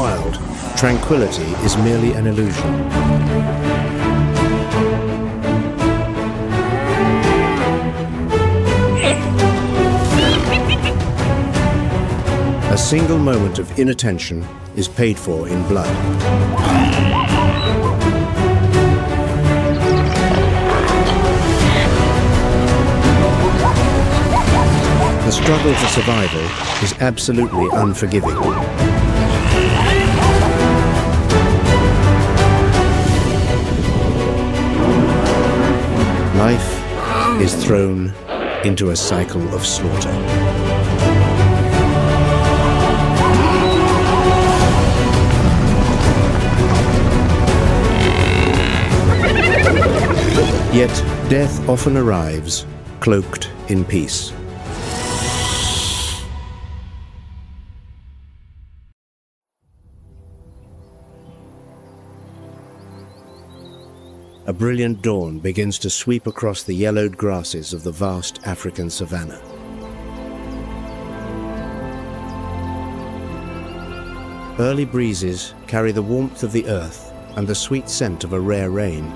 wild, tranquility is merely an illusion. A single moment of inattention is paid for in blood. The struggle for survival is absolutely unforgiving. Life is thrown into a cycle of slaughter. Yet death often arrives cloaked in peace. A brilliant dawn begins to sweep across the yellowed grasses of the vast African savanna. Early breezes carry the warmth of the earth and the sweet scent of a rare rain.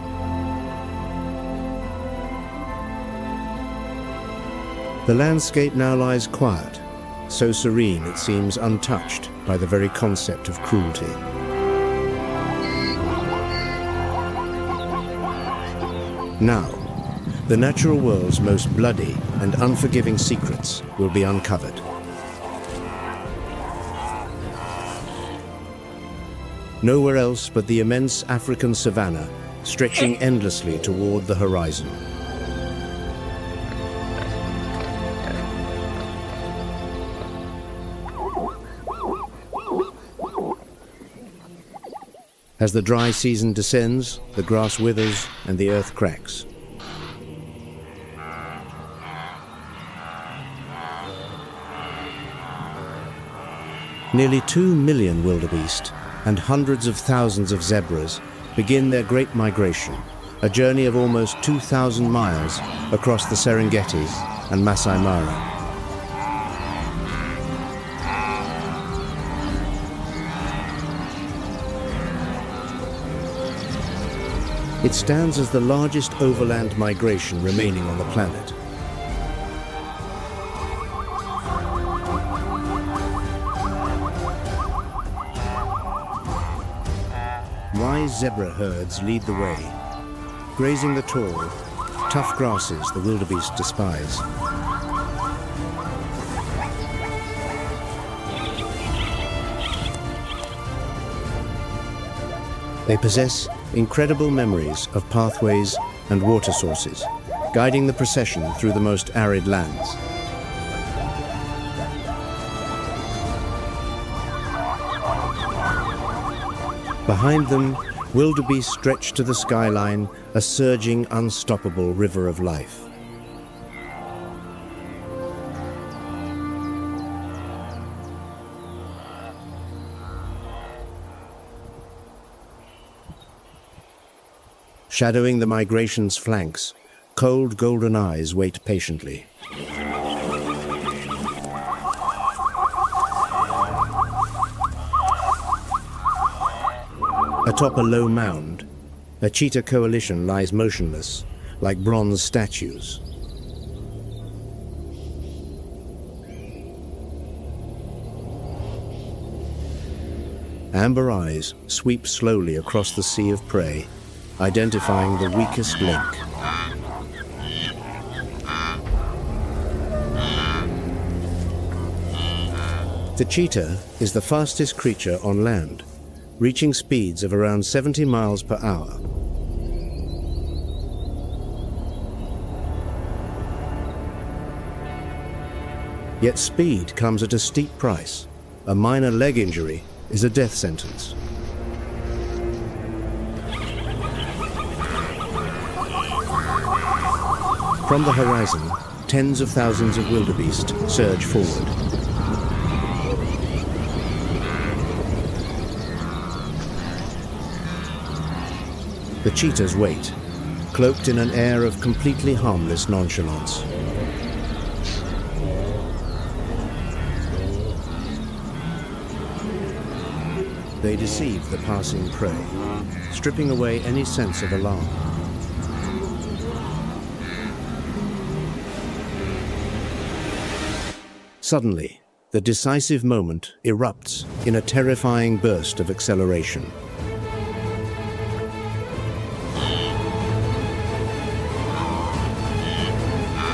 The landscape now lies quiet, so serene it seems untouched by the very concept of cruelty. Now, the natural world's most bloody and unforgiving secrets will be uncovered. Nowhere else but the immense African savanna, stretching endlessly toward the horizon. As the dry season descends, the grass withers and the earth cracks. Nearly 2 million wildebeest and hundreds of thousands of zebras begin their great migration, a journey of almost 2,000 miles across the Serengeti and Masai Mara. It stands as the largest overland migration remaining on the planet. Wise zebra herds lead the way, grazing the tall, tough grasses the wildebeest despise. They possess incredible memories of pathways and water sources, guiding the procession through the most arid lands. Behind them, wildebeest stretch to the skyline, a surging, unstoppable river of life. Shadowing the migration's flanks, cold golden eyes wait patiently. Atop a low mound, a cheetah coalition lies motionless, like bronze statues. Amber eyes sweep slowly across the sea of prey, identifying the weakest link. The cheetah is the fastest creature on land, reaching speeds of around 70 miles per hour. Yet speed comes at a steep price. A minor leg injury is a death sentence. From the horizon, tens of thousands of wildebeest surge forward. The cheetahs wait, cloaked in an air of completely harmless nonchalance. They deceive the passing prey, stripping away any sense of alarm. Suddenly, the decisive moment erupts in a terrifying burst of acceleration.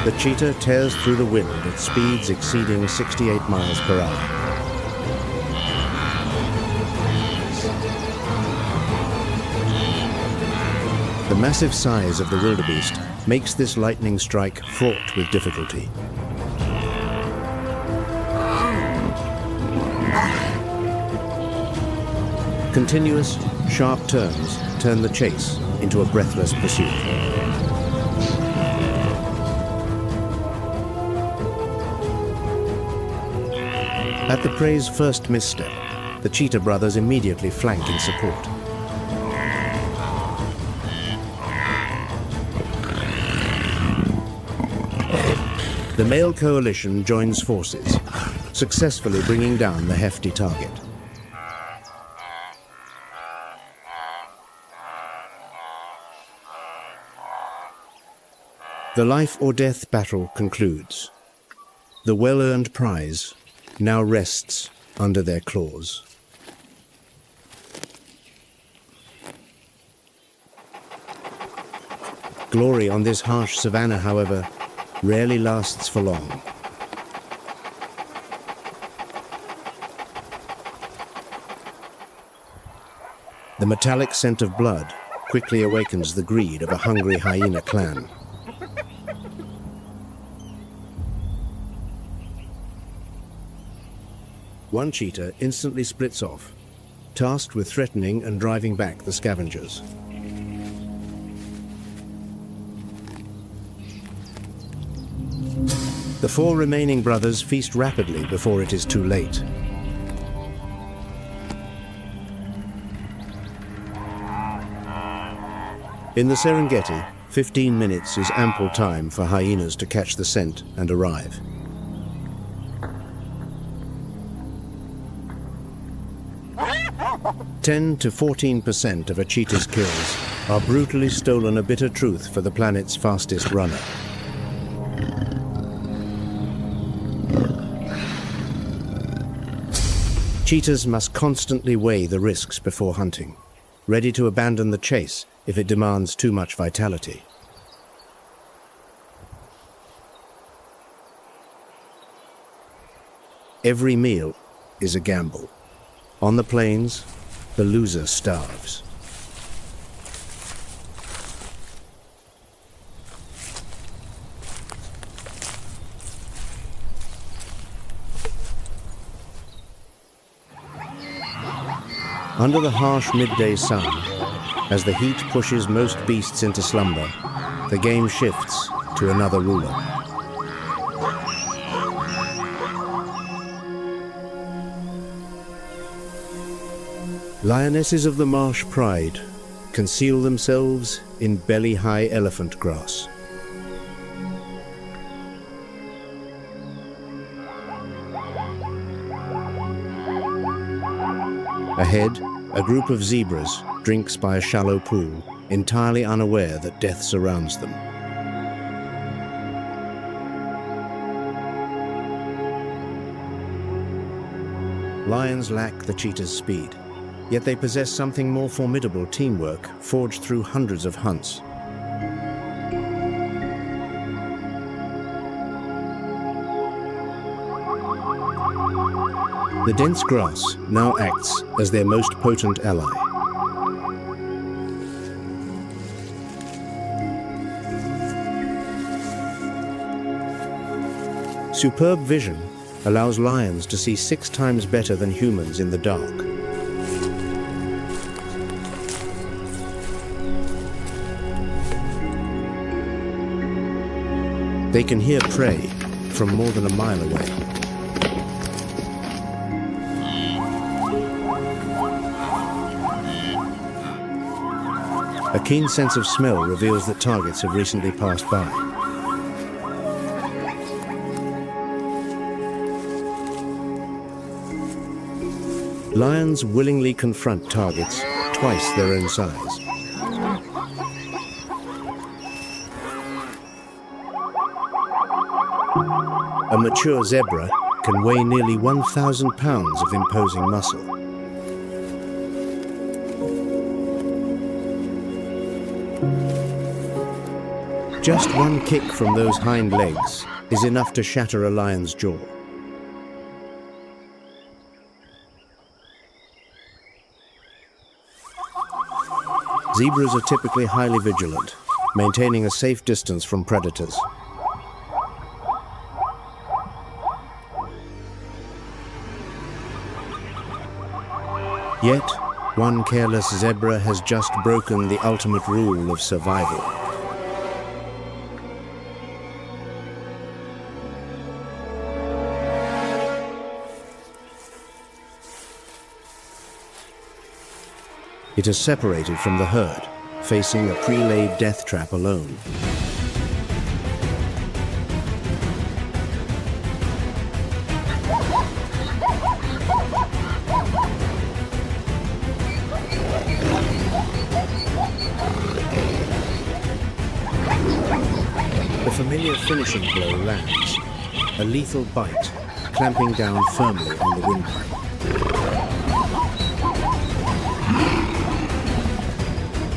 The cheetah tears through the wind at speeds exceeding 68 miles per hour. The massive size of the wildebeest makes this lightning strike fraught with difficulty. Continuous, sharp turns turn the chase into a breathless pursuit. At the prey's first misstep, the cheetah brothers immediately flank in support. The male coalition joins forces, successfully bringing down the hefty target. The life-or-death battle concludes. The well-earned prize now rests under their claws. Glory on this harsh savanna, however, rarely lasts for long. The metallic scent of blood quickly awakens the greed of a hungry hyena clan. One cheetah instantly splits off, tasked with threatening and driving back the scavengers. The four remaining brothers feast rapidly before it is too late. In the Serengeti, 15 minutes is ample time for hyenas to catch the scent and arrive. "10 to 14% of a cheetah's kills are brutally stolen, a bitter truth for the planet's fastest runner. Cheetahs must constantly weigh the risks before hunting, ready to abandon the chase if it demands too much vitality. Every meal is a gamble. On the plains, the loser starves. Under the harsh midday sun, as the heat pushes most beasts into slumber, the game shifts to another ruler. Lionesses of the marsh pride conceal themselves in belly-high elephant grass. Ahead, a group of zebras drinks by a shallow pool, entirely unaware that death surrounds them. Lions lack the cheetah's speed, yet they possess something more formidable: teamwork forged through hundreds of hunts. The dense grass now acts as their most potent ally. Superb vision allows lions to see 6 times better than humans in the dark. They can hear prey from more than a mile away. A keen sense of smell reveals that targets have recently passed by. Lions willingly confront targets twice their own size. A mature zebra can weigh nearly 1,000 pounds of imposing muscle. Just one kick from those hind legs is enough to shatter a lion's jaw. Zebras are typically highly vigilant, maintaining a safe distance from predators. Yet, one careless zebra has just broken the ultimate rule of survival. It is separated from the herd, facing a pre-laid death trap alone. The familiar finishing blow lands, a lethal bite, clamping down firmly on the windpipe.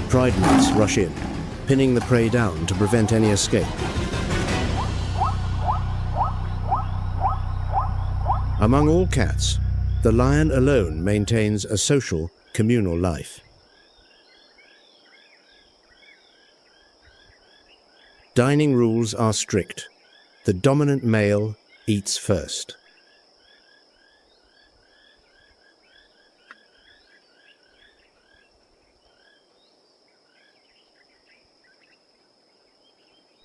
Pride mates rush in, pinning the prey down to prevent any escape. Among all cats, the lion alone maintains a social, communal life. Dining rules are strict. The dominant male eats first.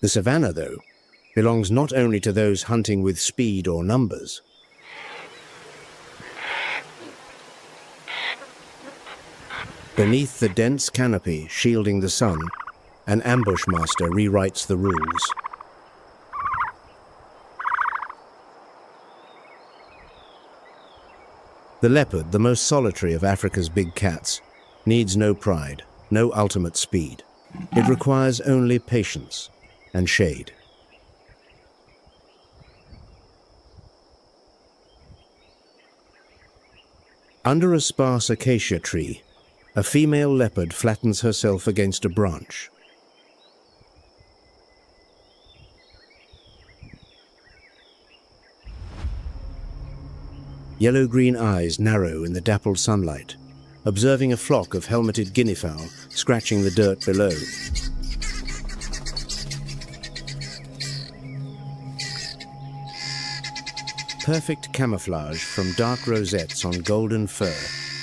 The savanna, though, belongs not only to those hunting with speed or numbers. Beneath the dense canopy shielding the sun, an ambush master rewrites the rules. The leopard, the most solitary of Africa's big cats, needs no pride, no ultimate speed. It requires only patience and shade. Under a sparse acacia tree, a female leopard flattens herself against a branch. Yellow-green eyes narrow in the dappled sunlight, observing a flock of helmeted guineafowl scratching the dirt below. Perfect camouflage from dark rosettes on golden fur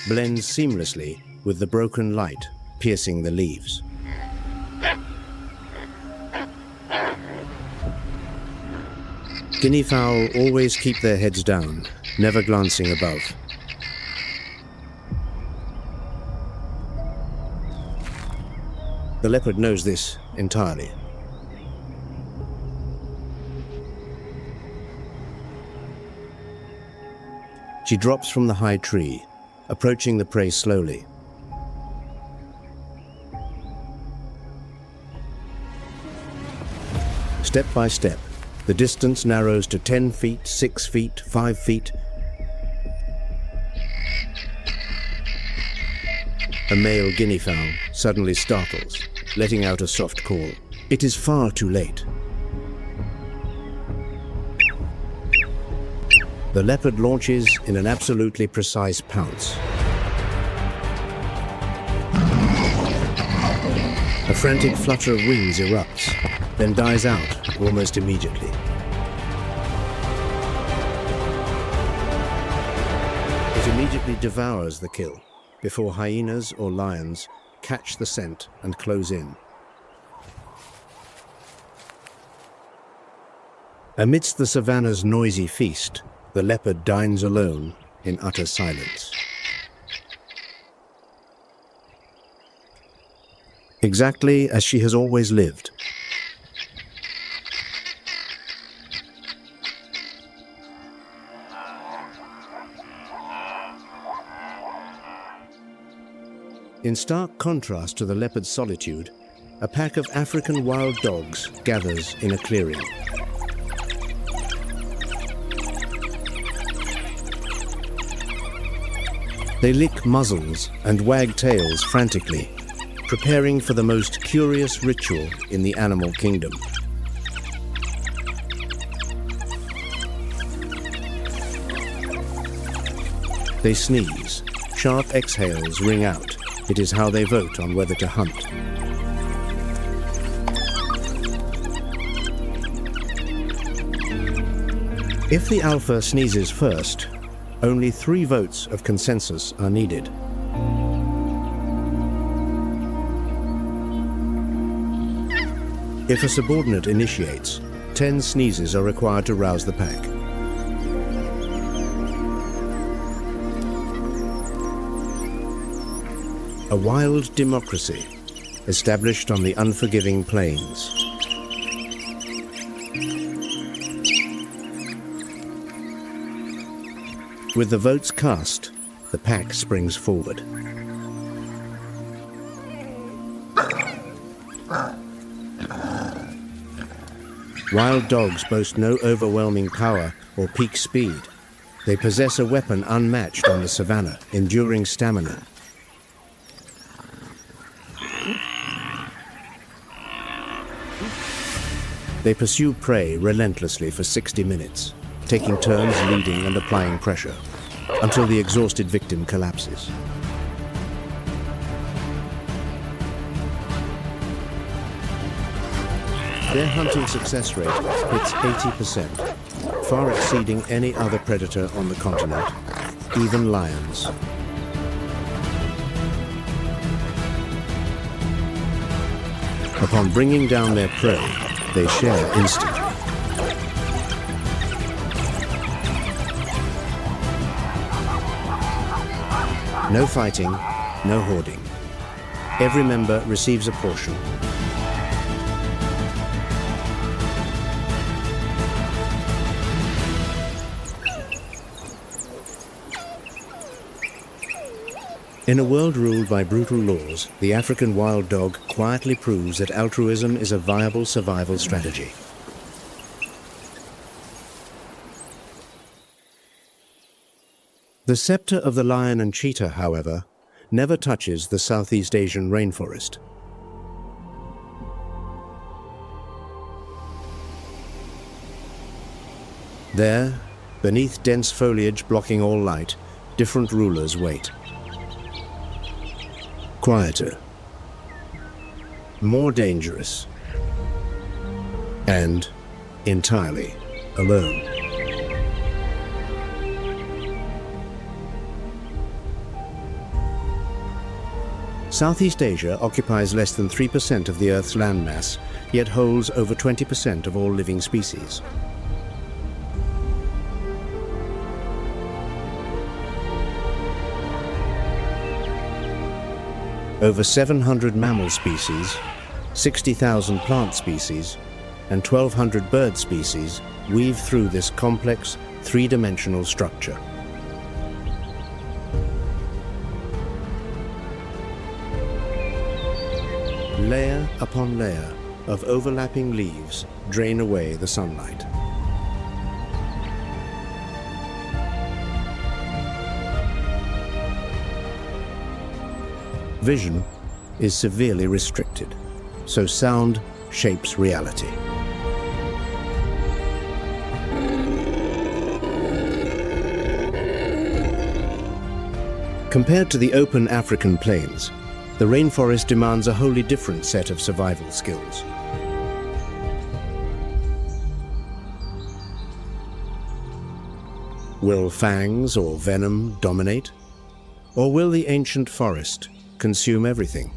blends seamlessly with the broken light piercing the leaves. Guineafowl always keep their heads down, never glancing above. The leopard knows this entirely. She drops from the high tree, approaching the prey slowly. Step by step, the distance narrows to 10 feet, 6 feet, 5 feet. A male guineafowl suddenly startles, letting out a soft call. It is far too late. The leopard launches in an absolutely precise pounce. A frantic flutter of wings erupts, then dies out almost immediately. It immediately devours the kill before hyenas or lions catch the scent and close in. Amidst the savanna's noisy feast, the leopard dines alone in utter silence. Exactly as she has always lived. In stark contrast to the leopard's solitude, a pack of African wild dogs gathers in a clearing. They lick muzzles and wag tails frantically, preparing for the most curious ritual in the animal kingdom. They sneeze. Sharp exhales ring out. It is how they vote on whether to hunt. If the alpha sneezes first, only 3 votes of consensus are needed. If a subordinate initiates, 10 sneezes are required to rouse the pack. A wild democracy established on the unforgiving plains. With the votes cast, the pack springs forward. Wild dogs boast no overwhelming power or peak speed. They possess a weapon unmatched on the savanna, enduring stamina. They pursue prey relentlessly for 60 minutes, taking turns leading and applying pressure, until the exhausted victim collapses. Their hunting success rate hits 80%, far exceeding any other predator on the continent, even lions. Upon bringing down their prey, they share instantly. No fighting, no hoarding. Every member receives a portion. In a world ruled by brutal laws, the African wild dog quietly proves that altruism is a viable survival strategy. The scepter of the lion and cheetah, however, never touches the Southeast Asian rainforest. There, beneath dense foliage blocking all light, different rulers wait. Quieter, more dangerous, and entirely alone. Southeast Asia occupies less than 3% of the Earth's landmass, yet holds over 20% of all living species. Over 700 mammal species, 60,000 plant species, and 1,200 bird species weave through this complex, three-dimensional structure. Layer upon layer of overlapping leaves drain away the sunlight. Vision is severely restricted, so sound shapes reality. Compared to the open African plains, the rainforest demands a wholly different set of survival skills. Will fangs or venom dominate? Or will the ancient forest consume everything?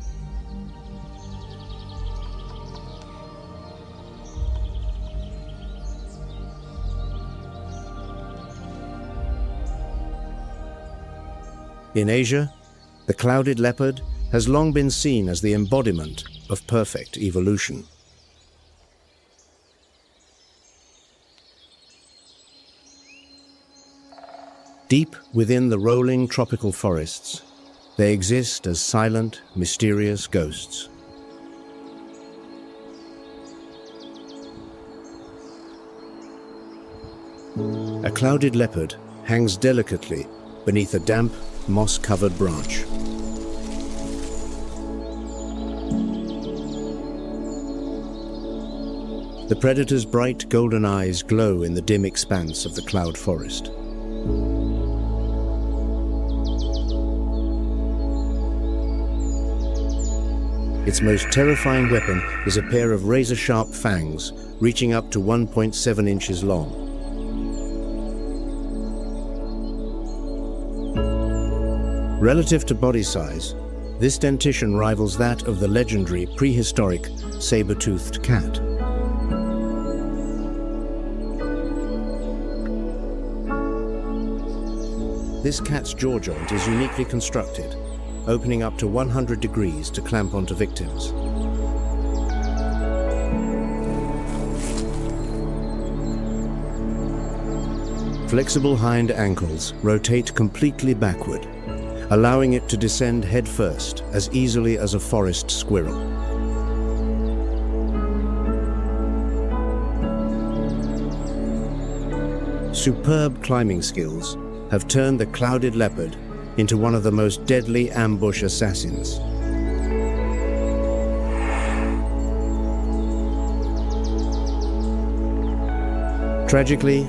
In Asia, the clouded leopard has long been seen as the embodiment of perfect evolution. Deep within the rolling tropical forests, They exist as silent, mysterious ghosts. A clouded leopard hangs delicately beneath a damp, moss-covered branch. The predator's bright golden eyes glow in the dim expanse of the cloud forest. Its most terrifying weapon is a pair of razor-sharp fangs, reaching up to 1.7 inches long. Relative to body size, this dentition rivals that of the legendary prehistoric saber-toothed cat. This cat's jaw joint is uniquely constructed, opening up to 100 degrees to clamp onto victims. Flexible hind ankles rotate completely backward, allowing it to descend headfirst as easily as a forest squirrel. Superb climbing skills have turned the clouded leopard into one of the most deadly ambush assassins. Tragically,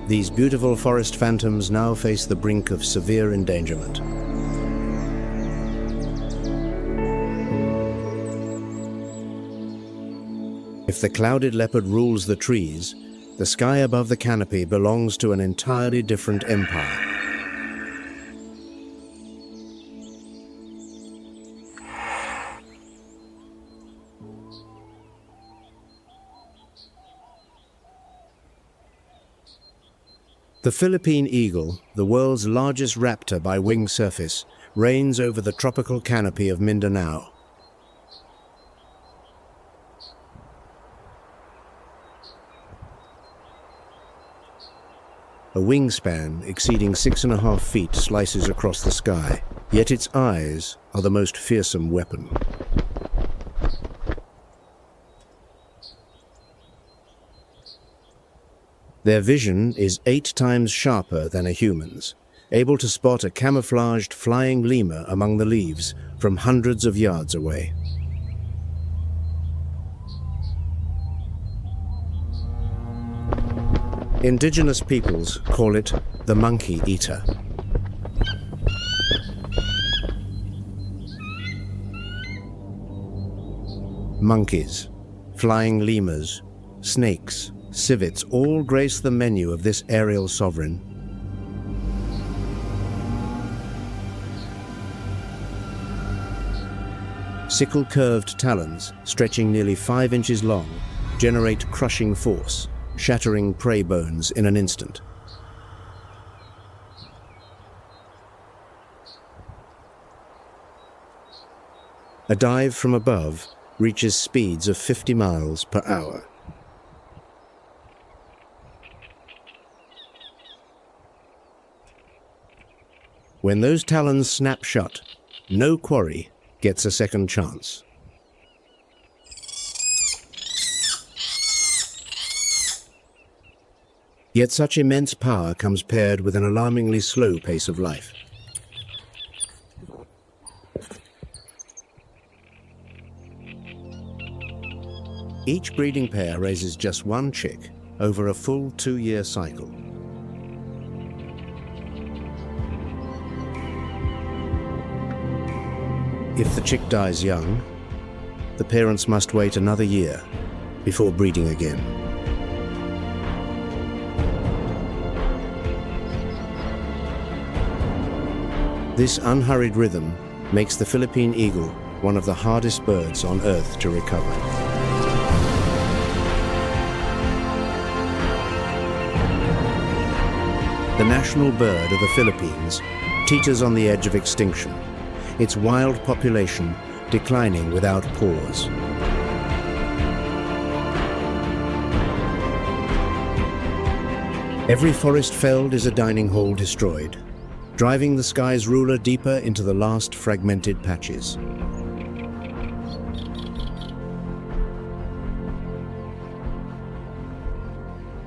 these beautiful forest phantoms now face the brink of severe endangerment. If the clouded leopard rules the trees, the sky above the canopy belongs to an entirely different empire. The Philippine eagle, the world's largest raptor by wing surface, reigns over the tropical canopy of Mindanao. A wingspan exceeding 6.5 feet slices across the sky, yet its eyes are the most fearsome weapon. Their vision is 8 times sharper than a human's, able to spot a camouflaged flying lemur among the leaves from hundreds of yards away. Indigenous peoples call it the monkey eater. Monkeys, flying lemurs, snakes, civets all grace the menu of this aerial sovereign. Sickle-curved talons, stretching nearly 5 inches long, generate crushing force, shattering prey bones in an instant. A dive from above reaches speeds of 50 miles per hour. When those talons snap shut, no quarry gets a second chance. Yet such immense power comes paired with an alarmingly slow pace of life. Each breeding pair raises just 1 chick over a full 2-year cycle. If the chick dies young, the parents must wait another year before breeding again. This unhurried rhythm makes the Philippine eagle one of the hardest birds on Earth to recover. The national bird of the Philippines teeters on the edge of extinction, its wild population declining without pause. Every forest felled is a dining hall destroyed, driving the sky's ruler deeper into the last fragmented patches.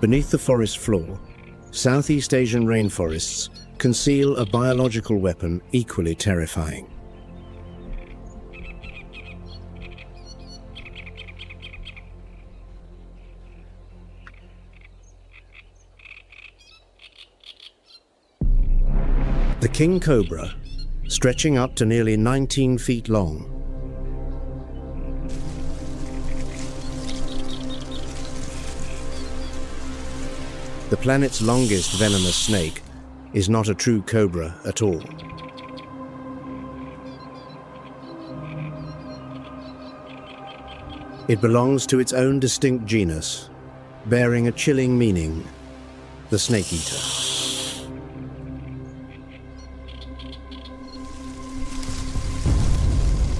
Beneath the forest floor, Southeast Asian rainforests conceal a biological weapon equally terrifying. The king cobra, stretching up to nearly 19 feet long. The planet's longest venomous snake is not a true cobra at all. It belongs to its own distinct genus, bearing a chilling meaning: the snake eater.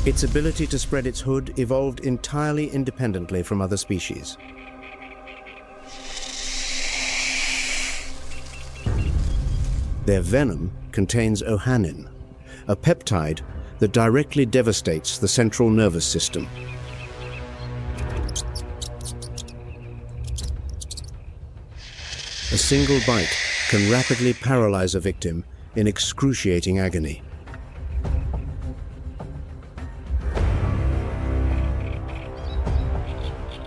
Its ability to spread its hood evolved entirely independently from other species. Their venom contains ohanin, a peptide that directly devastates the central nervous system. A single bite can rapidly paralyze a victim in excruciating agony.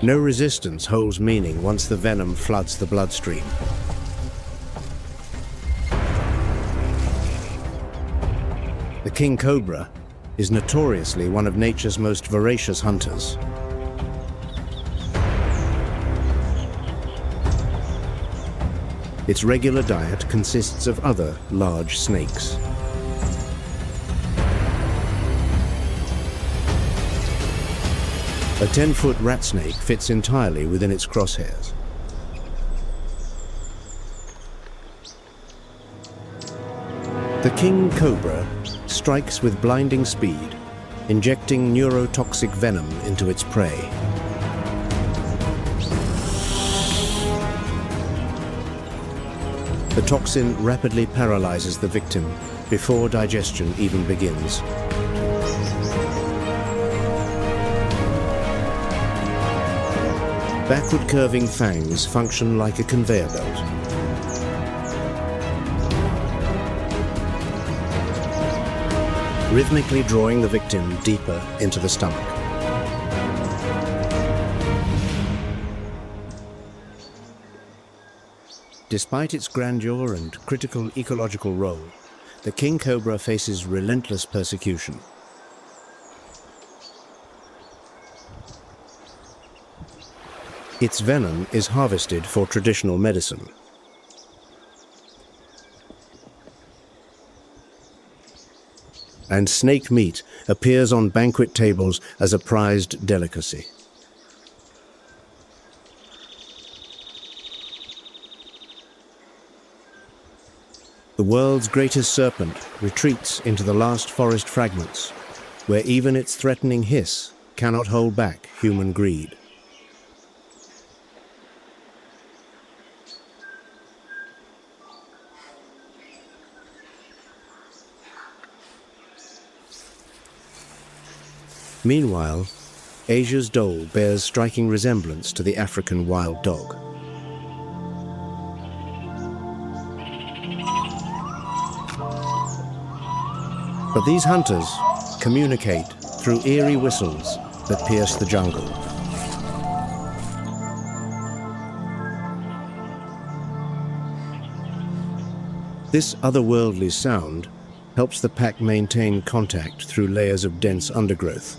No resistance holds meaning once the venom floods the bloodstream. The king cobra is notoriously one of nature's most voracious hunters. Its regular diet consists of other large snakes. A 10-foot rat snake fits entirely within its crosshairs. The king cobra strikes with blinding speed, injecting neurotoxic venom into its prey. The toxin rapidly paralyzes the victim before digestion even begins. Backward curving fangs function like a conveyor belt. Rhythmically drawing the victim deeper into the stomach. Despite its grandeur and critical ecological role, the king cobra faces relentless persecution. Its venom is harvested for traditional medicine. And snake meat appears on banquet tables as a prized delicacy. The world's greatest serpent retreats into the last forest fragments, where even its threatening hiss cannot hold back human greed. Meanwhile, Asia's dhole bears striking resemblance to the African wild dog. But these hunters communicate through eerie whistles that pierce the jungle. This otherworldly sound helps the pack maintain contact through layers of dense undergrowth.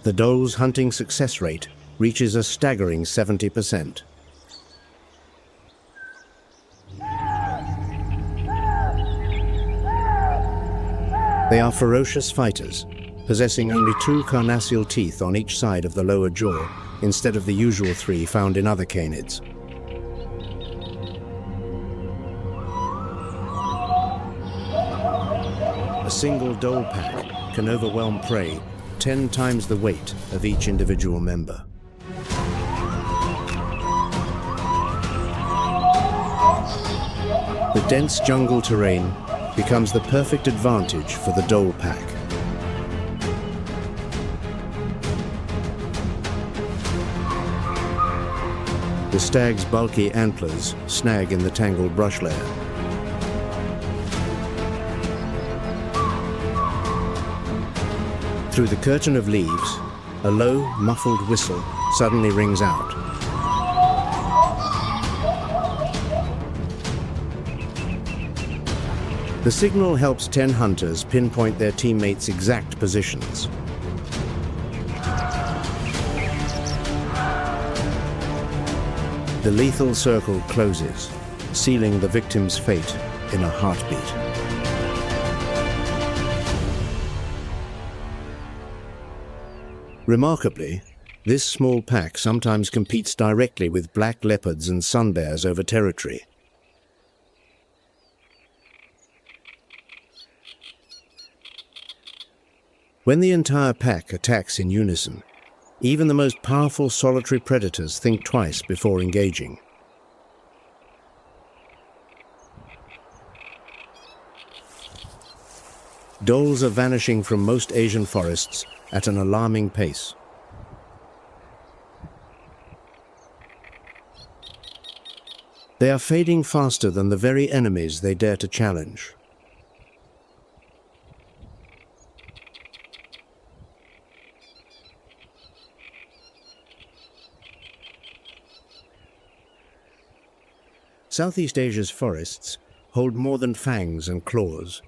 The dhole's hunting success rate reaches a staggering 70%. They are ferocious fighters, possessing only 2 carnassial teeth on each side of the lower jaw, instead of the usual 3 found in other canids. A single dhole pack can overwhelm prey 10 times the weight of each individual member. The dense jungle terrain becomes the perfect advantage for the dhole pack. The stag's bulky antlers snag in the tangled brush layer. Through the curtain of leaves, a low, muffled whistle suddenly rings out. The signal helps 10 hunters pinpoint their teammates' exact positions. The lethal circle closes, sealing the victim's fate in a heartbeat. Remarkably, this small pack sometimes competes directly with black leopards and sun bears over territory. When the entire pack attacks in unison, even the most powerful solitary predators think twice before engaging. Dholes are vanishing from most Asian forests at an alarming pace. They are fading faster than the very enemies they dare to challenge. Southeast Asia's forests hold more than fangs and claws.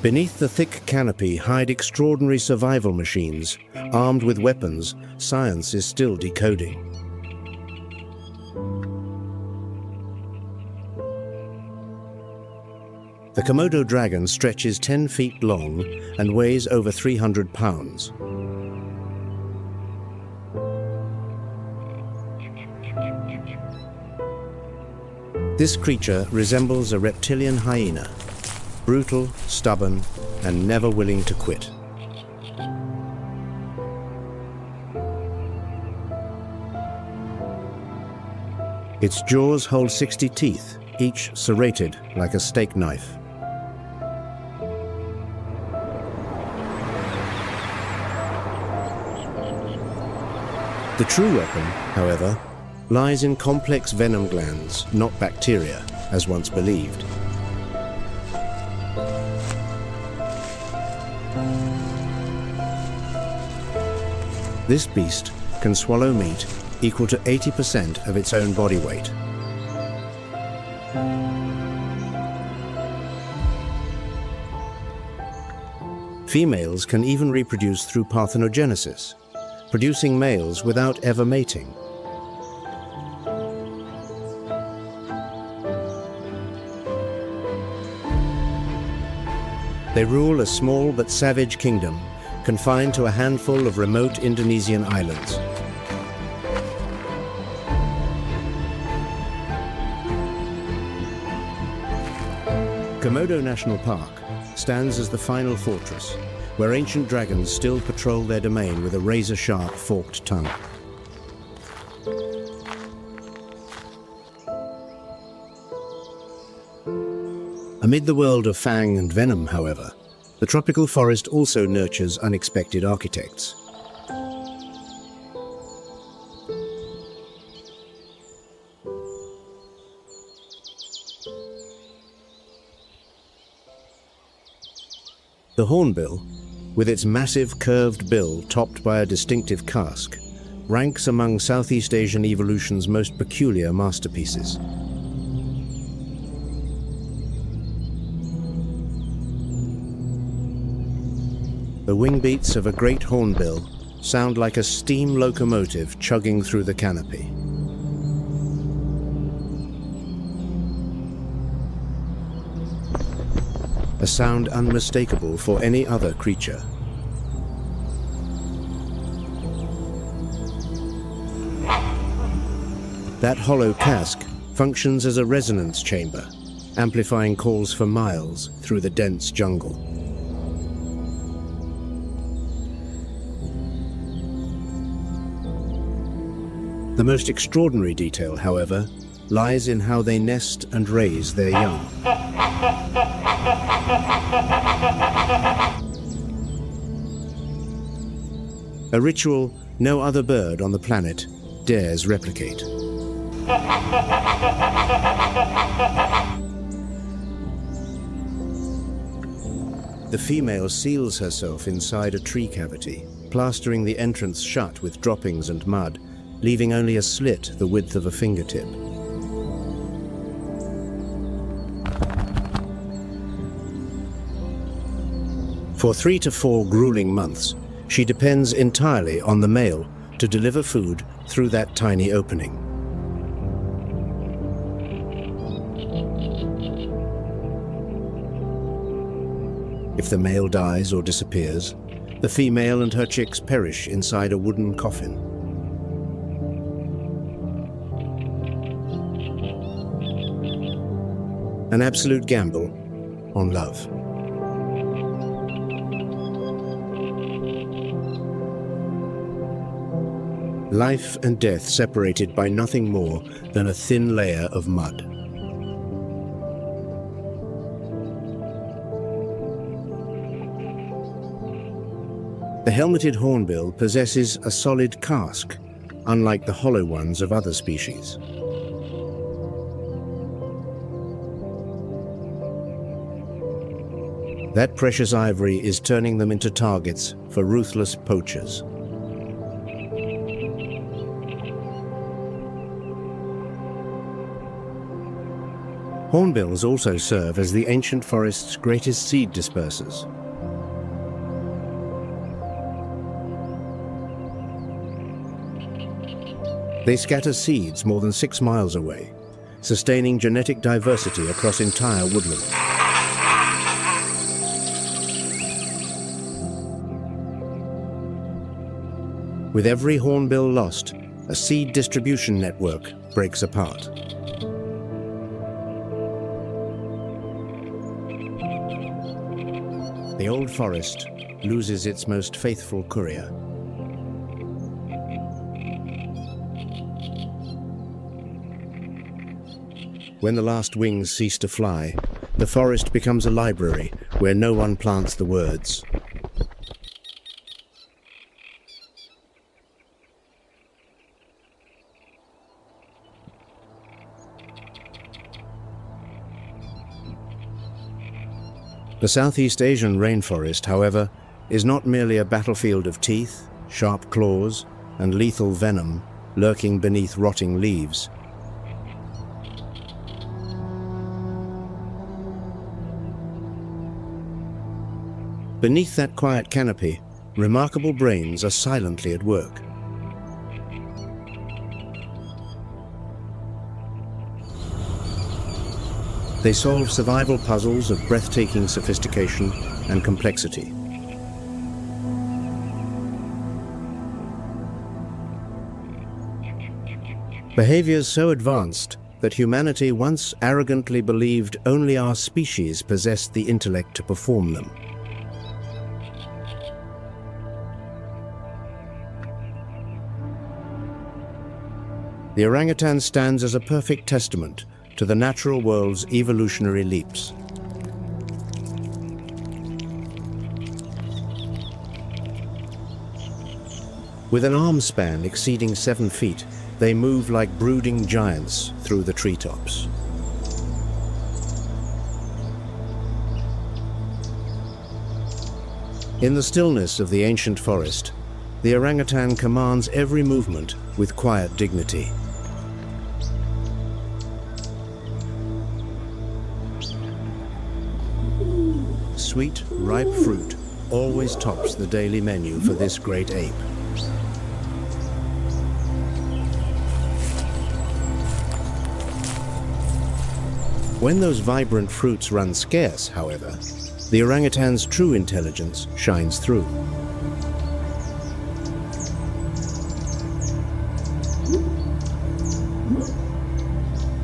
Beneath the thick canopy hide extraordinary survival machines, armed with weapons science is still decoding. The Komodo dragon stretches 10 feet long and weighs over 300 pounds. This creature resembles a reptilian hyena, brutal, stubborn, and never willing to quit. Its jaws hold 60 teeth, each serrated like a steak knife. The true weapon, however, lies in complex venom glands, not bacteria, as once believed. This beast can swallow meat equal to 80% of its own body weight. Females can even reproduce through parthenogenesis, producing males without ever mating. They rule a small but savage kingdom, confined to a handful of remote Indonesian islands. Komodo National Park stands as the final fortress, where ancient dragons still patrol their domain with a razor-sharp forked tongue. Amid the world of fang and venom, however, the tropical forest also nurtures unexpected architects. The hornbill, with its massive curved bill topped by a distinctive casque, ranks among Southeast Asian evolution's most peculiar masterpieces. The wing beats of a great hornbill sound like a steam locomotive chugging through the canopy. A sound unmistakable for any other creature. That hollow casque functions as a resonance chamber, amplifying calls for miles through the dense jungle. The most extraordinary detail, however, lies in how they nest and raise their young. A ritual no other bird on the planet dares replicate. The female seals herself inside a tree cavity, plastering the entrance shut with droppings and mud, leaving only a slit the width of a fingertip. For 3 to 4 grueling months, she depends entirely on the male to deliver food through that tiny opening. If the male dies or disappears, the female and her chicks perish inside a wooden coffin. An absolute gamble on love. Life and death separated by nothing more than a thin layer of mud. The helmeted hornbill possesses a solid casque, unlike the hollow ones of other species. That precious ivory is turning them into targets for ruthless poachers. Hornbills also serve as the ancient forest's greatest seed dispersers. They scatter seeds more than 6 miles away, sustaining genetic diversity across entire woodlands. With every hornbill lost, a seed distribution network breaks apart. The old forest loses its most faithful courier. When the last wings cease to fly, the forest becomes a library where no one plants the words. The Southeast Asian rainforest, however, is not merely a battlefield of teeth, sharp claws, and lethal venom lurking beneath rotting leaves. Beneath that quiet canopy, remarkable brains are silently at work. They solve survival puzzles of breathtaking sophistication and complexity. Behaviors so advanced that humanity once arrogantly believed only our species possessed the intellect to perform them. The orangutan stands as a perfect testament to the natural world's evolutionary leaps. With an arm span exceeding 7 feet, they move like brooding giants through the treetops. In the stillness of the ancient forest, the orangutan commands every movement with quiet dignity. Sweet, ripe fruit always tops the daily menu for this great ape. When those vibrant fruits run scarce, however, the orangutan's true intelligence shines through.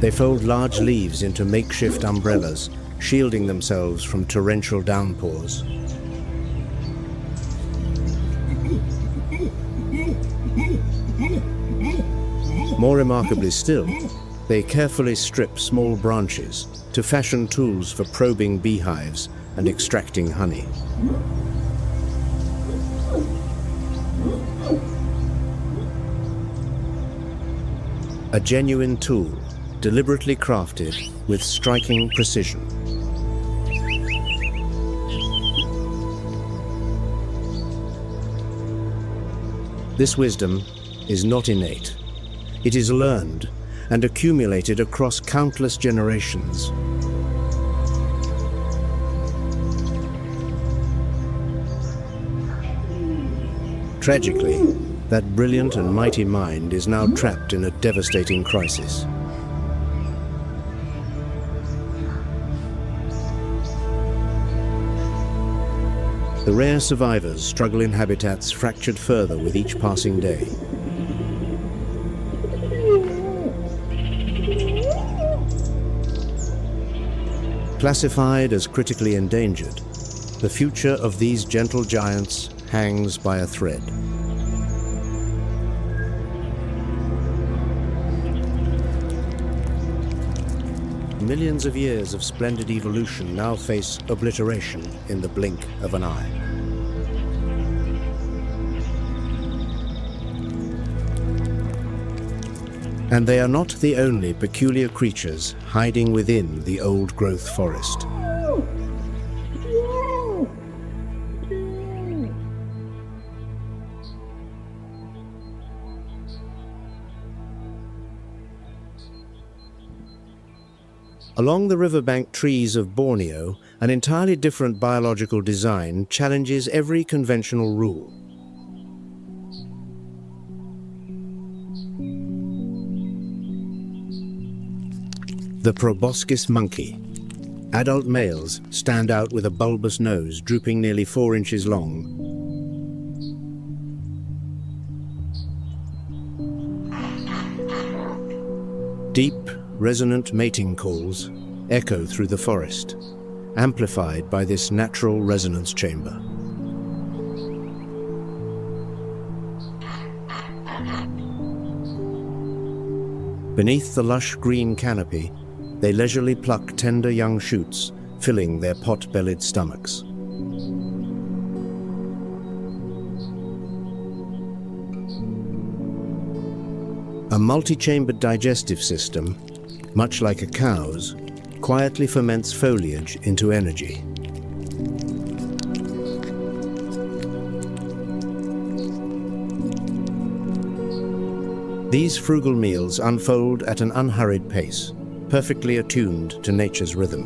They fold large leaves into makeshift umbrellas, shielding themselves from torrential downpours. More remarkably still, they carefully strip small branches to fashion tools for probing beehives and extracting honey. A genuine tool, deliberately crafted with striking precision. This wisdom is not innate. It is learned and accumulated across countless generations. Tragically, that brilliant and mighty mind is now trapped in a devastating crisis. The rare survivors struggle in habitats fractured further with each passing day. Classified as critically endangered, the future of these gentle giants hangs by a thread. Millions of years of splendid evolution now face obliteration in the blink of an eye. And they are not the only peculiar creatures hiding within the old-growth forest. Along the riverbank trees of Borneo, an entirely different biological design challenges every conventional rule. The proboscis monkey. Adult males stand out with a bulbous nose drooping nearly 4 inches long. Deep, resonant mating calls echo through the forest, amplified by this natural resonance chamber. Beneath the lush green canopy, they leisurely pluck tender young shoots, filling their pot-bellied stomachs. A multi-chambered digestive system, much like a cow's, quietly ferments foliage into energy. These frugal meals unfold at an unhurried pace, perfectly attuned to nature's rhythm.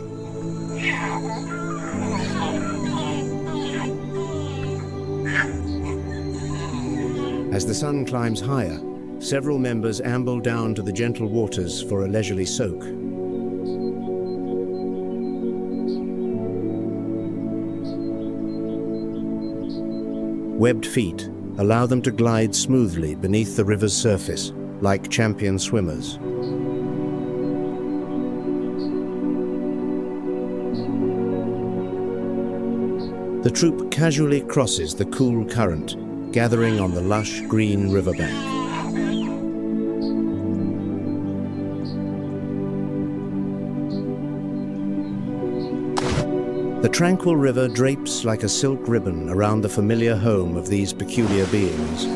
As the sun climbs higher, several members amble down to the gentle waters for a leisurely soak. Webbed feet allow them to glide smoothly beneath the river's surface, like champion swimmers. The troop casually crosses the cool current, gathering on the lush green riverbank. The tranquil river drapes like a silk ribbon around the familiar home of these peculiar beings.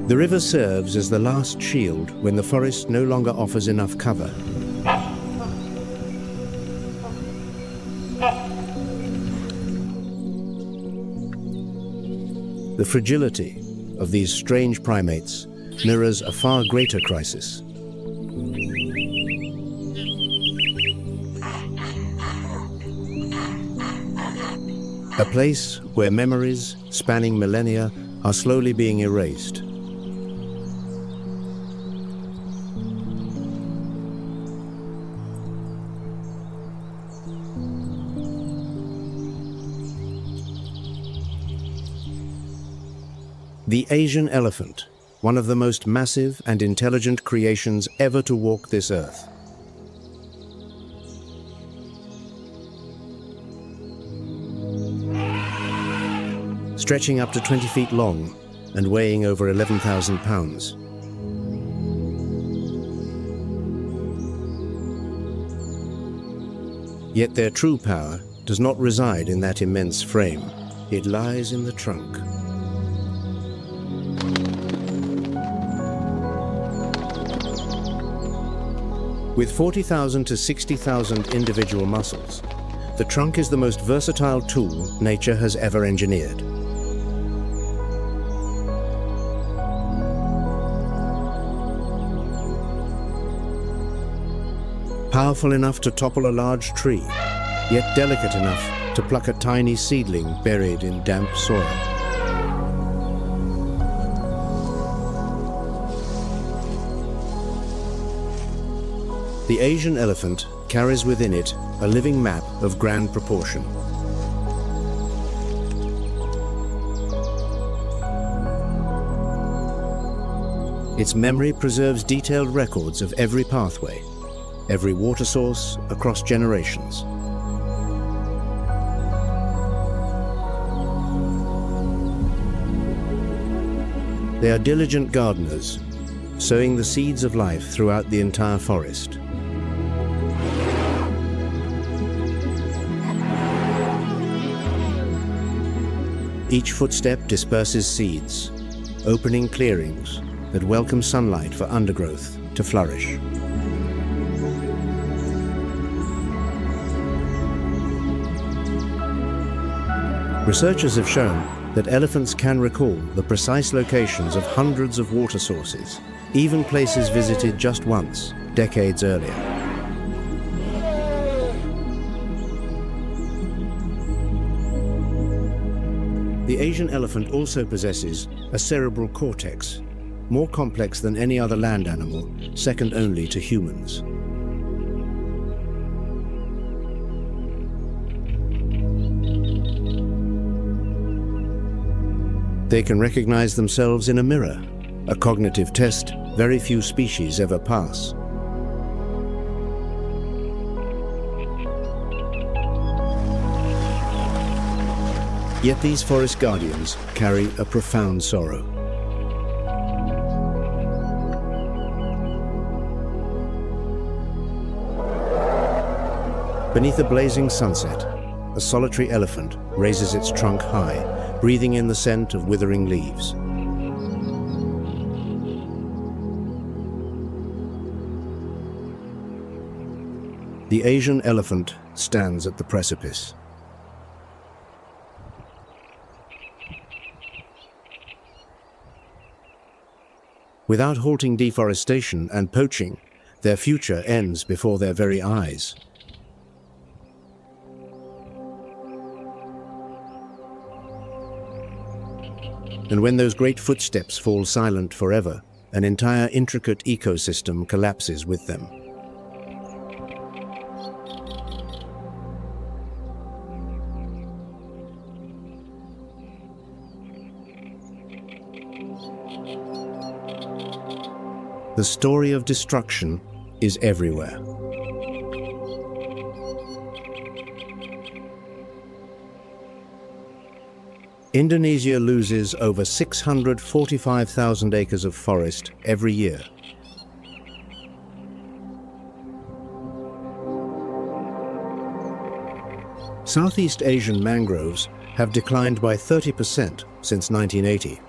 The river serves as the last shield when the forest no longer offers enough cover. The fragility of these strange primates mirrors a far greater crisis. A place where memories spanning millennia are slowly being erased. The Asian elephant, one of the most massive and intelligent creations ever to walk this earth. stretching up to 20 feet long and weighing over 11,000 pounds. Yet their true power does not reside in that immense frame. It lies in the trunk. With 40,000 to 60,000 individual muscles, the trunk is the most versatile tool nature has ever engineered. Powerful enough to topple a large tree, yet delicate enough to pluck a tiny seedling buried in damp soil. The Asian elephant carries within it a living map of grand proportion. Its memory preserves detailed records of every pathway, every water source across generations. They are diligent gardeners, sowing the seeds of life throughout the entire forest. Each footstep disperses seeds, opening clearings that welcome sunlight for undergrowth to flourish. Researchers have shown that elephants can recall the precise locations of hundreds of water sources, even places visited just once, decades earlier. The Asian elephant also possesses a cerebral cortex, more complex than any other land animal, second only to humans. They can recognize themselves in a mirror, a cognitive test very few species ever pass. Yet these forest guardians carry a profound sorrow. Beneath a blazing sunset, a solitary elephant raises its trunk high, breathing in the scent of withering leaves. The Asian elephant stands at the precipice. Without halting deforestation and poaching, their future ends before their very eyes. And when those great footsteps fall silent forever, an entire intricate ecosystem collapses with them. The story of destruction is everywhere. Indonesia loses over 645,000 acres of forest every year. Southeast Asian mangroves have declined by 30% since 1980.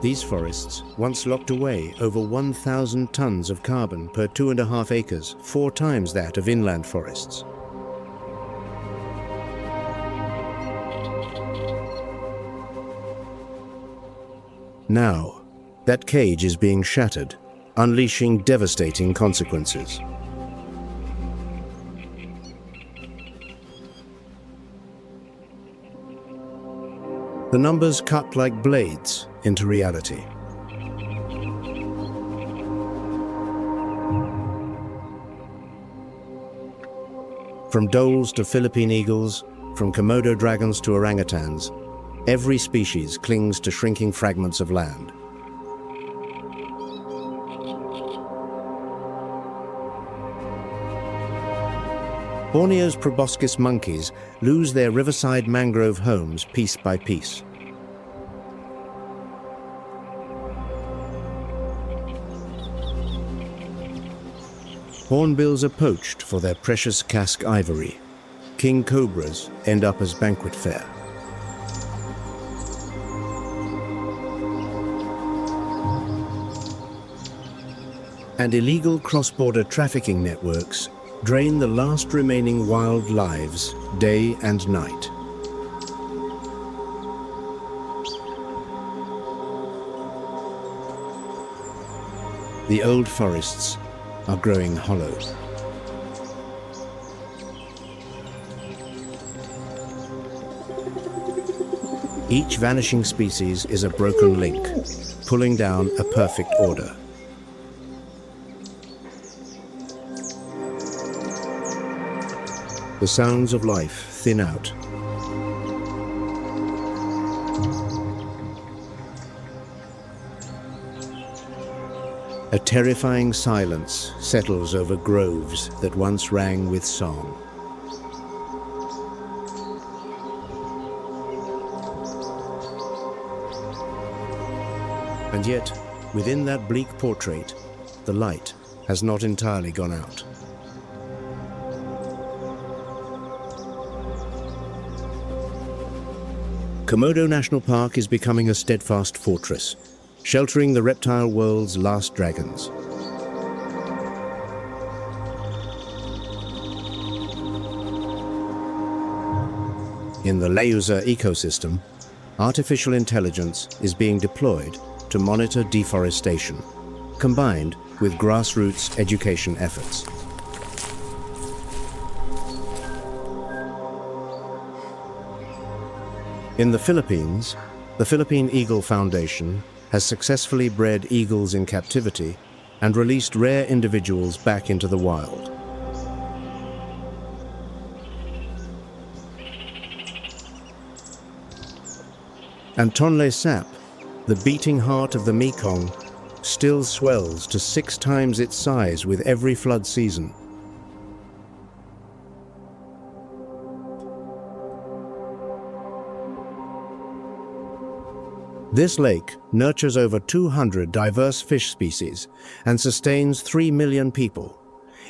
These forests once locked away over 1,000 tons of carbon per 2.5 acres, 4 times that of inland forests. Now, that cage is being shattered, unleashing devastating consequences. The numbers cut like blades into reality. From dholes to Philippine eagles, from Komodo dragons to orangutans, every species clings to shrinking fragments of land. Borneo's proboscis monkeys lose their riverside mangrove homes piece by piece. Hornbills are poached for their precious casque ivory. King cobras end up as banquet fare. And illegal cross-border trafficking networks drain the last remaining wild lives day and night. The old forests are growing hollow. Each vanishing species is a broken link, pulling down a perfect order. The sounds of life thin out. A terrifying silence settles over groves that once rang with song. And yet, within that bleak portrait, the light has not entirely gone out. Komodo National Park is becoming a steadfast fortress, sheltering the reptile world's last dragons. In the Leuser ecosystem, artificial intelligence is being deployed to monitor deforestation, combined with grassroots education efforts. In the Philippines, the Philippine Eagle Foundation has successfully bred eagles in captivity and released rare individuals back into the wild. And Tonle Sap, the beating heart of the Mekong, still swells to 6 times its size with every flood season. This lake nurtures over 200 diverse fish species and sustains 3 million people.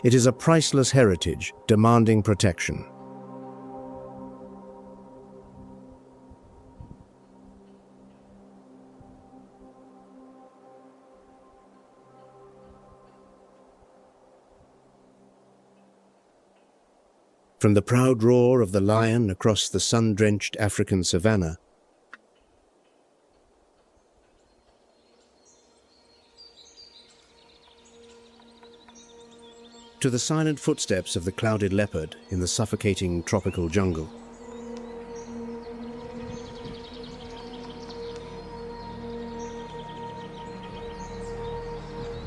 It is a priceless heritage demanding protection. From the proud roar of the lion across the sun-drenched African savanna, to the silent footsteps of the clouded leopard in the suffocating tropical jungle.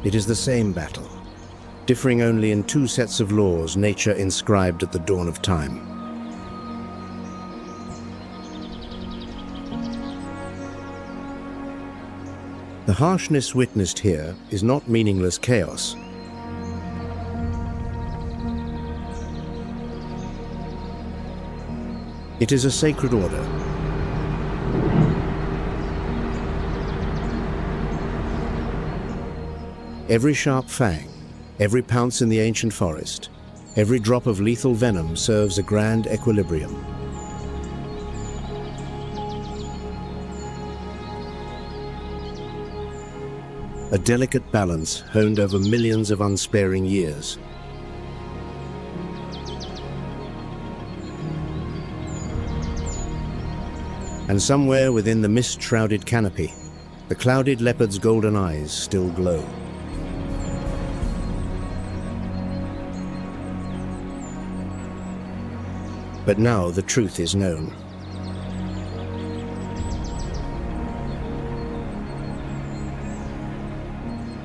It is the same battle, differing only in 2 sets of laws nature inscribed at the dawn of time. The harshness witnessed here is not meaningless chaos. It is a sacred order. Every sharp fang, every pounce in the ancient forest, every drop of lethal venom serves a grand equilibrium. A delicate balance honed over millions of unsparing years. And somewhere within the mist-shrouded canopy, the clouded leopard's golden eyes still glow. But now the truth is known.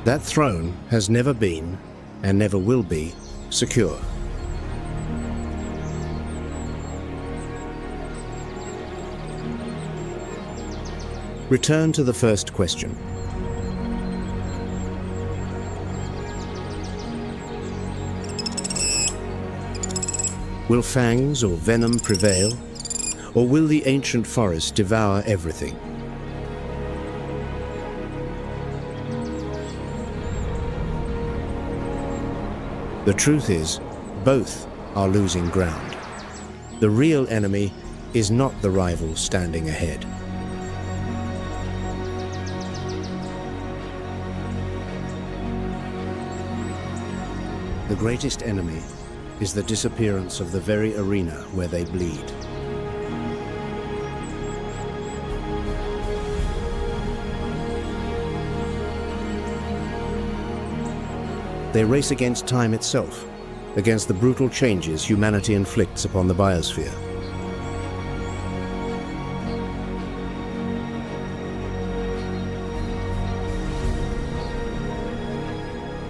That throne has never been, and never will be, secure. Return to the first question. Will fangs or venom prevail? Or will the ancient forest devour everything? The truth is, both are losing ground. The real enemy is not the rival standing ahead. The greatest enemy is the disappearance of the very arena where they bleed. They race against time itself, against the brutal changes humanity inflicts upon the biosphere.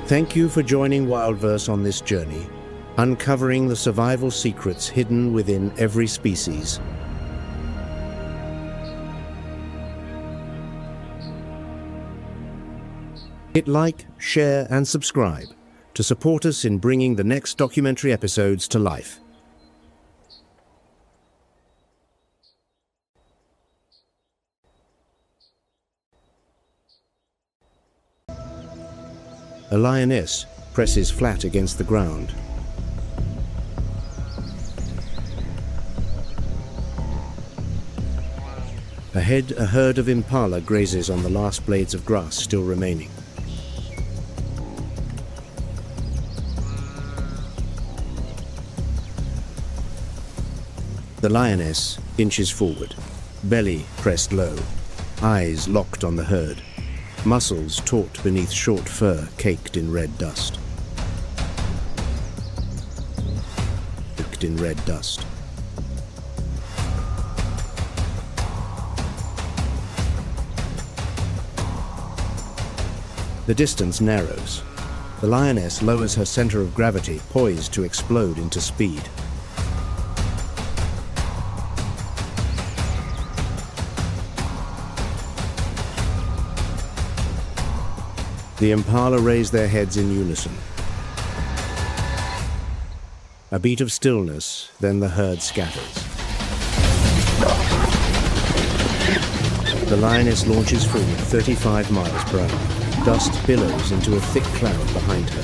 Thank you for joining WildVerse on this journey, uncovering the survival secrets hidden within every species. Hit like, share, and subscribe to support us in bringing the next documentary episodes to life. A lioness presses flat against the ground. Ahead, a herd of impala grazes on the last blades of grass still remaining. The lioness inches forward, belly pressed low, eyes locked on the herd, muscles taut beneath short fur caked in red dust. Caked in red dust. The distance narrows. The lioness lowers her center of gravity, poised to explode into speed. The impala raise their heads in unison. A beat of stillness, then the herd scatters. The lioness launches forward 35 miles per hour. Dust billows into a thick cloud behind her.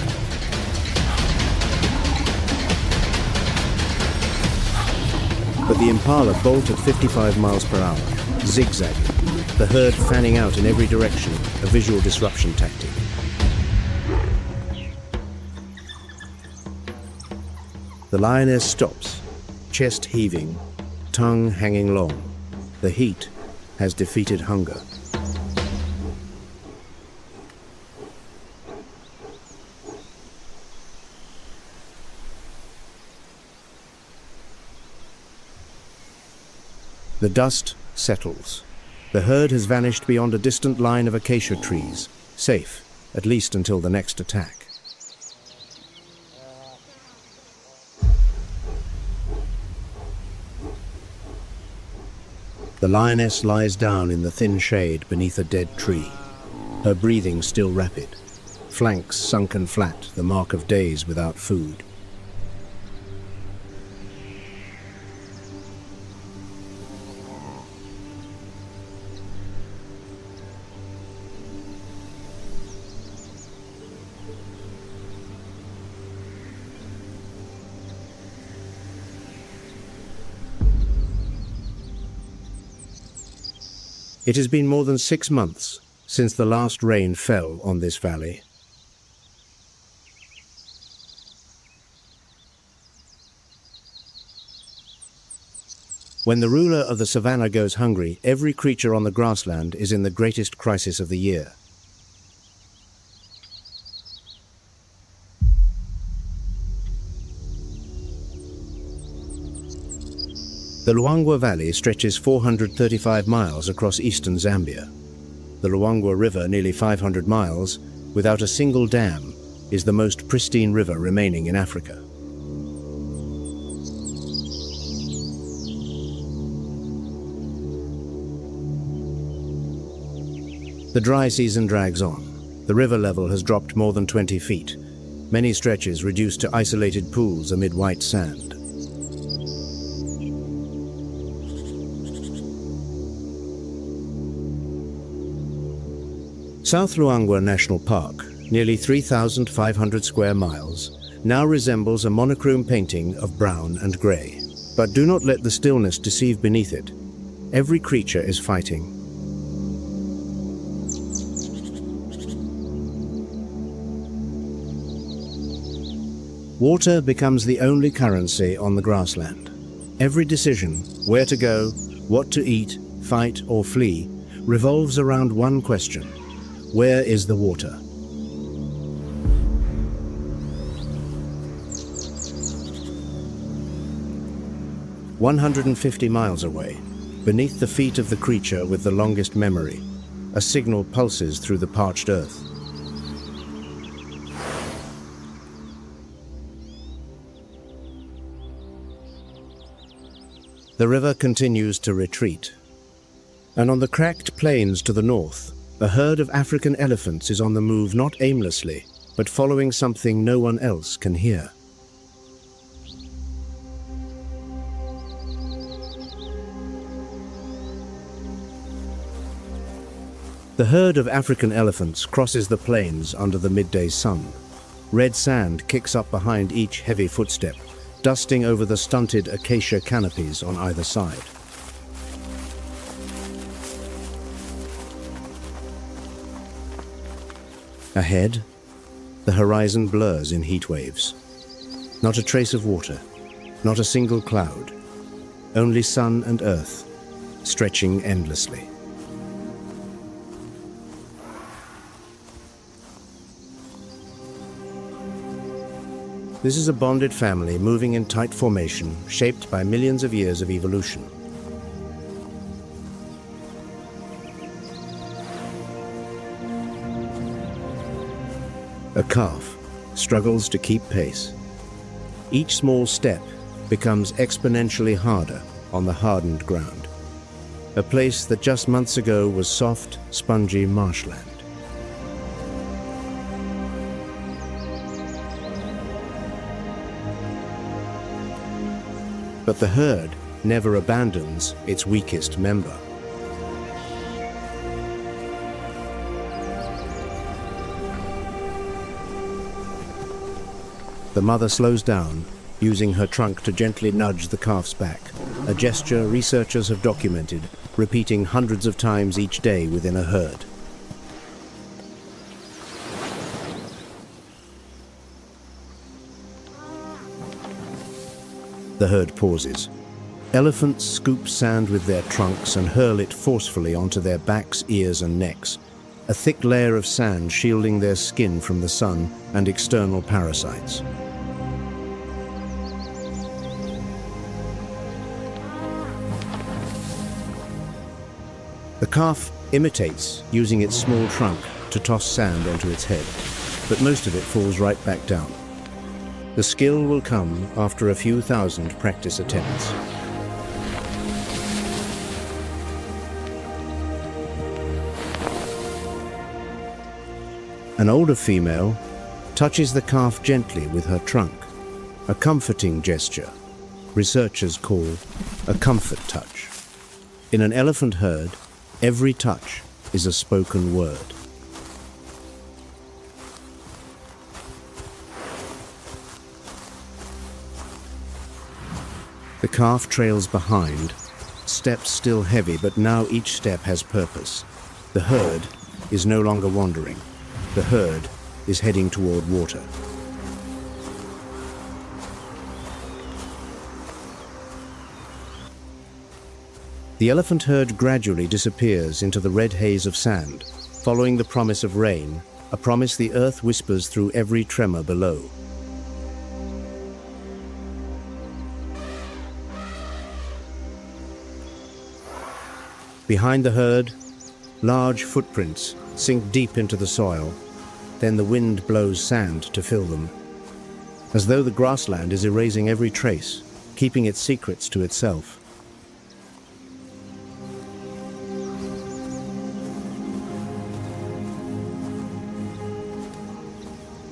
But the impala bolt at 55 miles per hour, zigzagging, the herd fanning out in every direction, a visual disruption tactic. The lioness stops, chest heaving, tongue hanging long. The heat has defeated hunger. The dust settles. The herd has vanished beyond a distant line of acacia trees, safe, at least until the next attack. The lioness lies down in the thin shade beneath a dead tree, her breathing still rapid, flanks sunken flat, the mark of days without food. It has been more than 6 months since the last rain fell on this valley. When the ruler of the savanna goes hungry, every creature on the grassland is in the greatest crisis of the year. The Luangwa Valley stretches 435 miles across eastern Zambia. The Luangwa River, nearly 500 miles, without a single dam, is the most pristine river remaining in Africa. The dry season drags on. The river level has dropped more than 20 feet, many stretches reduced to isolated pools amid white sand. South Luangwa National Park, nearly 3,500 square miles, now resembles a monochrome painting of brown and grey. But do not let the stillness deceive beneath it. Every creature is fighting. Water becomes the only currency on the grassland. Every decision, where to go, what to eat, fight or flee, revolves around one question: where is the water? "150 miles away, beneath the feet of the creature with the longest memory, a signal pulses through the parched earth. The river continues to retreat, and on the cracked plains to the north, a herd of African elephants is on the move, not aimlessly, but following something no one else can hear. The herd of African elephants crosses the plains under the midday sun. Red sand kicks up behind each heavy footstep, dusting over the stunted acacia canopies on either side. Ahead, the horizon blurs in heat waves. Not a trace of water, not a single cloud, only sun and earth, stretching endlessly. This is a bonded family moving in tight formation, shaped by millions of years of evolution. A calf struggles to keep pace. Each small step becomes exponentially harder on the hardened ground, a place that just months ago was soft, spongy marshland. But the herd never abandons its weakest member. The mother slows down, using her trunk to gently nudge the calf's back, a gesture researchers have documented, repeating hundreds of times each day within a herd. The herd pauses. Elephants scoop sand with their trunks and hurl it forcefully onto their backs, ears, and necks, a thick layer of sand shielding their skin from the sun and external parasites. The calf imitates, using its small trunk to toss sand onto its head, but most of it falls right back down. The skill will come after a few thousand practice attempts. An older female touches the calf gently with her trunk, a comforting gesture researchers call a comfort touch. In an elephant herd, every touch is a spoken word. The calf trails behind, steps still heavy, but now each step has purpose. The herd is no longer wandering. The herd is heading toward water. The elephant herd gradually disappears into the red haze of sand, following the promise of rain, a promise the earth whispers through every tremor below. Behind the herd, large footprints sink deep into the soil. Then the wind blows sand to fill them, as though the grassland is erasing every trace, keeping its secrets to itself.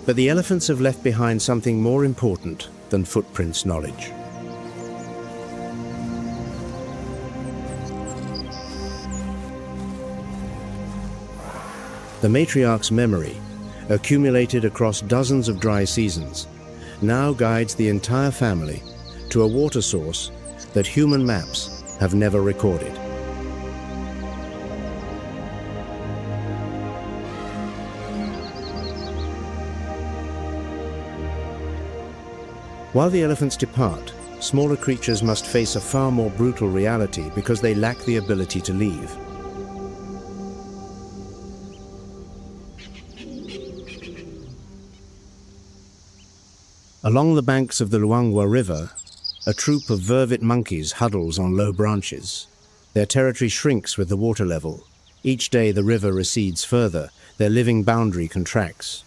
But the elephants have left behind something more important than footprints knowledge. The matriarch's memory, accumulated across dozens of dry seasons, now guides the entire family to a water source that human maps have never recorded. While the elephants depart, smaller creatures must face a far more brutal reality because they lack the ability to leave. Along the banks of the Luangwa River, a troop of vervet monkeys huddles on low branches. Their territory shrinks with the water level. Each day the river recedes further, their living boundary contracts.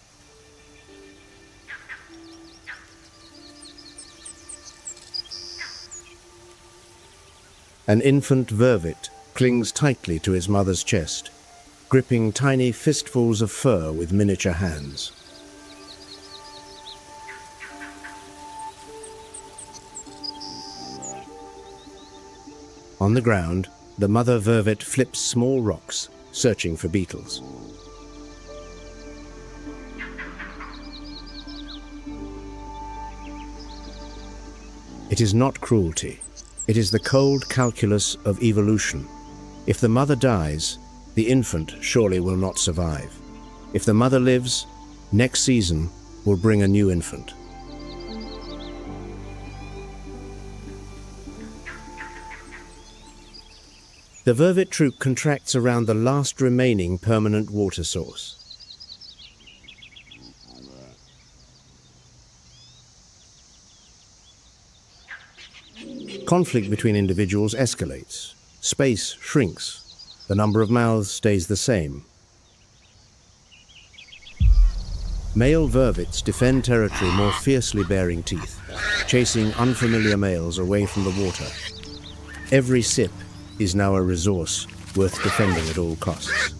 An infant vervet clings tightly to his mother's chest, gripping tiny fistfuls of fur with miniature hands. On the ground, the mother vervet flips small rocks, searching for beetles. It is not cruelty. It is the cold calculus of evolution. If the mother dies, the infant surely will not survive. If the mother lives, next season will bring a new infant. The vervet troop contracts around the last remaining permanent water source. Conflict between individuals escalates. Space shrinks. The number of mouths stays the same. Male vervets defend territory more fiercely, baring teeth, chasing unfamiliar males away from the water. Every sip is now a resource worth defending at all costs.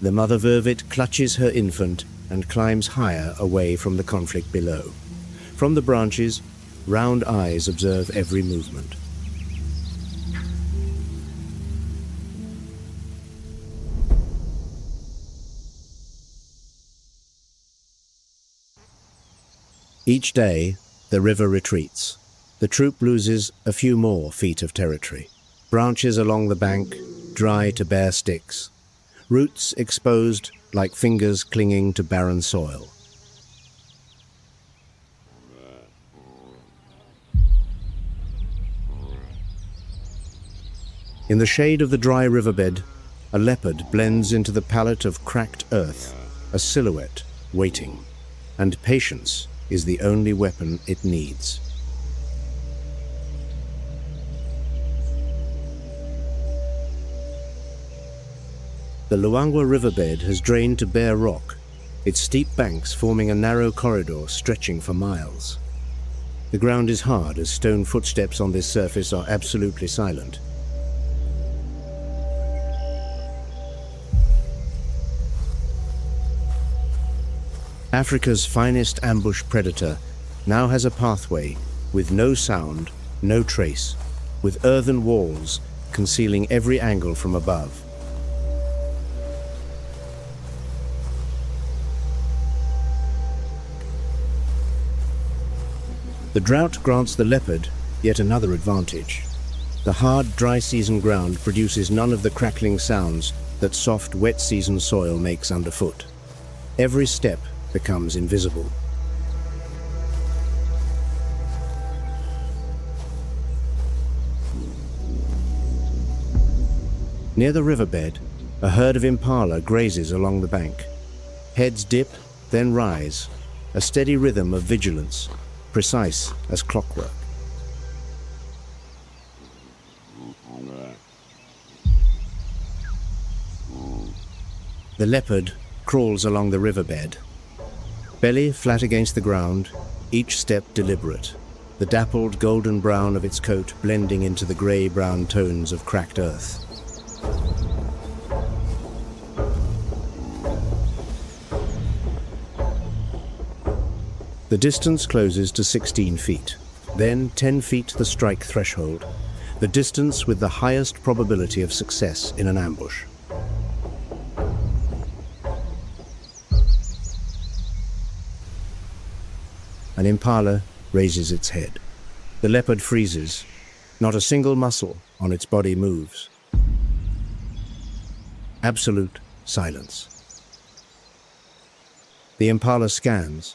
The mother vervet clutches her infant and climbs higher away from the conflict below. From the branches, round eyes observe every movement. Each day, the river retreats. The troop loses a few more feet of territory. Branches along the bank dry to bare sticks. Roots exposed like fingers clinging to barren soil. In the shade of the dry riverbed, a leopard blends into the palette of cracked earth, a silhouette waiting, and patience is the only weapon it needs. The Luangwa riverbed has drained to bare rock, its steep banks forming a narrow corridor stretching for miles. The ground is hard as stone footsteps on this surface are absolutely silent. Africa's finest ambush predator now has a pathway with no sound, no trace, with earthen walls concealing every angle from above. The drought grants the leopard yet another advantage. The hard, dry season ground produces none of the crackling sounds that soft, wet season soil makes underfoot. Every step becomes invisible. Near the riverbed, a herd of impala grazes along the bank. Heads dip, then rise, a steady rhythm of vigilance, precise as clockwork. The leopard crawls along the riverbed, belly flat against the ground, each step deliberate, the dappled golden brown of its coat blending into the grey-brown tones of cracked earth. The distance closes to 16 feet, then 10 feet the strike threshold, the distance with the highest probability of success in an ambush. An impala raises its head. The leopard freezes. Not a single muscle on its body moves. Absolute silence. The impala scans,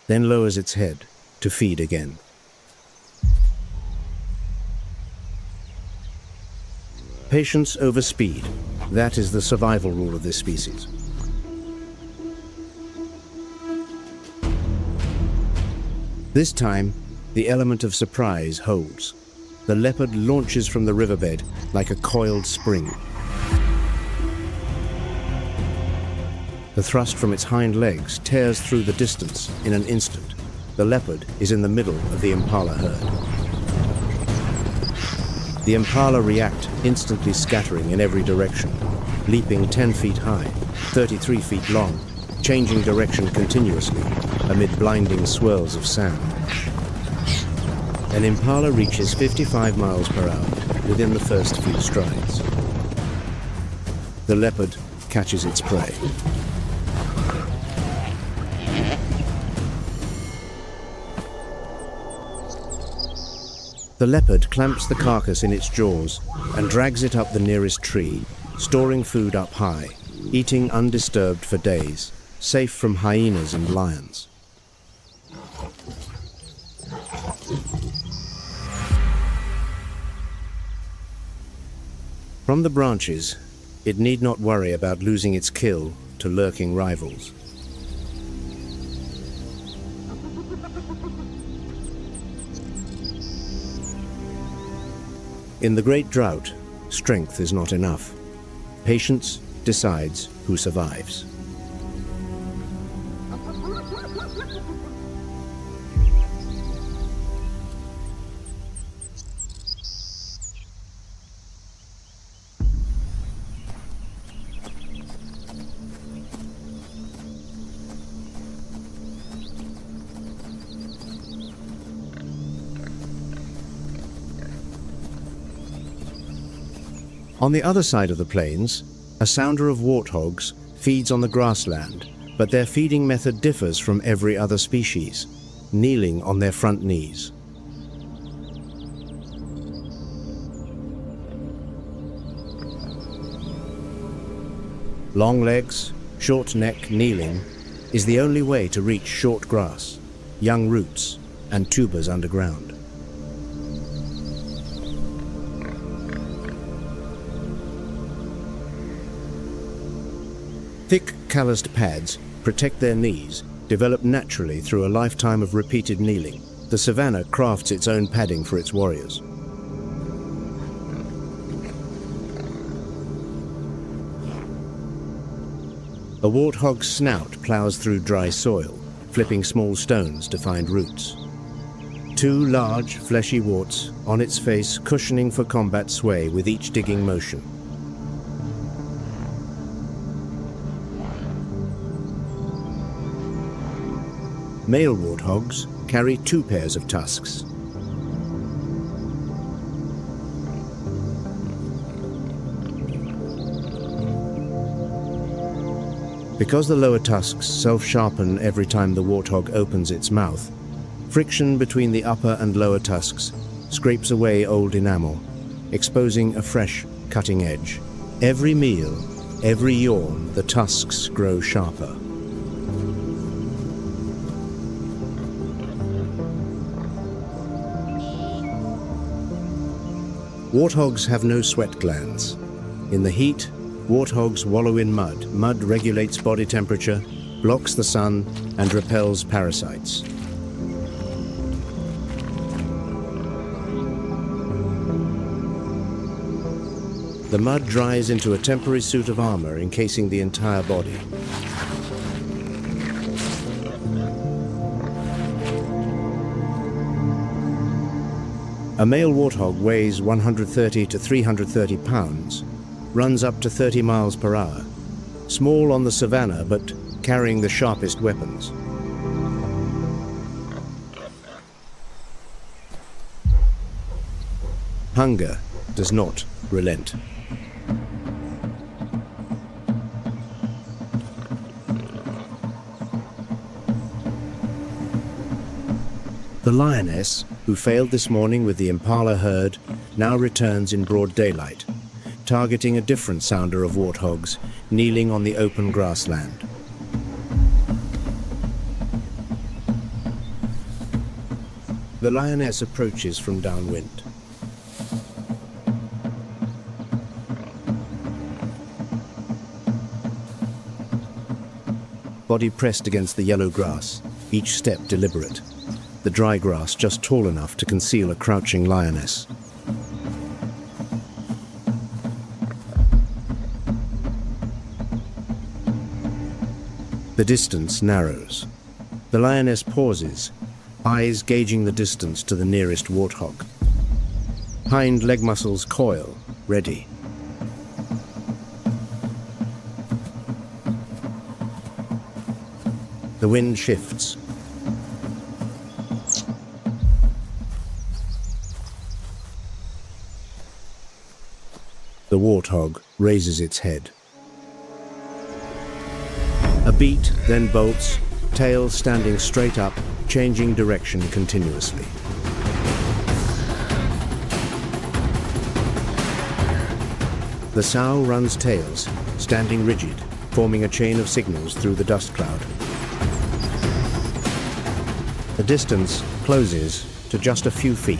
then lowers its head to feed again. Patience over speed. That is the survival rule of this species. This time, the element of surprise holds. The leopard launches from the riverbed like a coiled spring. The thrust from its hind legs tears through the distance in an instant. The leopard is in the middle of the impala herd. The impala react, instantly scattering in every direction, leaping 10 feet high, 33 feet long, changing direction continuously amid blinding swirls of sand. An impala reaches 55 miles per hour within the first few strides. The leopard catches its prey. The leopard clamps the carcass in its jaws and drags it up the nearest tree, storing food up high, eating undisturbed for days, safe from hyenas and lions. From the branches, it need not worry about losing its kill to lurking rivals. In the great drought, strength is not enough. Patience decides who survives. On the other side of the plains, a sounder of warthogs feeds on the grassland, but their feeding method differs from every other species, kneeling on their front knees. Long legs, short neck kneeling is the only way to reach short grass, young roots, and tubers underground. Thick, calloused pads protect their knees, developed naturally through a lifetime of repeated kneeling. The savanna crafts its own padding for its warriors. A warthog's snout plows through dry soil, flipping small stones to find roots. Two large, fleshy warts on its face cushioning for combat sway with each digging motion. Male warthogs carry two pairs of tusks. Because the lower tusks self-sharpen every time the warthog opens its mouth, friction between the upper and lower tusks scrapes away old enamel, exposing a fresh, cutting edge. Every meal, every yawn, the tusks grow sharper. Warthogs have no sweat glands. In the heat, warthogs wallow in mud. Mud regulates body temperature, blocks the sun, and repels parasites. The mud dries into a temporary suit of armor encasing the entire body. A male warthog weighs 130 to 330 pounds, runs up to 30 miles per hour, small on the savanna but carrying the sharpest weapons. Hunger does not relent. The lioness, who failed this morning with the impala herd, now returns in broad daylight, targeting a different sounder of warthogs kneeling on the open grassland. The lioness approaches from downwind. Body pressed against the yellow grass, each step deliberate. The dry grass just tall enough to conceal a crouching lioness. The distance narrows. The lioness pauses, eyes gauging the distance to the nearest warthog. Hind leg muscles coil, ready. The wind shifts. The warthog raises its head. A beat, then bolts, tail standing straight up, changing direction continuously. The sow runs tails, standing rigid, forming a chain of signals through the dust cloud. The distance closes to just a few feet.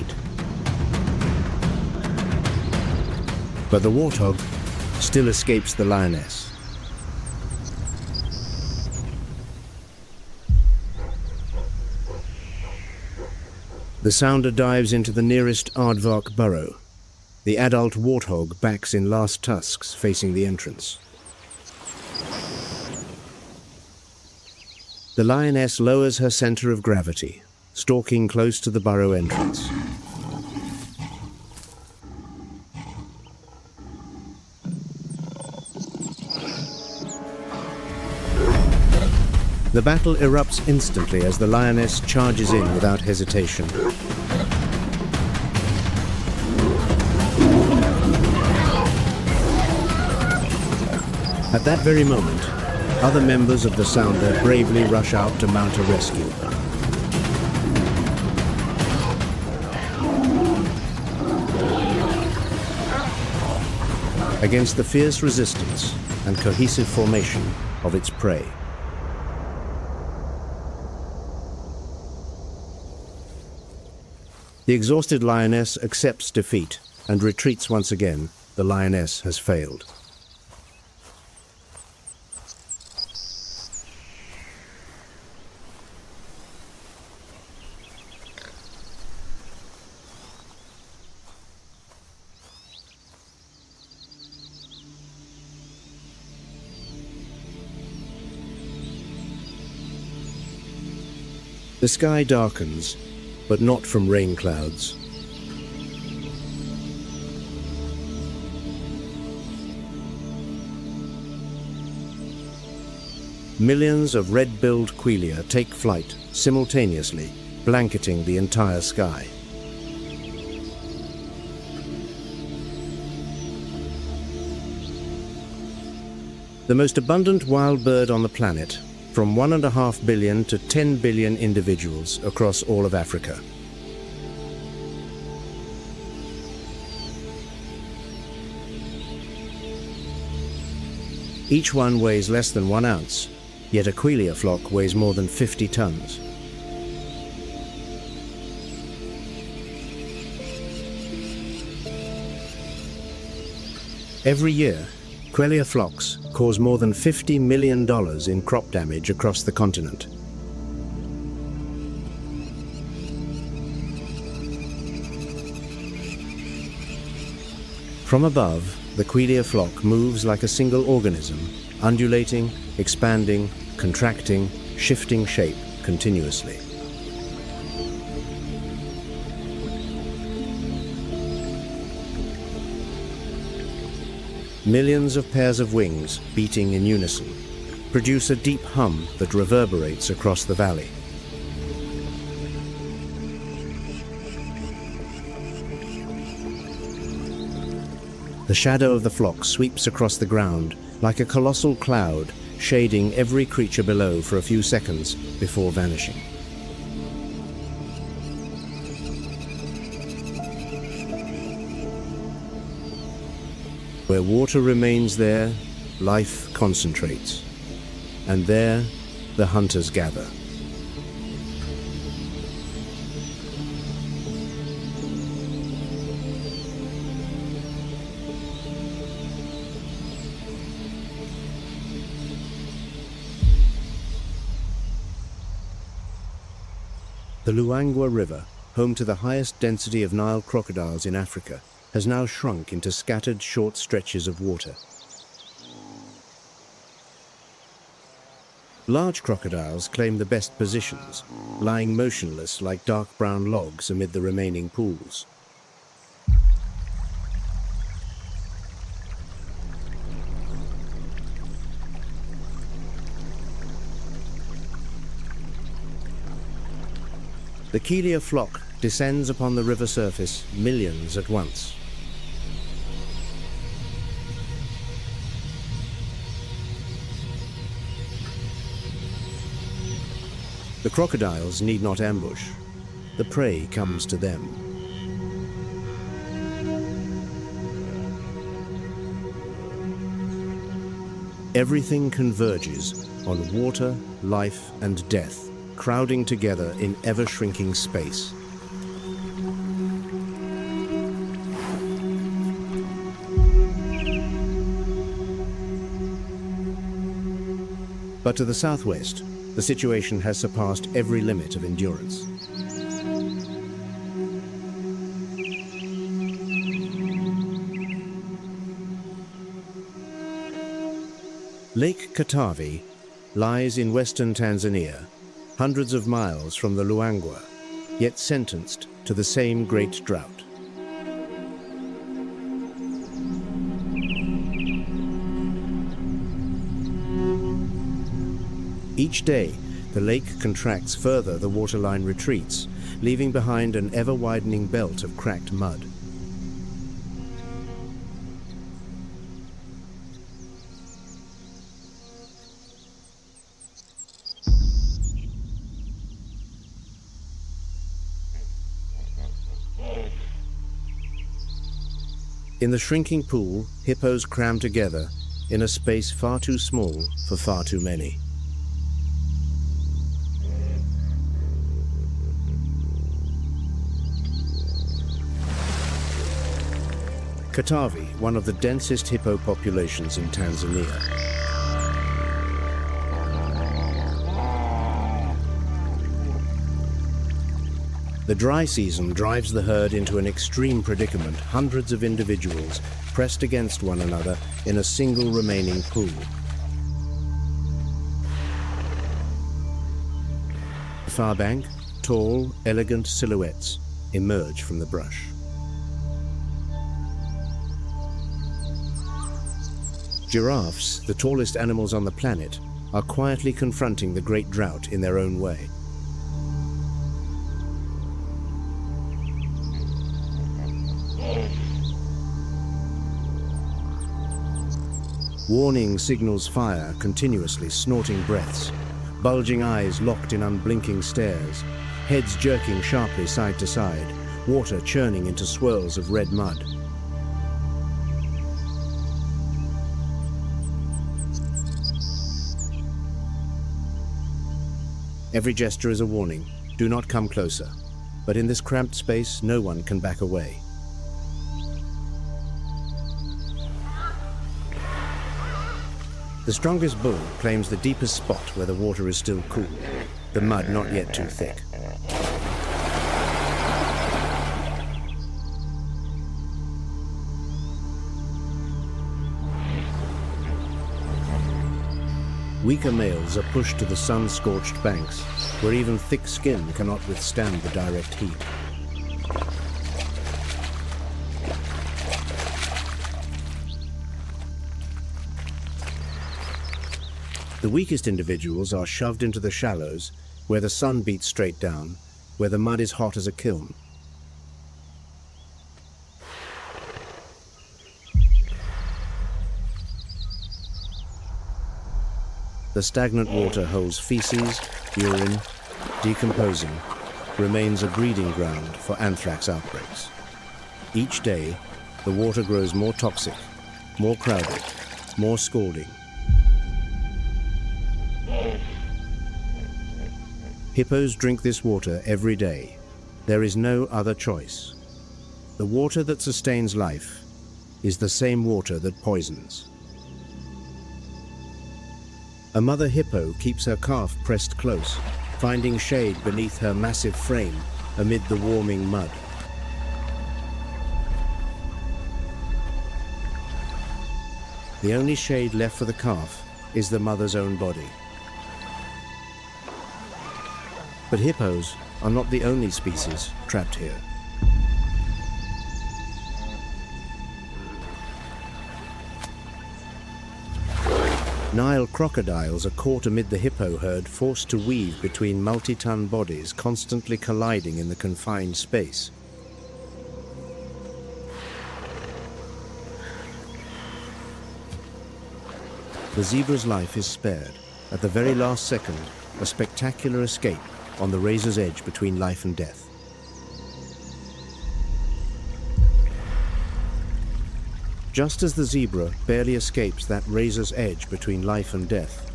But the warthog still escapes the lioness. The sounder dives into the nearest aardvark burrow. The adult warthog backs in last tusks facing the entrance. The lioness lowers her center of gravity, stalking close to the burrow entrance. The battle erupts instantly as the lioness charges in without hesitation. At that very moment, other members of the sounder bravely rush out to mount a rescue. Against the fierce resistance and cohesive formation of its prey. The exhausted lioness accepts defeat and retreats once again. The lioness has failed. The sky darkens, but not from rain clouds. Millions of red-billed quelea take flight simultaneously, blanketing the entire sky. The most abundant wild bird on the planet, from 1.5 billion to 10 billion individuals across all of Africa. Each one weighs less than 1 ounce, yet a quelea flock weighs more than 50 tons. Every year, quelea flocks cause more than $50 million in crop damage across the continent. From above, the quelea flock moves like a single organism, undulating, expanding, contracting, shifting shape continuously. Millions of pairs of wings, beating in unison, produce a deep hum that reverberates across the valley. The shadow of the flock sweeps across the ground like a colossal cloud, shading every creature below for a few seconds before vanishing. Where water remains there, life concentrates, and there the hunters gather. The Luangwa River, home to the highest density of Nile crocodiles in Africa, has now shrunk into scattered short stretches of water. Large crocodiles claim the best positions, lying motionless like dark brown logs amid the remaining pools. The Keelia flock descends upon the river surface, millions at once. The crocodiles need not ambush. The prey comes to them. Everything converges on water, life, and death, crowding together in ever-shrinking space. But to the southwest, the situation has surpassed every limit of endurance. Lake Katavi lies in western Tanzania, hundreds of miles from the Luangwa, yet sentenced to the same great drought. Each day, the lake contracts further, the waterline retreats, leaving behind an ever-widening belt of cracked mud. In the shrinking pool, hippos cram together in a space far too small for far too many. Katavi, one of the densest hippo populations in Tanzania. The dry season drives the herd into an extreme predicament, hundreds of individuals pressed against one another in a single remaining pool. The far bank, tall, elegant silhouettes emerge from the brush. Giraffes, the tallest animals on the planet, are quietly confronting the great drought in their own way. Warning signals fire continuously, snorting breaths, bulging eyes locked in unblinking stares, heads jerking sharply side to side, water churning into swirls of red mud. Every gesture is a warning. Do not come closer. But in this cramped space, no one can back away. The strongest bull claims the deepest spot where the water is still cool, the mud not yet too thick. Weaker males are pushed to the sun-scorched banks, where even thick skin cannot withstand the direct heat. The weakest individuals are shoved into the shallows, where the sun beats straight down, where the mud is hot as a kiln. The stagnant water holds feces, urine, decomposing, remains a breeding ground for anthrax outbreaks. Each day, the water grows more toxic, more crowded, more scalding. Hippos drink this water every day. There is no other choice. The water that sustains life is the same water that poisons. A mother hippo keeps her calf pressed close, finding shade beneath her massive frame amid the warming mud. The only shade left for the calf is the mother's own body. But hippos are not the only species trapped here. Nile crocodiles are caught amid the hippo herd, forced to weave between multi-ton bodies, constantly colliding in the confined space. The zebra's life is spared. At the very last second, a spectacular escape on the razor's edge between life and death. Just as the zebra barely escapes that razor's edge between life and death,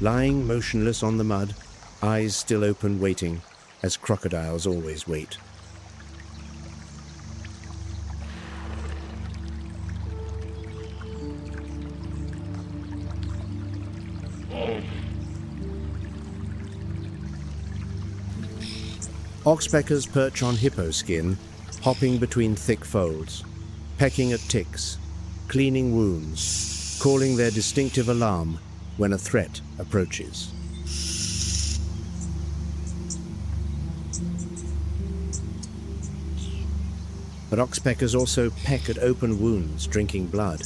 lying motionless on the mud, eyes still open, waiting, as crocodiles always wait. Oxpeckers perch on hippo skin, hopping between thick folds, pecking at ticks, cleaning wounds, calling their distinctive alarm when a threat approaches. But oxpeckers also peck at open wounds, drinking blood.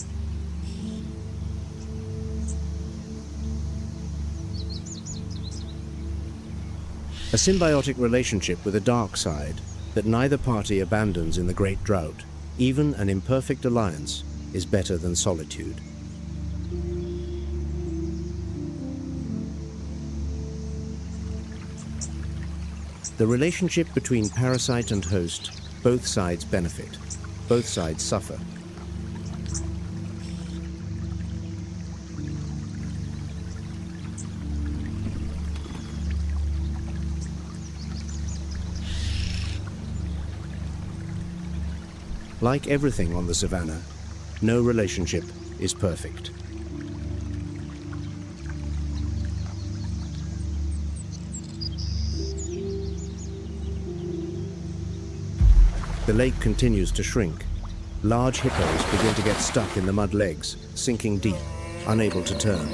A symbiotic relationship with a dark side that neither party abandons in the Great Drought. Even an imperfect alliance is better than solitude. The relationship between parasite and host, both sides benefit, both sides suffer. Like everything on the savanna, no relationship is perfect. The lake continues to shrink. Large hippos begin to get stuck in the mud legs, sinking deep, unable to turn.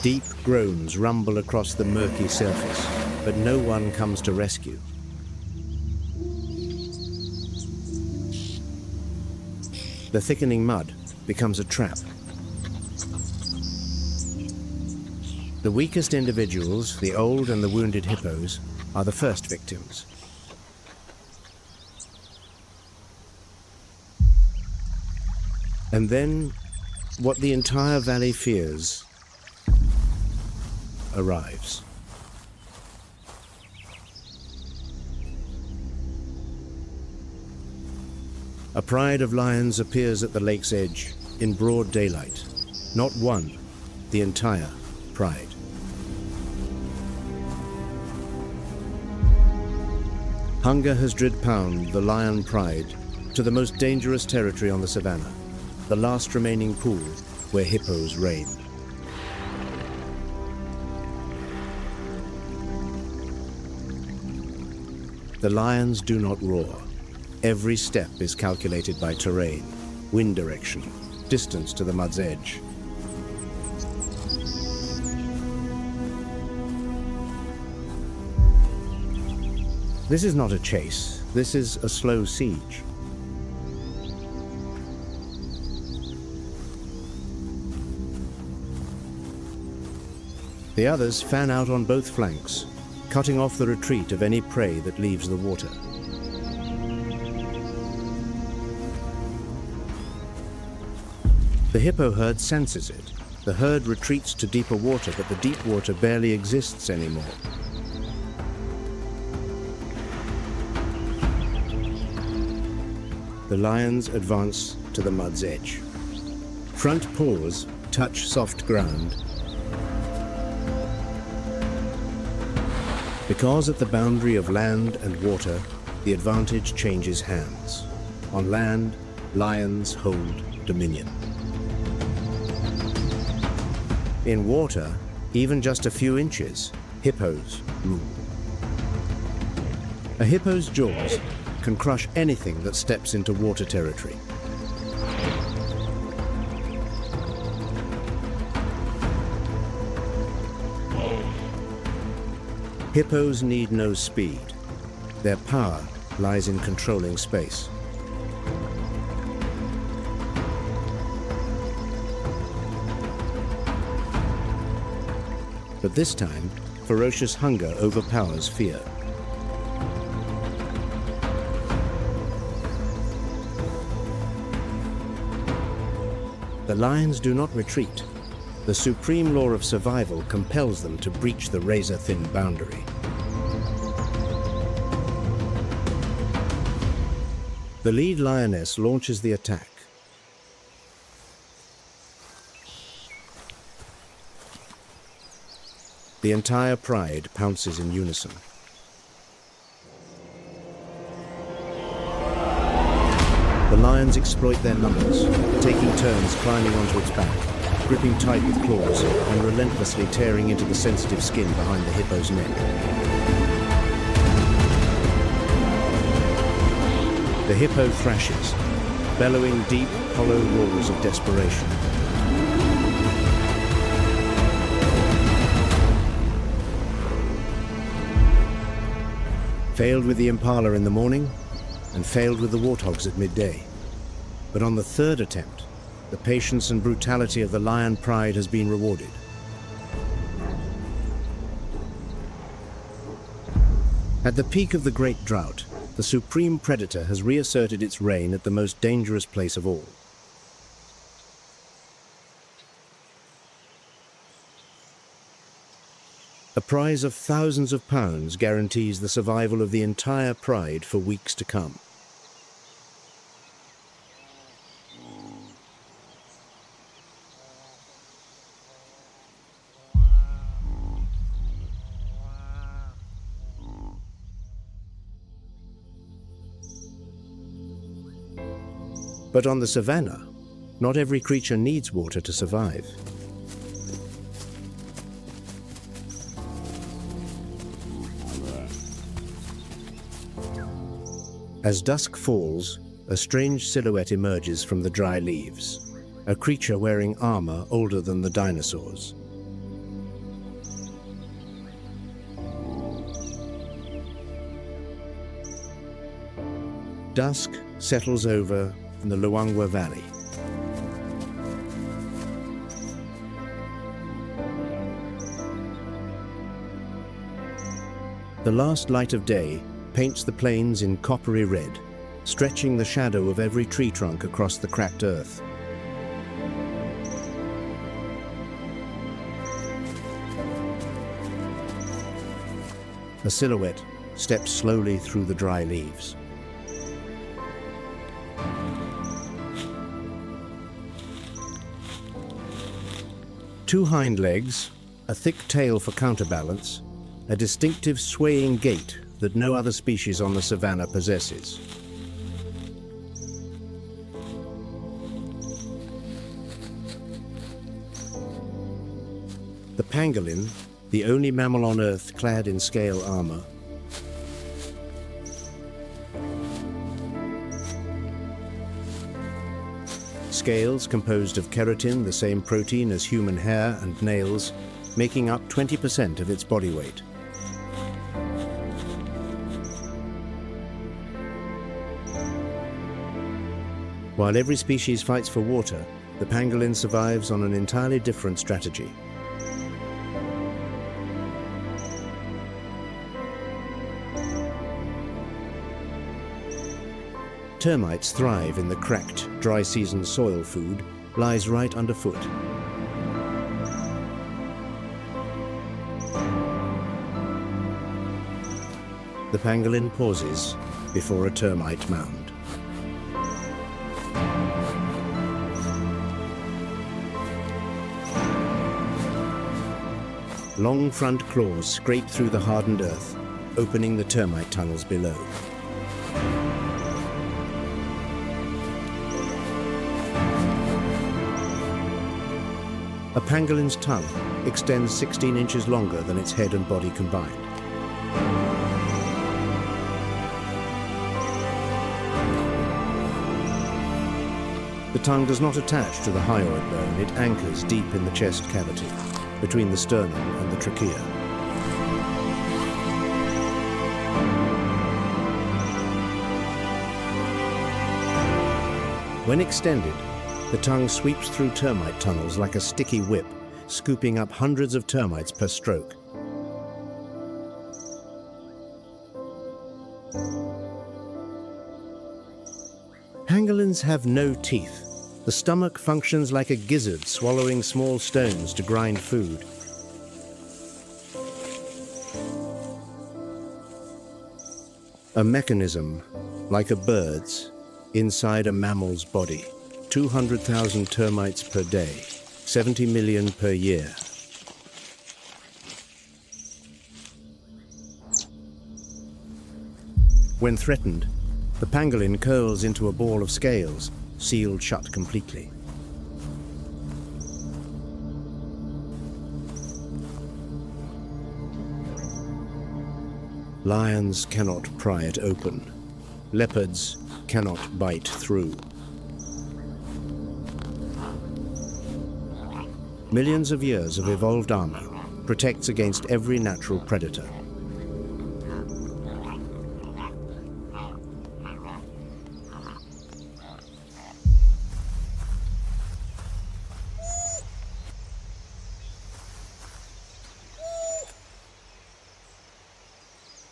Deep groans rumble across the murky surface, but no one comes to rescue. The thickening mud becomes a trap. The weakest individuals, the old and the wounded hippos, are the first victims. And then, what the entire valley fears arrives. A pride of lions appears at the lake's edge in broad daylight. Not one, the entire pride. Hunger has driven the lion pride to the most dangerous territory on the savanna, the last remaining pool where hippos reign. The lions do not roar. Every step is calculated by terrain, wind direction, distance to the mud's edge. This is not a chase, this is a slow siege. The others fan out on both flanks, cutting off the retreat of any prey that leaves the water. The hippo herd senses it. The herd retreats to deeper water, but the deep water barely exists anymore. The lions advance to the mud's edge. Front paws touch soft ground. Because at the boundary of land and water, the advantage changes hands. On land, lions hold dominion. In water, even just a few inches, hippos rule. A hippo's jaws can crush anything that steps into water territory. Hippos need no speed. Their power lies in controlling space. But this time, ferocious hunger overpowers fear. The lions do not retreat. The supreme law of survival compels them to breach the razor-thin boundary. The lead lioness launches the attack. The entire pride pounces in unison. The lions exploit their numbers, taking turns climbing onto its back, gripping tight with claws and relentlessly tearing into the sensitive skin behind the hippo's neck. The hippo thrashes, bellowing deep, hollow roars of desperation. Failed with the impala in the morning, and failed with the warthogs at midday. But on the third attempt, the patience and brutality of the lion pride has been rewarded. At the peak of the great drought, the supreme predator has reasserted its reign at the most dangerous place of all. A prize of thousands of pounds guarantees the survival of the entire pride for weeks to come. But on the savanna, not every creature needs water to survive. As dusk falls, a strange silhouette emerges from the dry leaves, a creature wearing armor older than the dinosaurs. Dusk settles over in the Luangwa Valley. The last light of day paints the plains in coppery red, stretching the shadow of every tree trunk across the cracked earth. A silhouette steps slowly through the dry leaves. Two hind legs, a thick tail for counterbalance, a distinctive swaying gait that no other species on the savanna possesses. The pangolin, the only mammal on Earth clad in scale armor, scales composed of keratin, the same protein as human hair and nails, making up 20% of its body weight. While every species fights for water, the pangolin survives on an entirely different strategy. Termites thrive in the cracked, dry-season soil. Food lies right underfoot. The pangolin pauses before a termite mound. Long front claws scrape through the hardened earth, opening the termite tunnels below. A pangolin's tongue extends 16 inches longer than its head and body combined. The tongue does not attach to the hyoid bone. It anchors deep in the chest cavity, between the sternum and the trachea. When extended, the tongue sweeps through termite tunnels like a sticky whip, scooping up hundreds of termites per stroke. Pangolins have no teeth. The stomach functions like a gizzard swallowing small stones to grind food. A mechanism, like a bird's, inside a mammal's body. 200,000 termites per day, 70 million per year. When threatened, the pangolin curls into a ball of scales, sealed shut completely. Lions cannot pry it open. Leopards cannot bite through. Millions of years of evolved armor protects against every natural predator.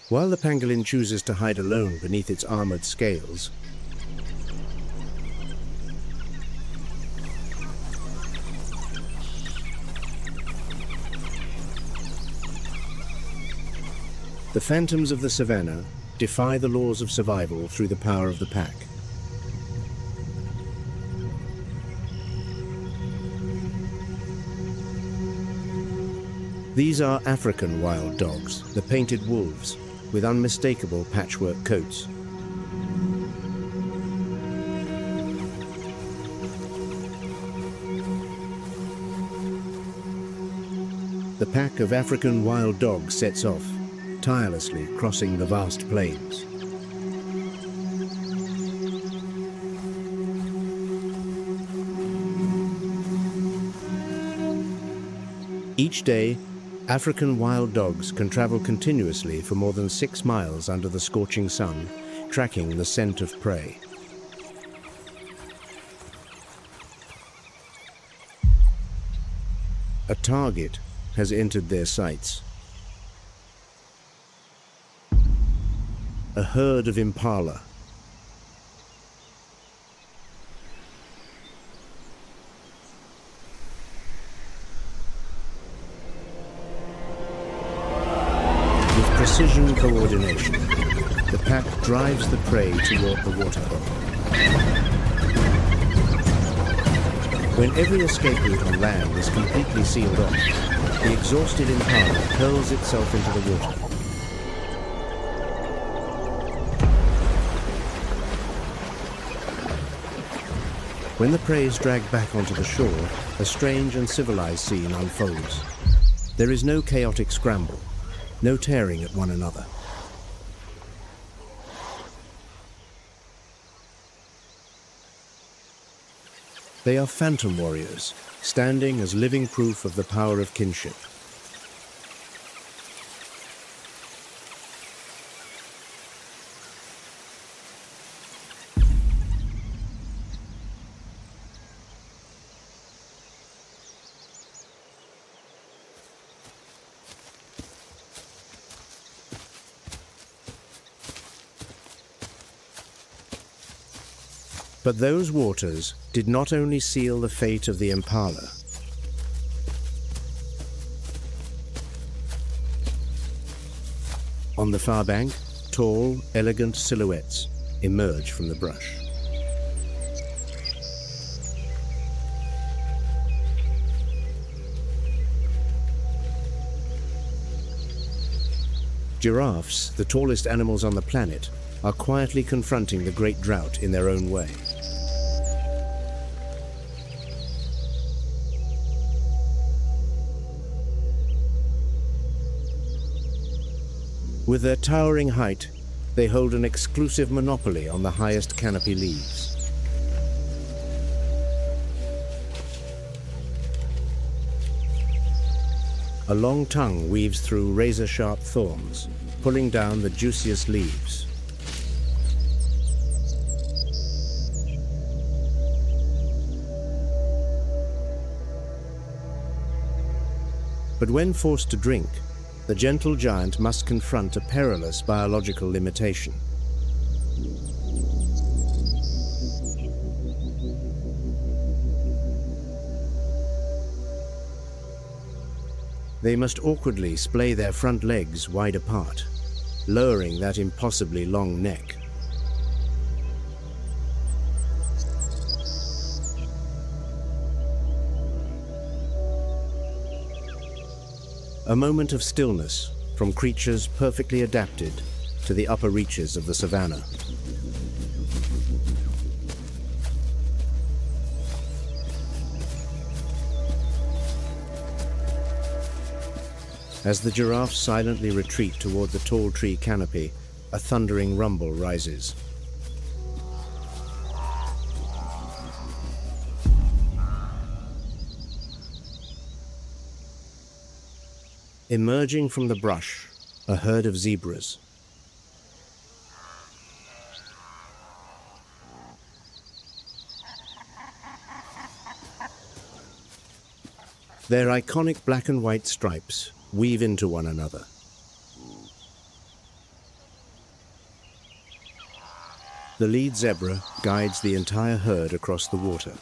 While the pangolin chooses to hide alone beneath its armored scales, the phantoms of the savanna defy the laws of survival through the power of the pack. These are African wild dogs, the painted wolves, with unmistakable patchwork coats. The pack of African wild dogs sets off, tirelessly crossing the vast plains. Each day, African wild dogs can travel continuously for more than 6 miles under the scorching sun, tracking the scent of prey. A target has entered their sights. A herd of impala. With precision coordination, the pack drives the prey toward the waterhole. When every escape route on land is completely sealed off, the exhausted impala hurls itself into the water. When the prey is dragged back onto the shore, a strange and civilized scene unfolds. There is no chaotic scramble, no tearing at one another. They are phantom warriors, standing as living proof of the power of kinship. But those waters did not only seal the fate of the impala. On the far bank, tall, elegant silhouettes emerge from the brush. Giraffes, the tallest animals on the planet, are quietly confronting the great drought in their own way. With their towering height, they hold an exclusive monopoly on the highest canopy leaves. A long tongue weaves through razor-sharp thorns, pulling down the juiciest leaves. But when forced to drink, the gentle giant must confront a perilous biological limitation. They must awkwardly splay their front legs wide apart, lowering that impossibly long neck. A moment of stillness from creatures perfectly adapted to the upper reaches of the savanna. As the giraffes silently retreat toward the tall tree canopy, a thundering rumble rises. Emerging from the brush, a herd of zebras. Their iconic black and white stripes weave into one another. The lead zebra guides the entire herd across the water.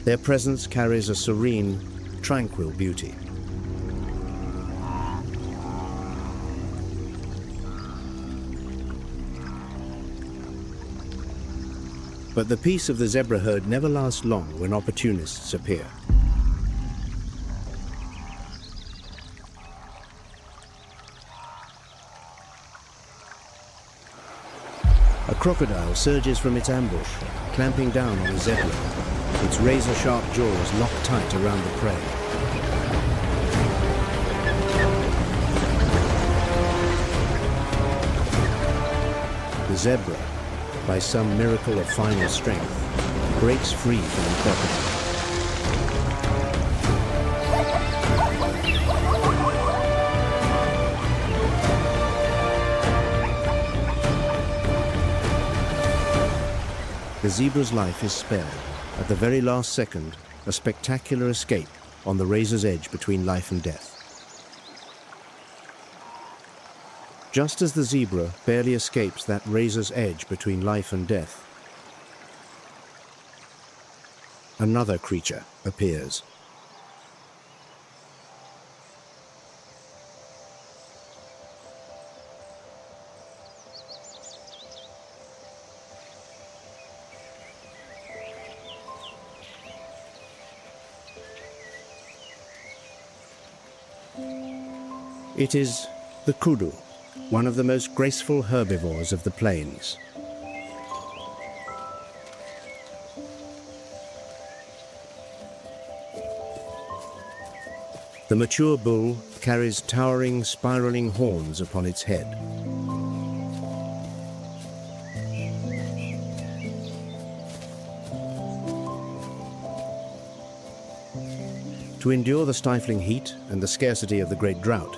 Their presence carries a serene, tranquil beauty. But the peace of the zebra herd never lasts long when opportunists appear. A crocodile surges from its ambush, clamping down on a zebra, its razor-sharp jaws locked tight around the prey. The zebra, by some miracle of final strength, breaks free from the crocodile. The zebra's life is spared. At the very last second, a spectacular escape on the razor's edge between life and death. Just as the zebra barely escapes that razor's edge between life and death, another creature appears. It is the kudu, one of the most graceful herbivores of the plains. The mature bull carries towering, spiraling horns upon its head. To endure the stifling heat and the scarcity of the great drought,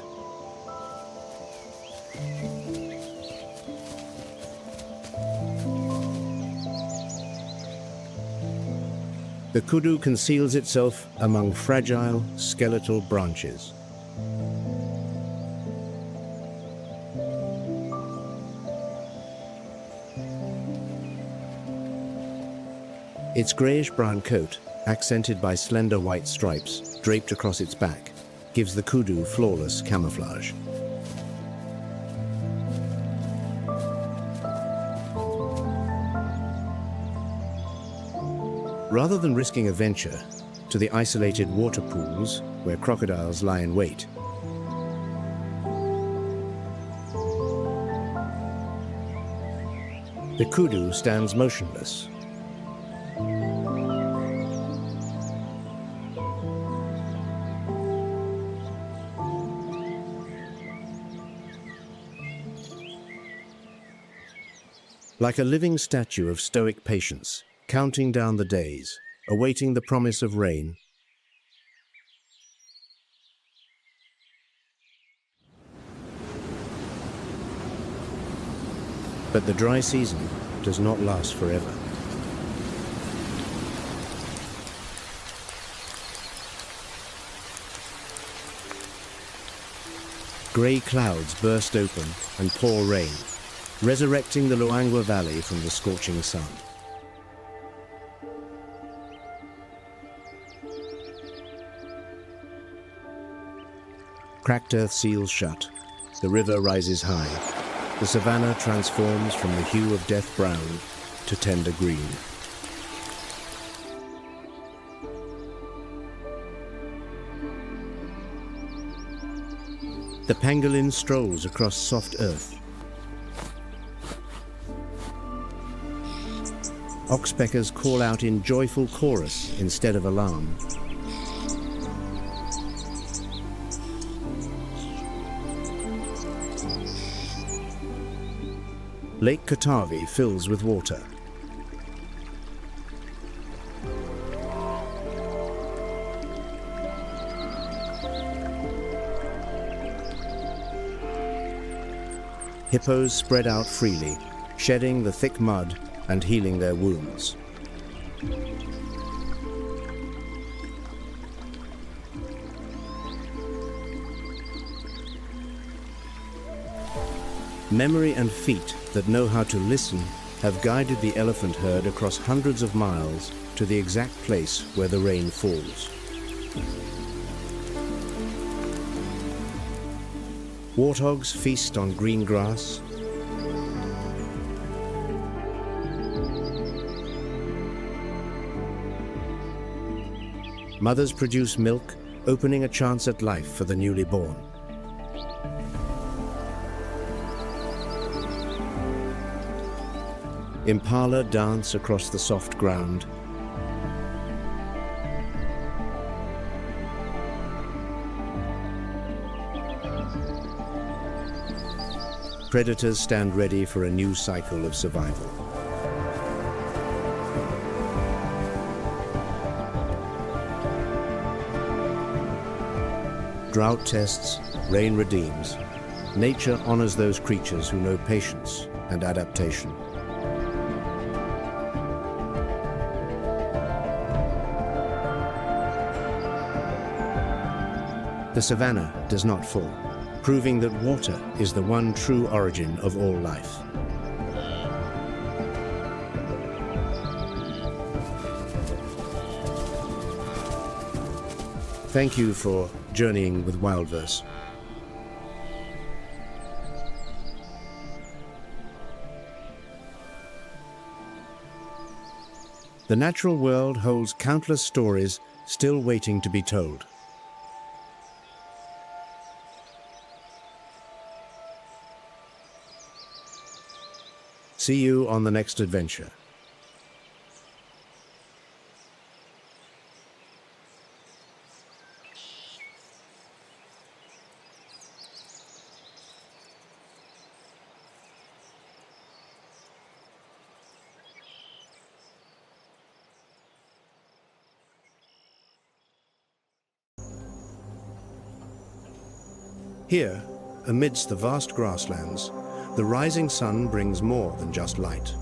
The kudu conceals itself among fragile, skeletal branches. Its grayish-brown coat, accented by slender white stripes draped across its back, gives the kudu flawless camouflage. Rather than risking a venture to the isolated water pools where crocodiles lie in wait, the kudu stands motionless. Like a living statue of stoic patience, counting down the days, awaiting the promise of rain. But the dry season does not last forever. Grey clouds burst open and pour rain, resurrecting the Luangwa Valley from the scorching sun. Cracked earth seals shut, the river rises high, the savanna transforms from the hue of death brown to tender green. The pangolin strolls across soft earth. Oxpeckers call out in joyful chorus instead of alarm. Lake Katavi fills with water. Hippos spread out freely, shedding the thick mud and healing their wounds. Memory and feet that know how to listen have guided the elephant herd across hundreds of miles to the exact place where the rain falls. Warthogs feast on green grass. Mothers produce milk, opening a chance at life for the newly born. Impala dance across the soft ground. Predators stand ready for a new cycle of survival. Drought tests, rain redeems. Nature honors those creatures who know patience and adaptation. The savanna does not fall, proving that water is the one true origin of all life. Thank you for journeying with WildVerse. The natural world holds countless stories still waiting to be told. See you on the next adventure. Here, amidst the vast grasslands, the rising sun brings more than just light.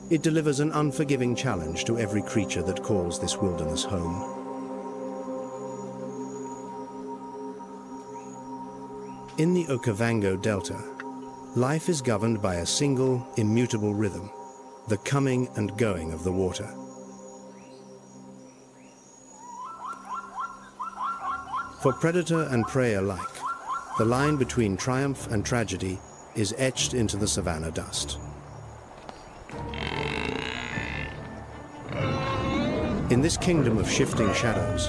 It delivers an unforgiving challenge to every creature that calls this wilderness home. In the Okavango Delta, life is governed by a single, immutable rhythm, the coming and going of the water. For predator and prey alike, the line between triumph and tragedy is etched into the savanna dust. In this kingdom of shifting shadows,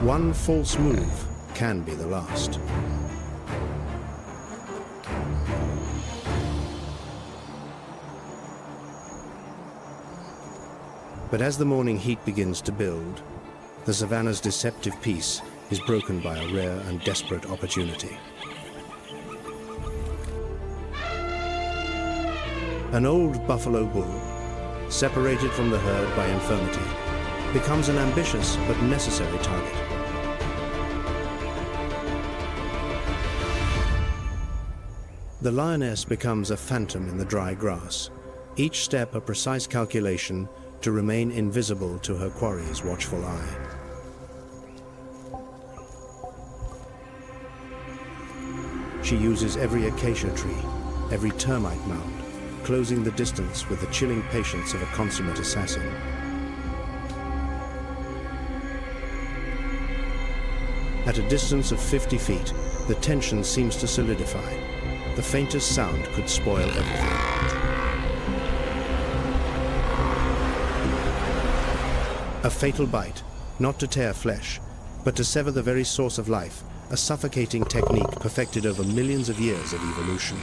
one false move can be the last. But as the morning heat begins to build, the savanna's deceptive peace is broken by a rare and desperate opportunity. An old buffalo bull, separated from the herd by infirmity, becomes an ambitious but necessary target. The lioness becomes a phantom in the dry grass, each step a precise calculation to remain invisible to her quarry's watchful eye. She uses every acacia tree, every termite mound, closing the distance with the chilling patience of a consummate assassin. At a distance of 50 feet, the tension seems to solidify. The faintest sound could spoil everything. A fatal bite, not to tear flesh, but to sever the very source of life, a suffocating technique perfected over millions of years of evolution.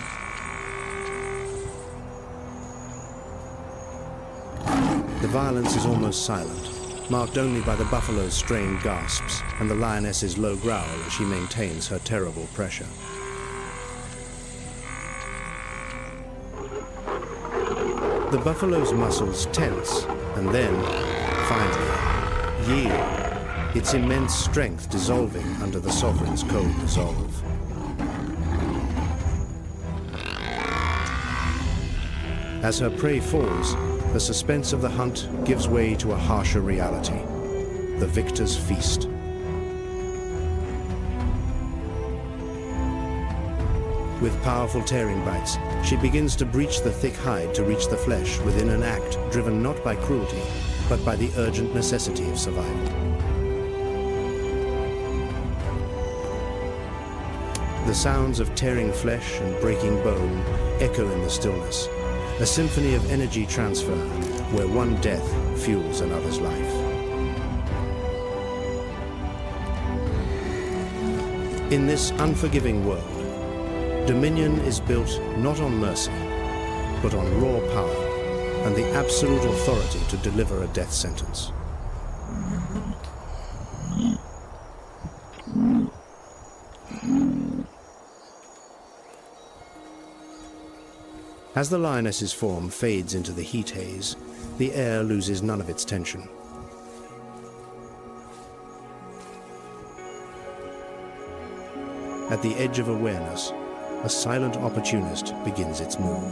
The violence is almost silent, marked only by the buffalo's strained gasps and the lioness's low growl as she maintains her terrible pressure. The buffalo's muscles tense and then, finally, yield, its immense strength dissolving under the sovereign's cold resolve. As her prey falls, the suspense of the hunt gives way to a harsher reality, the victor's feast. With powerful tearing bites, she begins to breach the thick hide to reach the flesh within an act driven not by cruelty, but by the urgent necessity of survival. The sounds of tearing flesh and breaking bone echo in the stillness, a symphony of energy transfer where one death fuels another's life. In this unforgiving world, dominion is built not on mercy, but on raw power and the absolute authority to deliver a death sentence. As the lioness's form fades into the heat haze, the air loses none of its tension. At the edge of awareness, a silent opportunist begins its move.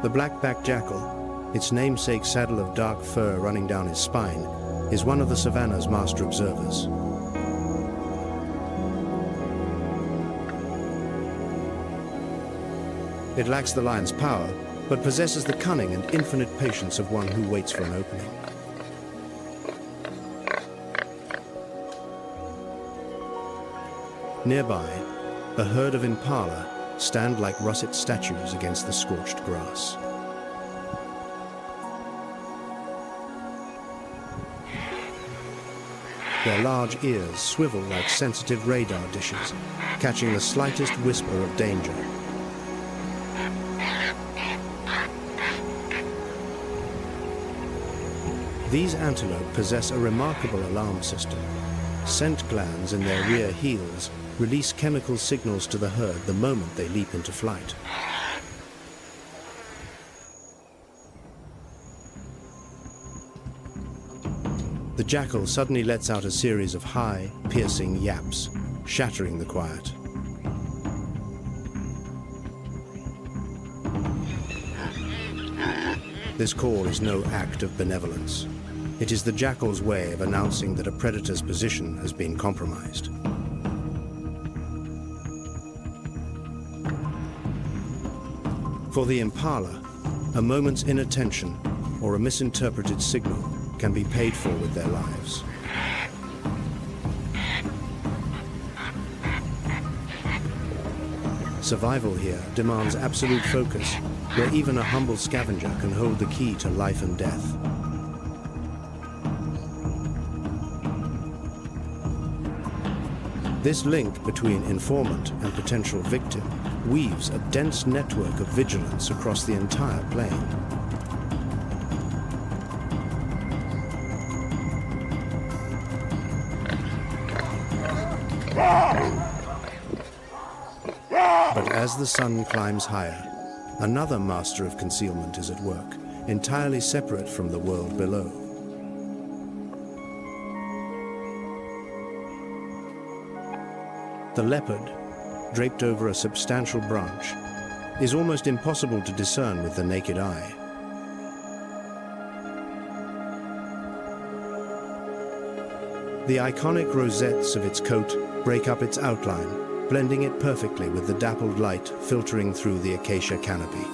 The black-backed jackal, its namesake saddle of dark fur running down his spine, is one of the savanna's master observers. It lacks the lion's power, but possesses the cunning and infinite patience of one who waits for an opening. Nearby, a herd of impala stand like russet statues against the scorched grass. Their large ears swivel like sensitive radar dishes, catching the slightest whisper of danger. These antelope possess a remarkable alarm system. Scent glands in their rear heels release chemical signals to the herd the moment they leap into flight. The jackal suddenly lets out a series of high, piercing yaps, shattering the quiet. This call is no act of benevolence. It is the jackal's way of announcing that a predator's position has been compromised. For the impala, a moment's inattention or a misinterpreted signal can be paid for with their lives. Survival here demands absolute focus, where even a humble scavenger can hold the key to life and death. This link between informant and potential victim weaves a dense network of vigilance across the entire plain. But as the sun climbs higher, another master of concealment is at work, entirely separate from the world below. The leopard, draped over a substantial branch, is almost impossible to discern with the naked eye. The iconic rosettes of its coat break up its outline, blending it perfectly with the dappled light filtering through the acacia canopy.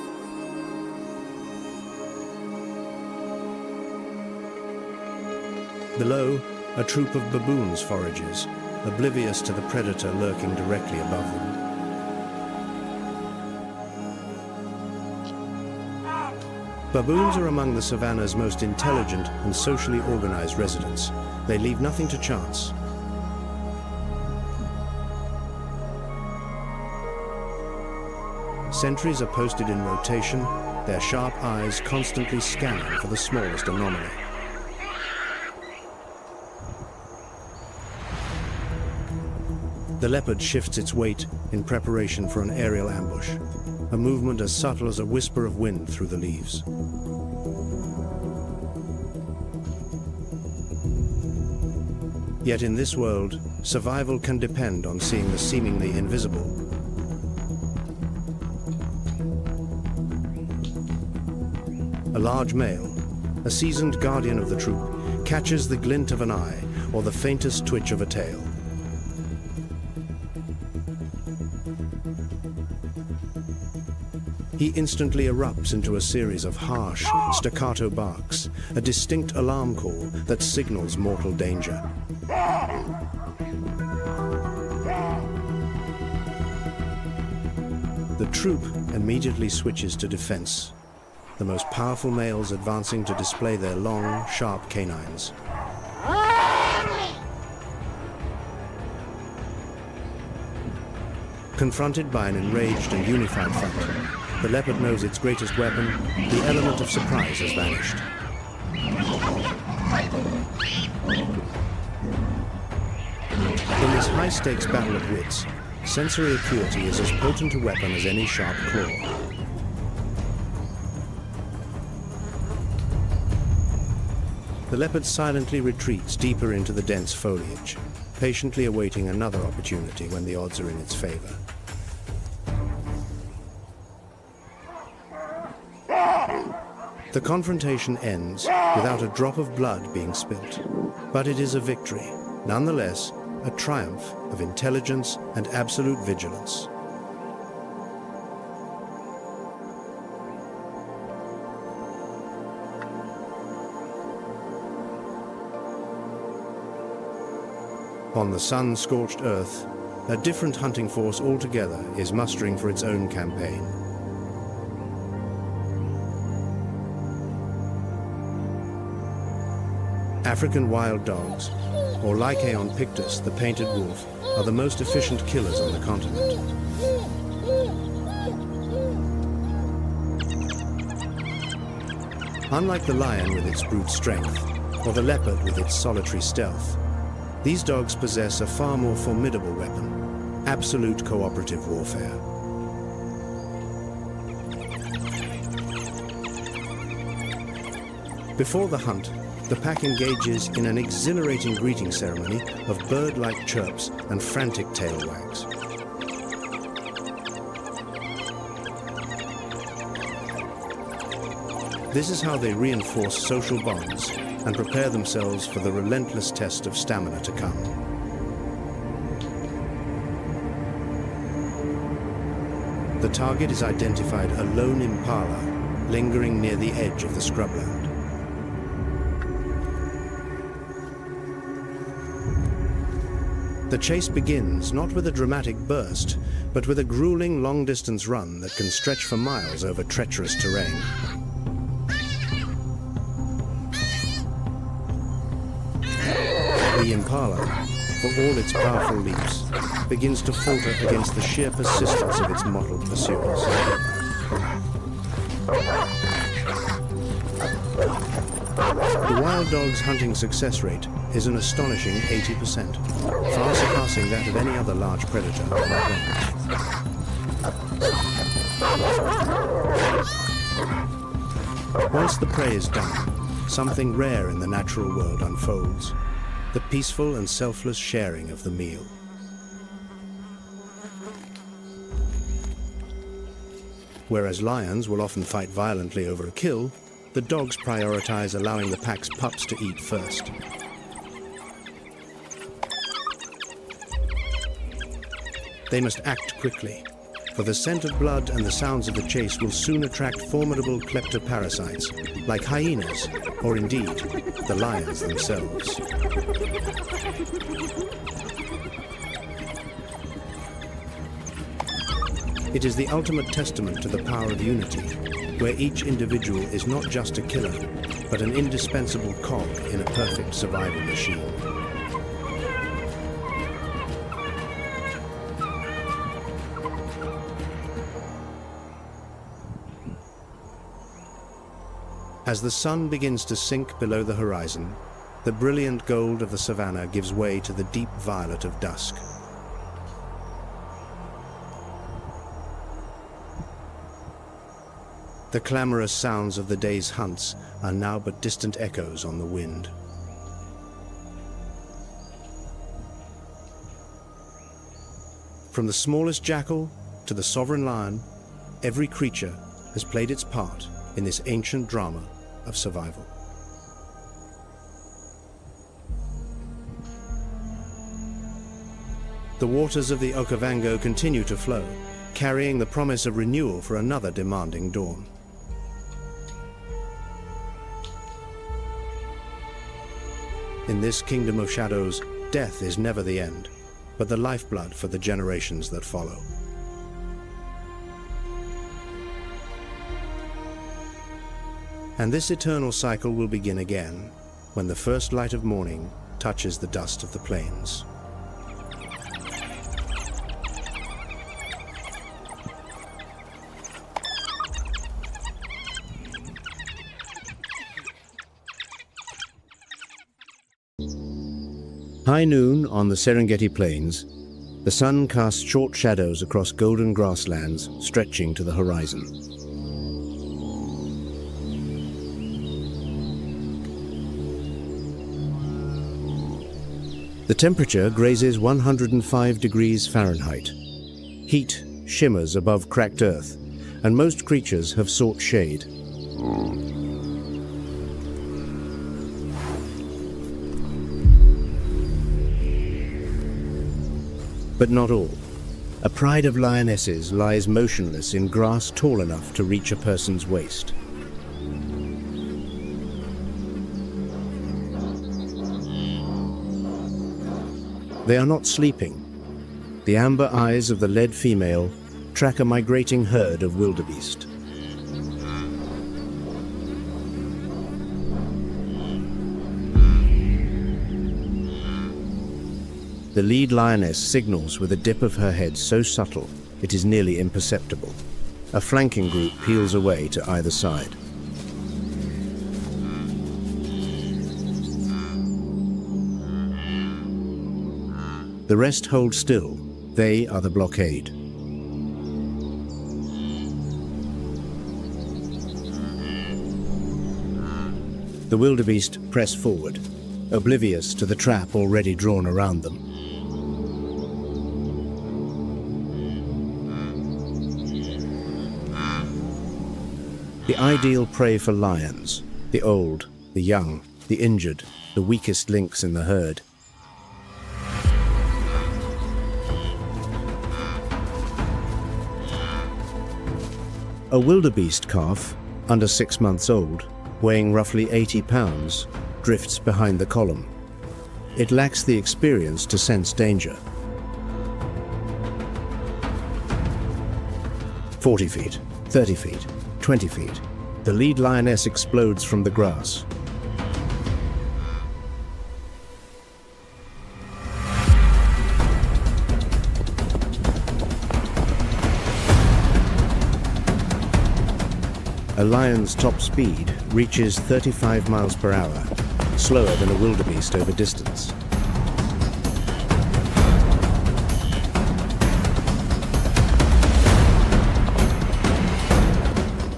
Below, a troop of baboons forages, oblivious to the predator lurking directly above them. Baboons are among the savanna's most intelligent and socially organized residents. They leave nothing to chance. Sentries are posted in rotation, their sharp eyes constantly scanning for the smallest anomaly. The leopard shifts its weight in preparation for an aerial ambush, a movement as subtle as a whisper of wind through the leaves. Yet in this world, survival can depend on seeing the seemingly invisible. A large male, a seasoned guardian of the troop, catches the glint of an eye or the faintest twitch of a tail. He instantly erupts into a series of harsh, staccato barks, a distinct alarm call that signals mortal danger. The troop immediately switches to defense, the most powerful males advancing to display their long, sharp canines. Confronted by an enraged and unified front, the leopard knows its greatest weapon, the element of surprise, has vanished. In this high-stakes battle of wits, sensory acuity is as potent a weapon as any sharp claw. The leopard silently retreats deeper into the dense foliage, patiently awaiting another opportunity when the odds are in its favor. The confrontation ends without a drop of blood being spilt, but it is a victory, nonetheless, a triumph of intelligence and absolute vigilance. On the sun-scorched earth, a different hunting force altogether is mustering for its own campaign. African wild dogs, or Lycaon pictus, the painted wolf, are the most efficient killers on the continent. Unlike the lion with its brute strength, or the leopard with its solitary stealth, these dogs possess a far more formidable weapon, absolute cooperative warfare. Before the hunt, the pack engages in an exhilarating greeting ceremony of bird-like chirps and frantic tail wags. This is how they reinforce social bonds and prepare themselves for the relentless test of stamina to come. The target is identified a lone impala lingering near the edge of the scrubland. The chase begins not with a dramatic burst, but with a grueling long-distance run that can stretch for miles over treacherous terrain. The impala, for all its powerful leaps, begins to falter against the sheer persistence of its mottled pursuers. The wild dog's hunting success rate is an astonishing 80%, far surpassing that of any other large predator on the planet. Once the prey is done, something rare in the natural world unfolds: the peaceful and selfless sharing of the meal. Whereas lions will often fight violently over a kill, the dogs prioritize allowing the pack's pups to eat first. They must act quickly, for the scent of blood and the sounds of the chase will soon attract formidable kleptoparasites, like hyenas, or indeed, the lions themselves. It is the ultimate testament to the power of unity, where each individual is not just a killer, but an indispensable cog in a perfect survival machine. As the sun begins to sink below the horizon, the brilliant gold of the savanna gives way to the deep violet of dusk. The clamorous sounds of the day's hunts are now but distant echoes on the wind. From the smallest jackal to the sovereign lion, every creature has played its part in this ancient drama of survival. The waters of the Okavango continue to flow, carrying the promise of renewal for another demanding dawn. In this kingdom of shadows, death is never the end, but the lifeblood for the generations that follow. And this eternal cycle will begin again, when the first light of morning touches the dust of the plains. High noon on the Serengeti Plains, the sun casts short shadows across golden grasslands stretching to the horizon. The temperature grazes 105 degrees Fahrenheit. Heat shimmers above cracked earth, and most creatures have sought shade. But not all. A pride of lionesses lies motionless in grass tall enough to reach a person's waist. They are not sleeping. The amber eyes of the led female track a migrating herd of wildebeest. The lead lioness signals with a dip of her head so subtle it is nearly imperceptible. A flanking group peels away to either side. The rest hold still. They are the blockade. The wildebeest press forward, oblivious to the trap already drawn around them. the ideal prey for lions, the old, the young, the injured, the weakest links in the herd. A wildebeest calf, under 6 months old, weighing roughly 80 pounds, drifts behind the column. It lacks the experience to sense danger. 40 feet, 30 feet, 20 feet. The lead lioness explodes from the grass. A lion's top speed reaches 35 miles per hour, slower than a wildebeest over distance.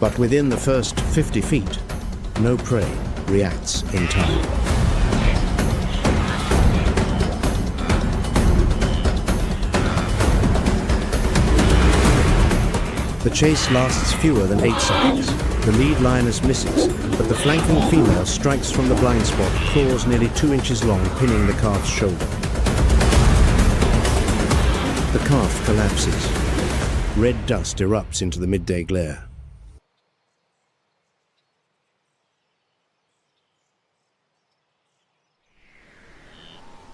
But within the first 50 feet, no prey reacts in time. The chase lasts fewer than 8 seconds. The lead lioness misses, but the flanking female strikes from the blind spot, claws nearly 2 inches long, pinning the calf's shoulder. The calf collapses. Red dust erupts into the midday glare.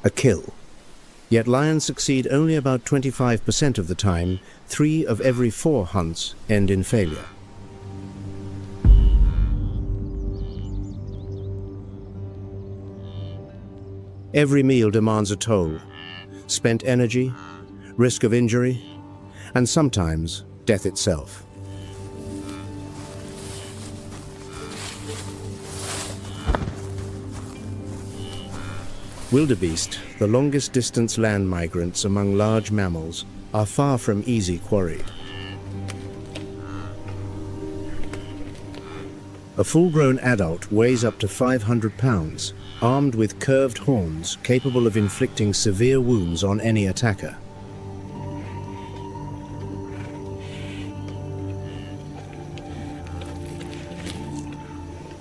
A kill. Yet lions succeed only about 25% of the time. 3 of every 4 hunts end in failure. Every meal demands a toll. Spent energy, risk of injury, and sometimes death itself. Wildebeest, the longest distance land migrants among large mammals, are far from easy quarry. A full-grown adult weighs up to 500 pounds, armed with curved horns capable of inflicting severe wounds on any attacker.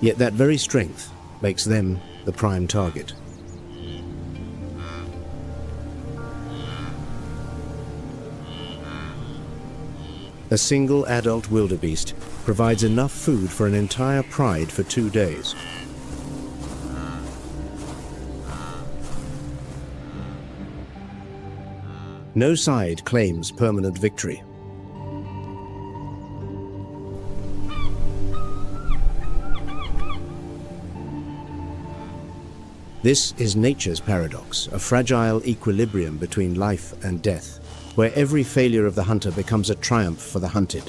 Yet that very strength makes them the prime target. A single adult wildebeest provides enough food for an entire pride for 2 days. No side claims permanent victory. This is nature's paradox, a fragile equilibrium between life and death, where every failure of the hunter becomes a triumph for the hunted.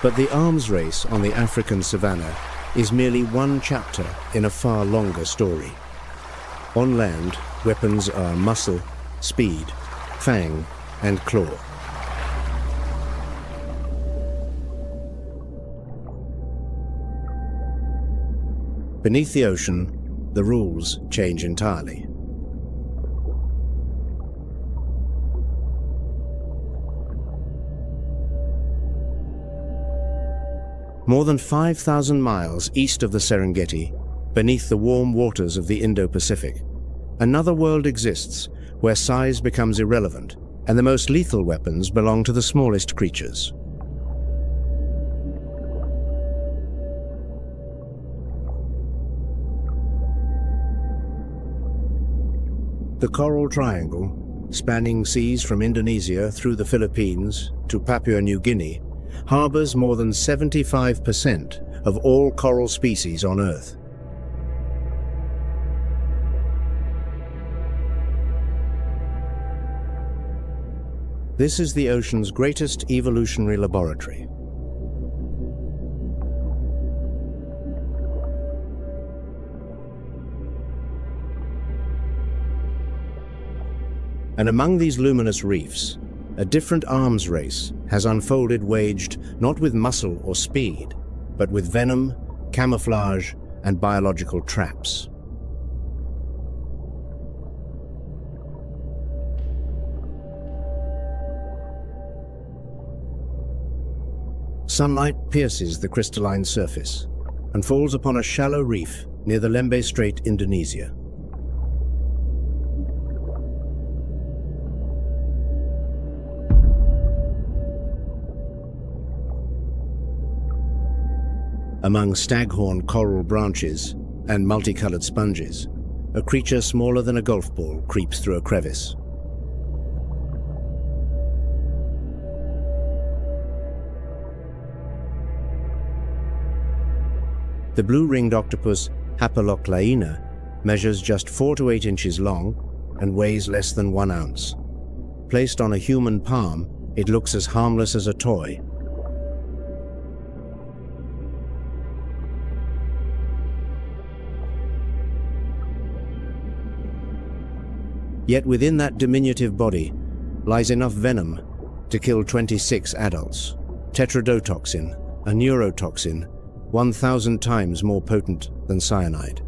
But the arms race on the African savanna is merely one chapter in a far longer story. On land, weapons are muscle, speed, fang, and claw. Beneath the ocean, the rules change entirely. More than 5,000 miles east of the Serengeti, beneath the warm waters of the Indo-Pacific, another world exists where size becomes irrelevant and the most lethal weapons belong to the smallest creatures. The Coral Triangle, spanning seas from Indonesia through the Philippines to Papua New Guinea, harbors more than 75% of all coral species on Earth. This is the ocean's greatest evolutionary laboratory. And among these luminous reefs, a different arms race has unfolded, waged not with muscle or speed, but with venom, camouflage, and biological traps. Sunlight pierces the crystalline surface and falls upon a shallow reef near the Lembeh Strait, Indonesia. Among staghorn coral branches and multicolored sponges, a creature smaller than a golf ball creeps through a crevice. The blue-ringed octopus Hapalochlaena measures just 4 to 8 inches long and weighs less than 1 ounce. Placed on a human palm, it looks as harmless as a toy. Yet within that diminutive body lies enough venom to kill 26 adults. Tetrodotoxin, a neurotoxin 1,000 times more potent than cyanide.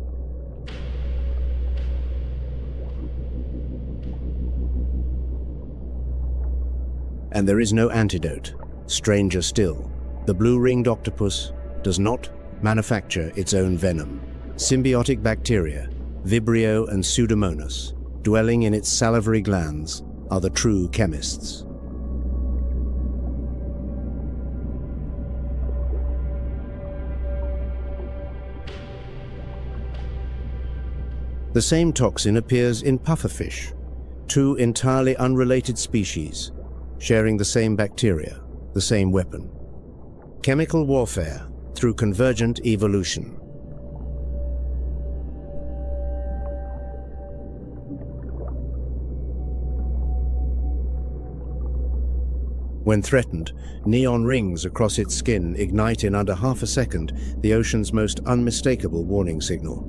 And there is no antidote. Stranger still, the blue-ringed octopus does not manufacture its own venom. Symbiotic bacteria, Vibrio and Pseudomonas, dwelling in its salivary glands, are the true chemists. The same toxin appears in pufferfish, 2 entirely unrelated species, sharing the same bacteria, the same weapon. Chemical warfare through convergent evolution. When threatened, neon rings across its skin ignite in under half a second, the ocean's most unmistakable warning signal.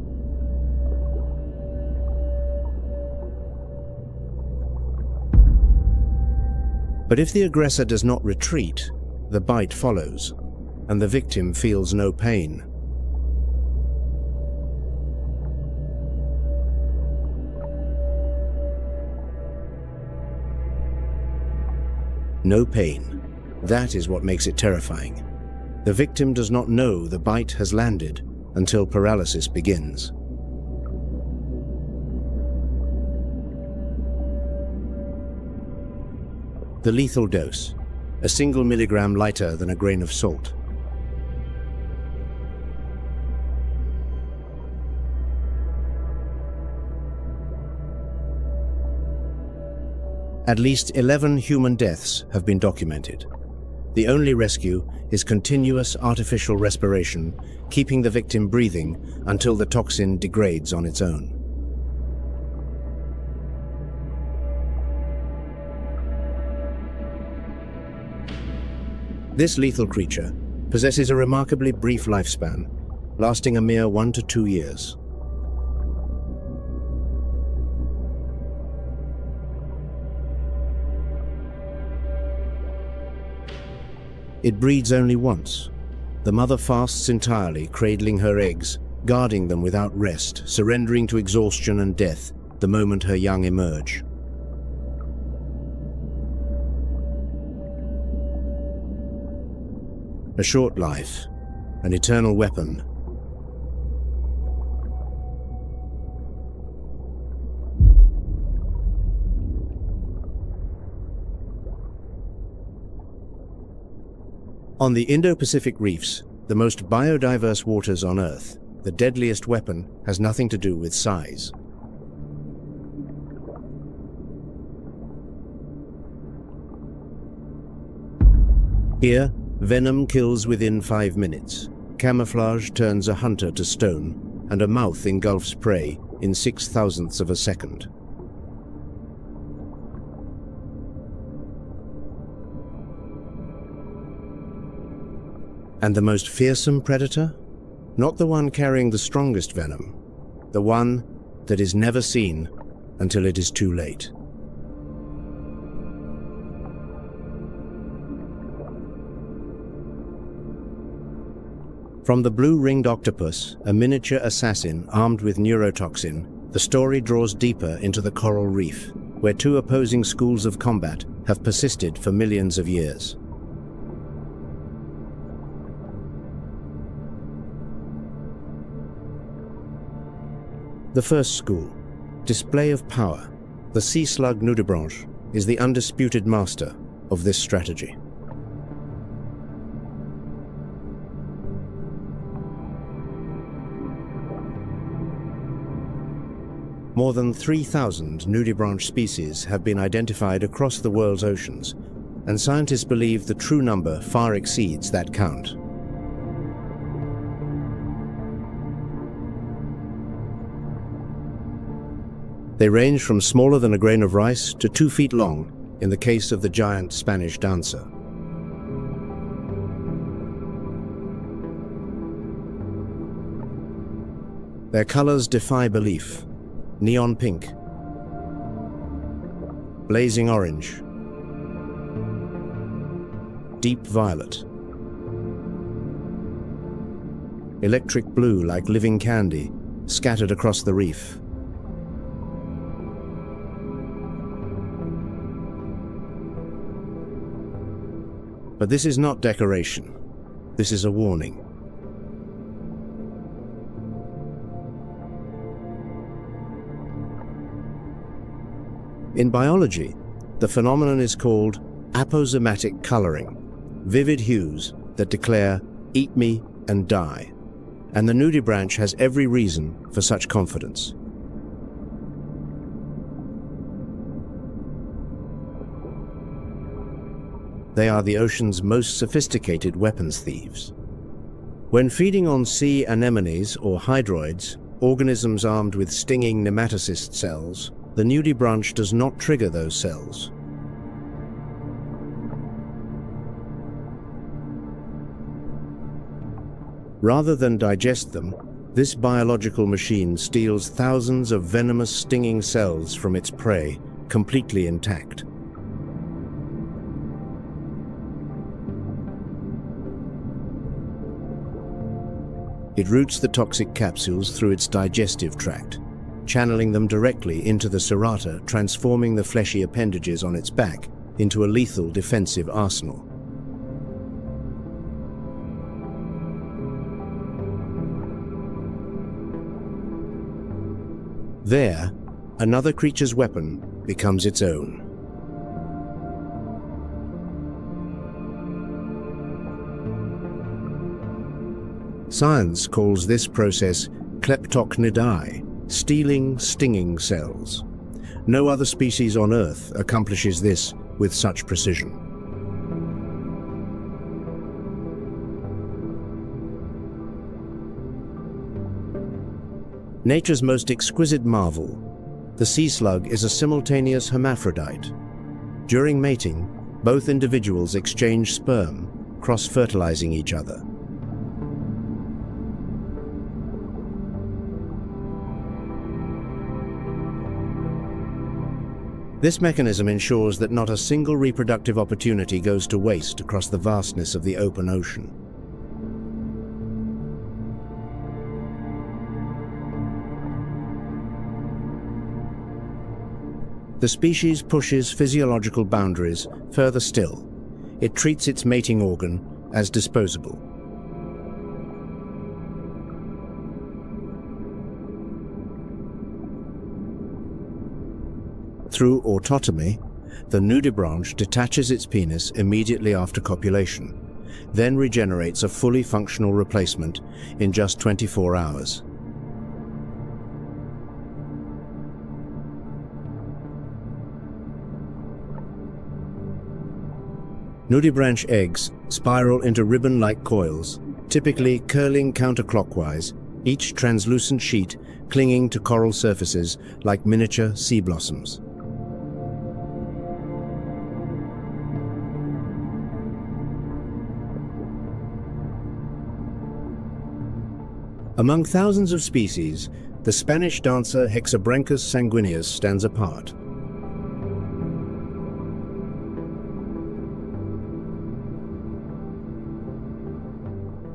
But if the aggressor does not retreat, the bite follows, and the victim feels no pain. No pain. That is what makes it terrifying. The victim does not know the bite has landed until paralysis begins. The lethal dose, a single milligram lighter than a grain of salt. At least 11 human deaths have been documented. The only rescue is continuous artificial respiration, keeping the victim breathing until the toxin degrades on its own. This lethal creature possesses a remarkably brief lifespan, lasting a mere 1 to 2 years. It breeds only once. The mother fasts entirely, cradling her eggs, guarding them without rest, surrendering to exhaustion and death the moment her young emerge. A short life, an eternal weapon. On the Indo-Pacific reefs, the most biodiverse waters on Earth, the deadliest weapon has nothing to do with size. Here, venom kills within 5 minutes. Camouflage turns a hunter to stone, and a mouth engulfs prey in 6/1000ths of a second. And the most fearsome predator? Not the one carrying the strongest venom, the one that is never seen until it is too late. From the blue-ringed octopus, a miniature assassin armed with neurotoxin, the story draws deeper into the coral reef, where two opposing schools of combat have persisted for millions of years. The first school, display of power. The sea slug nudibranche is the undisputed master of this strategy. More than 3,000 nudibranch species have been identified across the world's oceans, and scientists believe the true number far exceeds that count. They range from smaller than a grain of rice to 2 feet long in the case of the giant Spanish dancer. Their colors defy belief: neon pink, blazing orange, deep violet, electric blue like living candy scattered across the reef. But this is not decoration. This is a warning. In biology, the phenomenon is called aposematic coloring, vivid hues that declare, "Eat me and die." And the nudibranch has every reason for such confidence. They are the ocean's most sophisticated weapons thieves. When feeding on sea anemones or hydroids, organisms armed with stinging nematocyst cells, the nudibranch does not trigger those cells. Rather than digest them, this biological machine steals thousands of venomous stinging cells from its prey, completely intact. It routes the toxic capsules through its digestive tract, channeling them directly into the serrata, transforming the fleshy appendages on its back into a lethal defensive arsenal. There, another creature's weapon becomes its own. Science calls this process kleptocnidae, stealing stinging cells. No other species on Earth accomplishes this with such precision. Nature's most exquisite marvel, the sea slug is a simultaneous hermaphrodite. During mating, both individuals exchange sperm, cross-fertilizing each other. This mechanism ensures that not a single reproductive opportunity goes to waste across the vastness of the open ocean. The species pushes physiological boundaries further still. It treats its mating organ as disposable. Through autotomy, the nudibranch detaches its penis immediately after copulation, then regenerates a fully functional replacement in just 24 hours. Nudibranch eggs spiral into ribbon-like coils, typically curling counterclockwise, each translucent sheet clinging to coral surfaces like miniature sea blossoms. Among thousands of species, the Spanish dancer Hexabranchus sanguineus stands apart.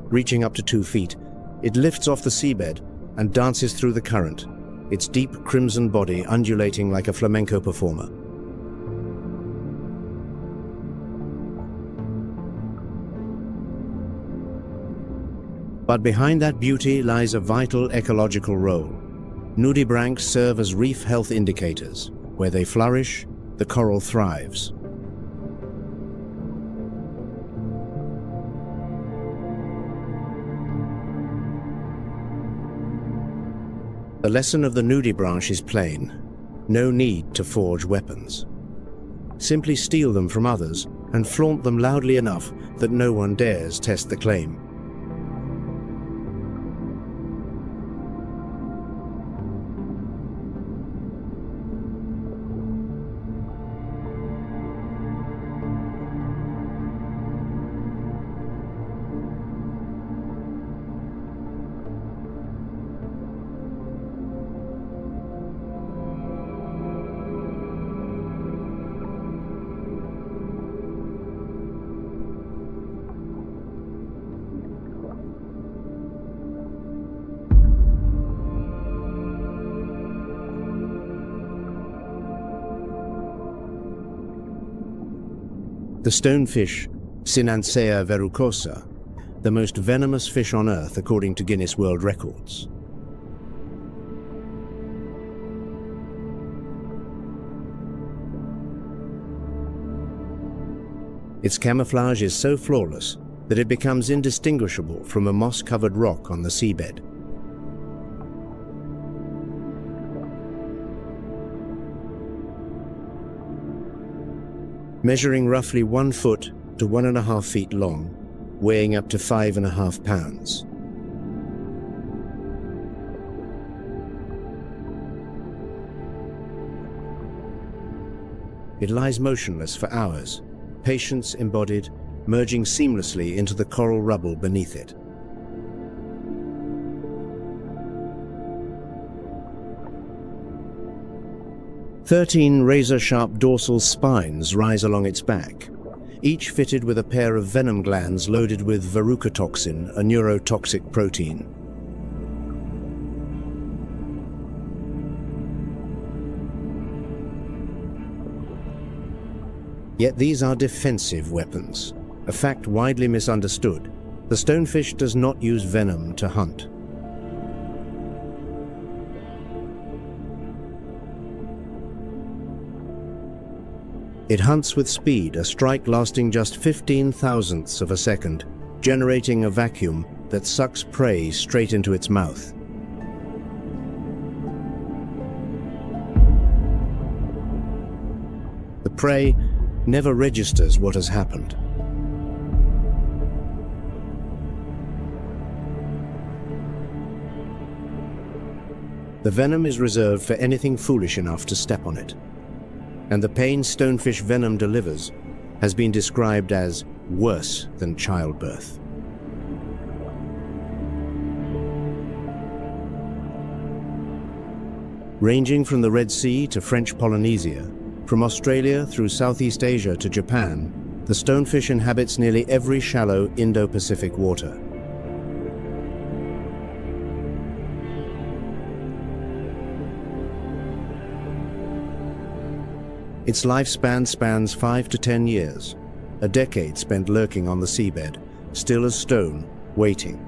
Reaching up to 2 feet, it lifts off the seabed and dances through the current, its deep crimson body undulating like a flamenco performer. But behind that beauty lies a vital ecological role. Nudibranchs serve as reef health indicators. Where they flourish, the coral thrives. The lesson of the nudibranch is plain. No need to forge weapons. Simply steal them from others and flaunt them loudly enough that no one dares test the claim. The stonefish, Sinancea verrucosa, the most venomous fish on Earth according to Guinness World Records. Its camouflage is so flawless that it becomes indistinguishable from a moss-covered rock on the seabed. Measuring roughly 1 foot to 1.5 feet long, weighing up to 5.5 pounds. It lies motionless for hours, patience embodied, merging seamlessly into the coral rubble beneath it. "13 razor-sharp dorsal spines rise along its back, each fitted with a pair of venom glands loaded with verrucotoxin, a neurotoxic protein. Yet these are defensive weapons, a fact widely misunderstood. The stonefish does not use venom to hunt. It hunts with speed, a strike lasting just 15 thousandths of a second, generating a vacuum that sucks prey straight into its mouth. The prey never registers what has happened. The venom is reserved for anything foolish enough to step on it. And the pain stonefish venom delivers has been described as worse than childbirth. Ranging from the Red Sea to French Polynesia, from Australia through Southeast Asia to Japan, the stonefish inhabits nearly every shallow Indo-Pacific water. Its lifespan spans 5 to 10 years, a decade spent lurking on the seabed, still as stone, waiting.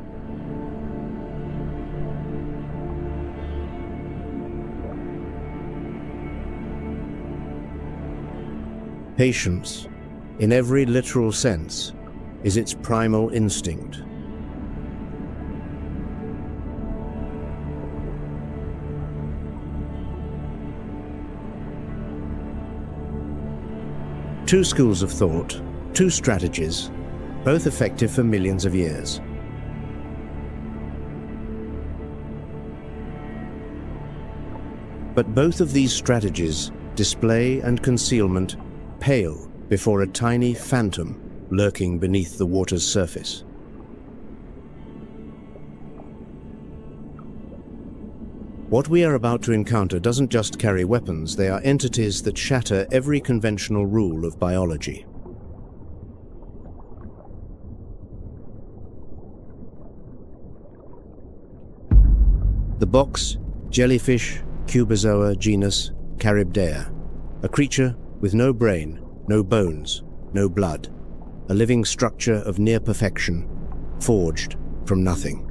Patience, in every literal sense, is its primal instinct. Two schools of thought, two strategies, both effective for millions of years. But both of these strategies, display and concealment, pale before a tiny phantom lurking beneath the water's surface. What we are about to encounter doesn't just carry weapons, they are entities that shatter every conventional rule of biology. box, jellyfish, cubozoa genus Charybdea, a creature with no brain, no bones, no blood, a living structure of near perfection, forged from nothing.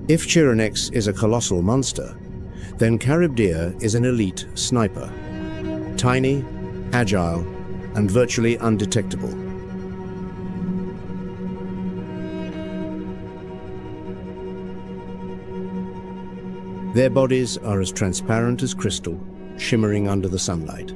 If Chironex is a colossal monster, then Charybdea is an elite sniper, tiny, agile, and virtually undetectable. Their bodies are as transparent as crystal, shimmering under the sunlight.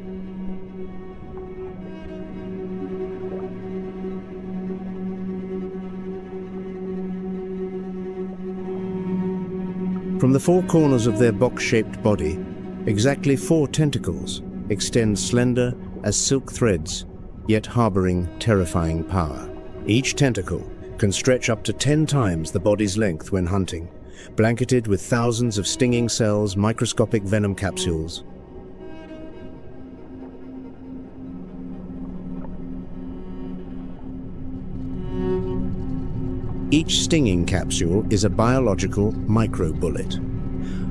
From the four corners of their box-shaped body, exactly 4 tentacles extend slender as silk threads, yet harboring terrifying power. Each tentacle can stretch up to 10 times the body's length when hunting, blanketed with thousands of stinging cells, microscopic venom capsules. Each stinging capsule is a biological micro-bullet.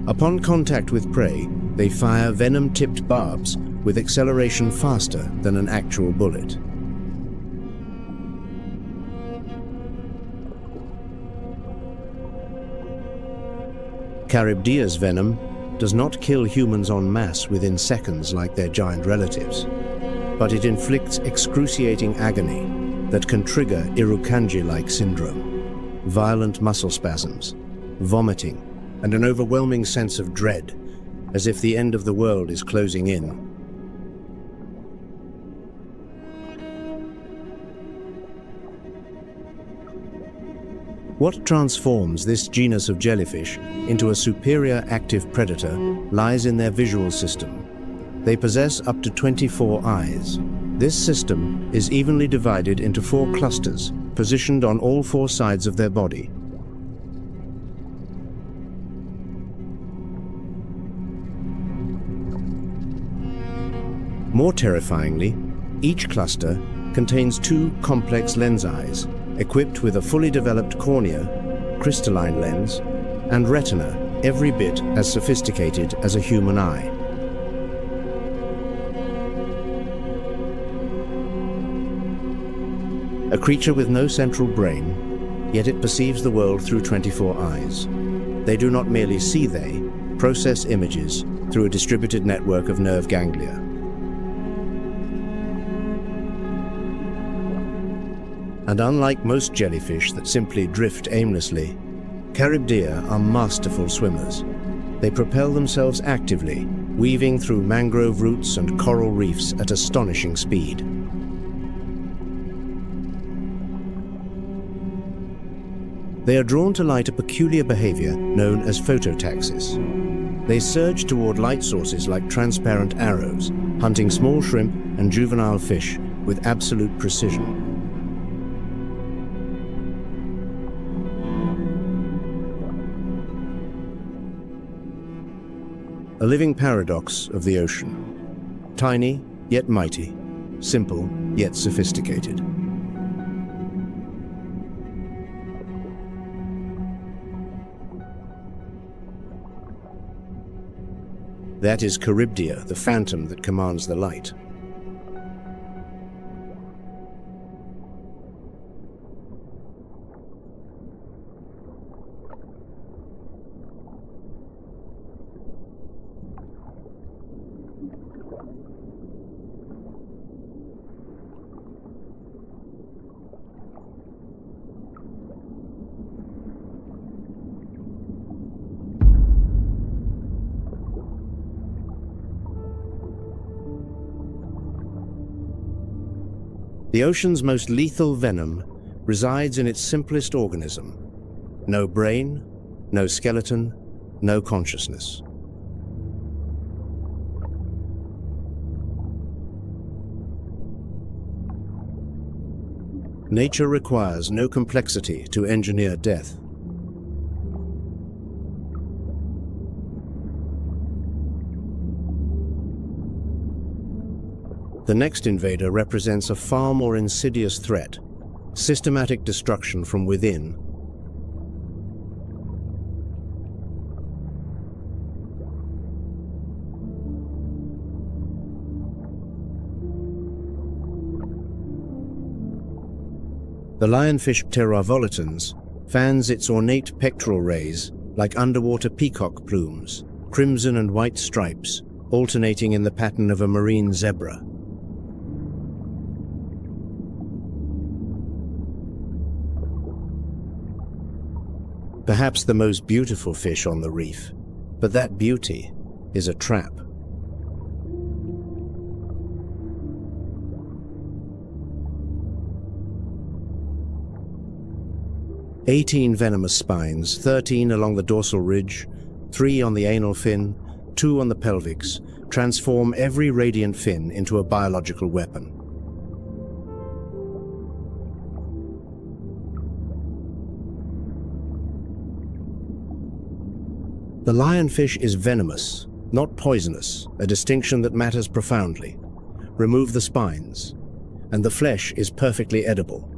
Upon contact with prey, they fire venom-tipped barbs with acceleration faster than an actual bullet. Charybdea's venom does not kill humans en masse within seconds like their giant relatives, but it inflicts excruciating agony that can trigger Irukandji-like syndrome, violent muscle spasms, vomiting, and an overwhelming sense of dread, as if the end of the world is closing in. What transforms this genus of jellyfish into a superior active predator lies in their visual system. They possess up to 24 eyes. This system is evenly divided into 4 clusters, positioned on all 4 sides of their body. More terrifyingly, each cluster contains 2 complex lens eyes, equipped with a fully developed cornea, crystalline lens, and retina, every bit as sophisticated as a human eye. A creature with no central brain, yet it perceives the world through 24 eyes. They do not merely see, they process images through a distributed network of nerve ganglia. And unlike most jellyfish that simply drift aimlessly, Charybdea are masterful swimmers. They propel themselves actively, weaving through mangrove roots and coral reefs at astonishing speed. They are drawn to light a peculiar behavior known as phototaxis. They surge toward light sources like transparent arrows, hunting small shrimp and juvenile fish with absolute precision. A living paradox of the ocean. Tiny, yet mighty. Simple, yet sophisticated. That is Charybdea, the phantom that commands the light. The ocean's most lethal venom resides in its simplest organism. No brain, no skeleton, no consciousness. Nature requires no complexity to engineer death. The next invader represents a far more insidious threat: systematic destruction from within. The lionfish Orangutans fans its ornate pectoral rays like underwater peacock plumes, crimson and white stripes alternating in the pattern of a marine zebra. Perhaps the most beautiful fish on the reef, but that beauty is a trap. "18 venomous spines, 13 along the dorsal ridge, 3 on the anal fin, 2 on the pelvics, transform every radiant fin into a biological weapon." The lionfish is venomous, not poisonous, a distinction that matters profoundly. Remove the spines, and the flesh is perfectly edible.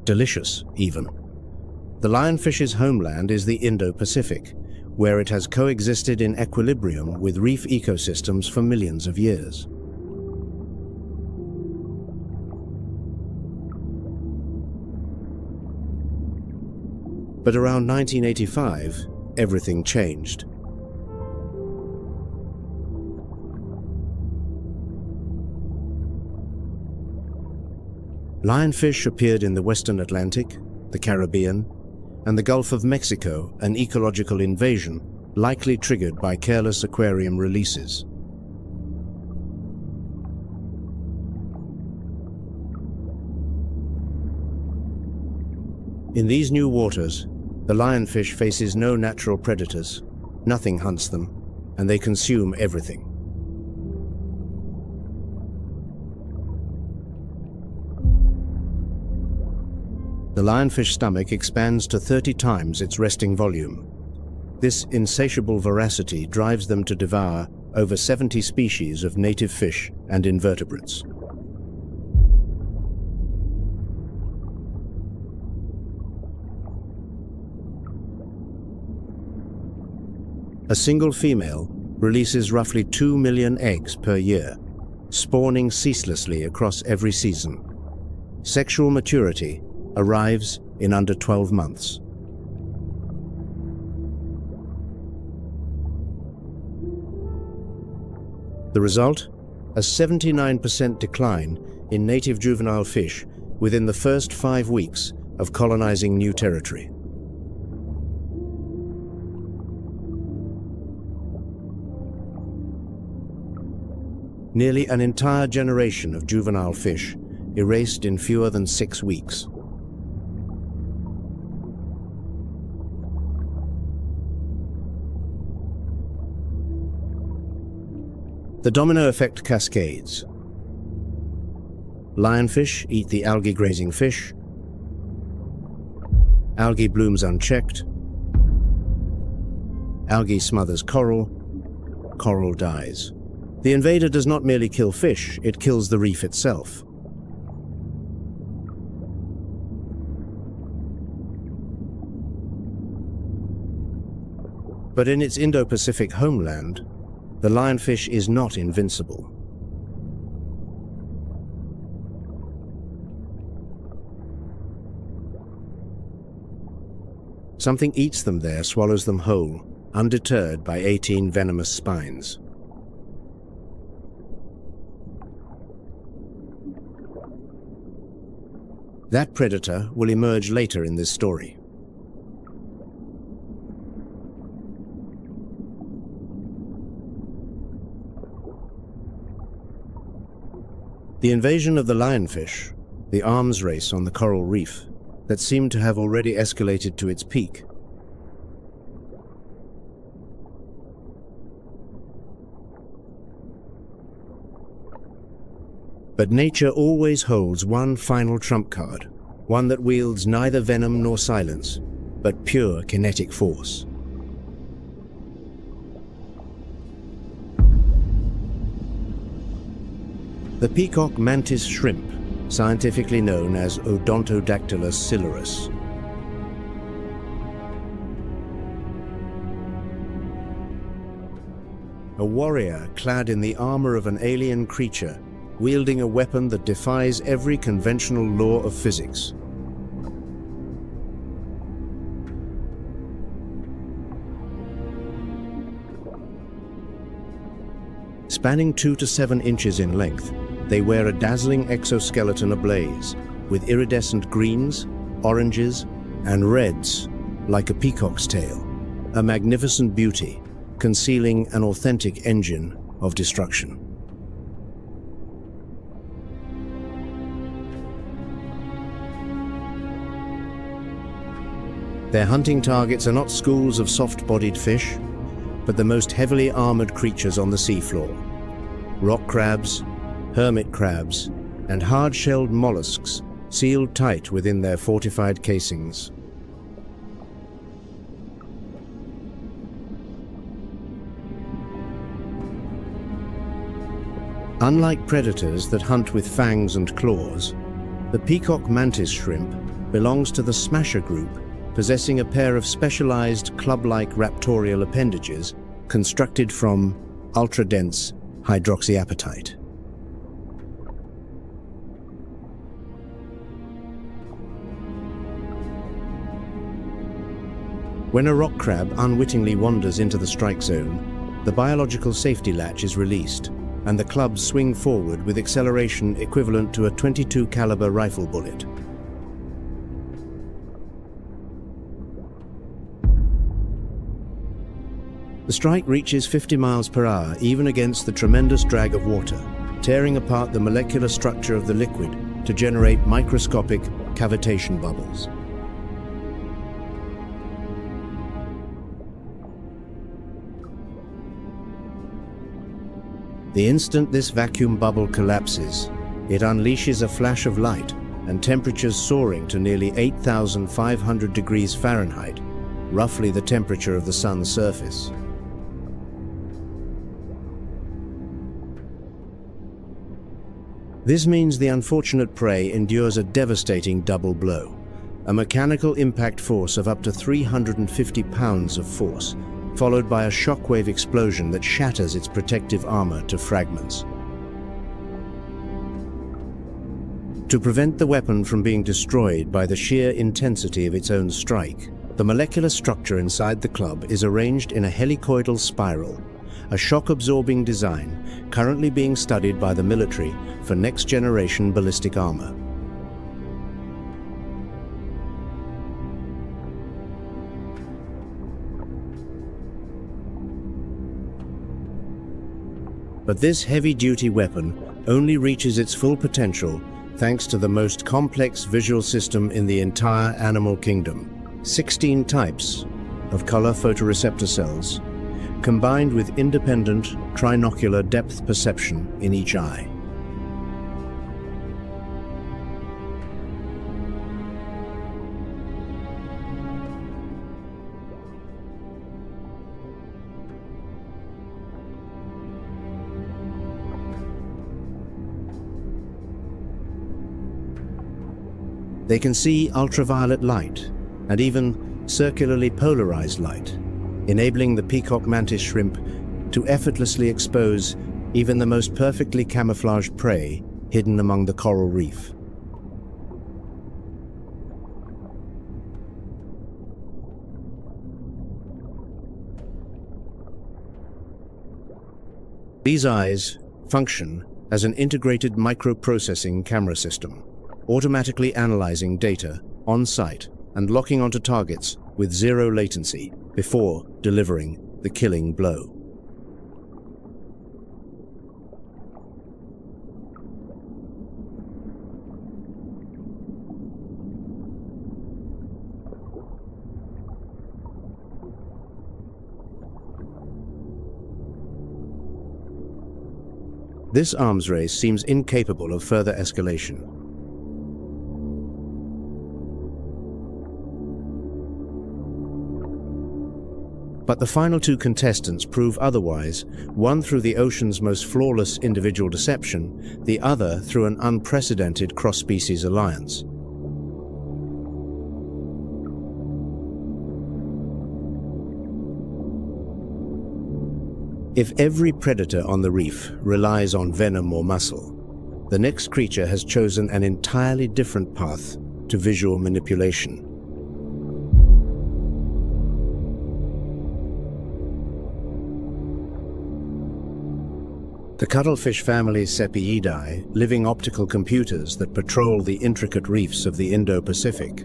Delicious, even. The lionfish's homeland is the Indo-Pacific, where it has coexisted in equilibrium with reef ecosystems for millions of years. But around 1985, everything changed. Lionfish appeared in the Western Atlantic, the Caribbean, and the Gulf of Mexico, an ecological invasion likely triggered by careless aquarium releases. In these new waters, the lionfish faces no natural predators. Nothing hunts them, and they consume everything. The lionfish stomach expands to 30 times its resting volume. This insatiable voracity drives them to devour over 70 species of native fish and invertebrates. A single female releases roughly 2 million eggs per year, spawning ceaselessly across every season. Sexual maturity arrives in under 12 months. The result? A 79% decline in native juvenile fish within the first 5 weeks of colonizing new territory. Nearly an entire generation of juvenile fish erased in fewer than 6 weeks. The domino effect cascades. Lionfish eat the algae-grazing fish. Algae blooms unchecked. Algae smothers coral. Coral dies. The invader does not merely kill fish, it kills the reef itself. But in its Indo-Pacific homeland, the lionfish is not invincible. Something eats them there, swallows them whole, undeterred by 18 venomous spines. That predator will emerge later in this story. The invasion of the lionfish, the arms race on the coral reef, that seemed to have already escalated to its peak. But nature always holds one final trump card, one that wields neither venom nor silence. but pure kinetic force. The peacock mantis shrimp, scientifically known as Odontodactylus silurus. A warrior clad in the armor of an alien creature, wielding a weapon that defies every conventional law of physics. Spanning 2 to 7 inches in length, they wear a dazzling exoskeleton ablaze, with iridescent greens, oranges, and reds, like a peacock's tail, a magnificent beauty, concealing an authentic engine of destruction. Their hunting targets are not schools of soft-bodied fish, but the most heavily armored creatures on the seafloor: rock crabs, hermit crabs, and hard-shelled mollusks sealed tight within their fortified casings. Unlike predators that hunt with fangs and claws, the peacock mantis shrimp belongs to the smasher group, possessing a pair of specialized club-like raptorial appendages constructed from ultra-dense hydroxyapatite. When a rock crab unwittingly wanders into the strike zone, the biological safety latch is released, and the clubs swing forward with acceleration equivalent to a .22 caliber rifle bullet. The strike reaches 50 miles per hour even against the tremendous drag of water, tearing apart the molecular structure of the liquid to generate microscopic cavitation bubbles. The instant this vacuum bubble collapses, it unleashes a flash of light and temperatures soaring to nearly 8,500 degrees Fahrenheit, roughly the temperature of the sun's surface. This means the unfortunate prey endures a devastating double blow, a mechanical impact force of up to 350 pounds of force, followed by a shockwave explosion that shatters its protective armor to fragments. To prevent the weapon from being destroyed by the sheer intensity of its own strike, the molecular structure inside the club is arranged in a helicoidal spiral, a shock-absorbing design currently being studied by the military for next-generation ballistic armor. But this heavy-duty weapon only reaches its full potential thanks to the most complex visual system in the entire animal kingdom: 16 types of color photoreceptor cells, combined with independent trinocular depth perception in each eye. They can see ultraviolet light and even circularly polarized light, enabling the peacock mantis shrimp to effortlessly expose even the most perfectly camouflaged prey hidden among the coral reef. These eyes function as an integrated microprocessing camera system, automatically analyzing data on site and locking onto targets with zero latency before delivering the killing blow. This arms race seems incapable of further escalation. But the final two contestants prove otherwise, one through the ocean's most flawless individual deception, the other through an unprecedented cross-species alliance. If every predator on the reef relies on venom or muscle, the next creature has chosen an entirely different path to visual manipulation. The cuttlefish family Sepiidae, living optical computers that patrol the intricate reefs of the Indo-Pacific.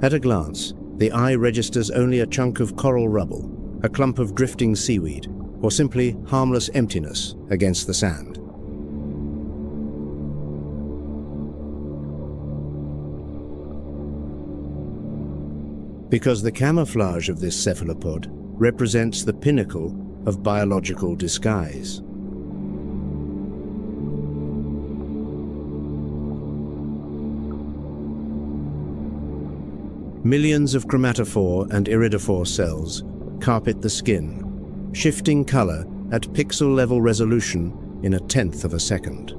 At a glance, the eye registers only a chunk of coral rubble, a clump of drifting seaweed, or simply harmless emptiness against the sand. Because the camouflage of this cephalopod represents the pinnacle of biological disguise. Millions of chromatophore and iridophore cells carpet the skin, shifting color at pixel-level resolution in 1/10 of a second.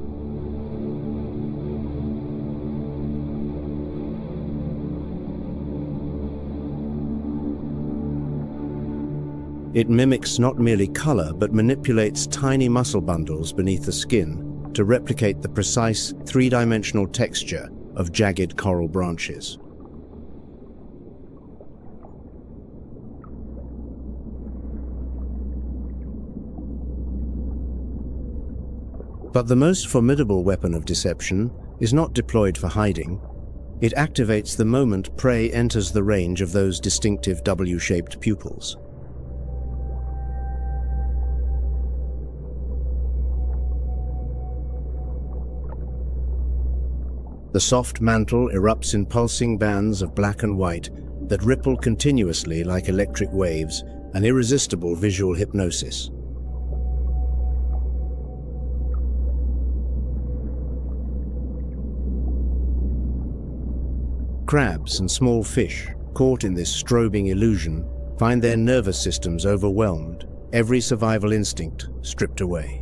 It mimics not merely color, but manipulates tiny muscle bundles beneath the skin to replicate the precise three-dimensional texture of jagged coral branches. But the most formidable weapon of deception is not deployed for hiding. It activates the moment prey enters the range of those distinctive W-shaped pupils. The soft mantle erupts in pulsing bands of black and white that ripple continuously like electric waves, an irresistible visual hypnosis. Crabs and small fish, caught in this strobing illusion, find their nervous systems overwhelmed, every survival instinct stripped away.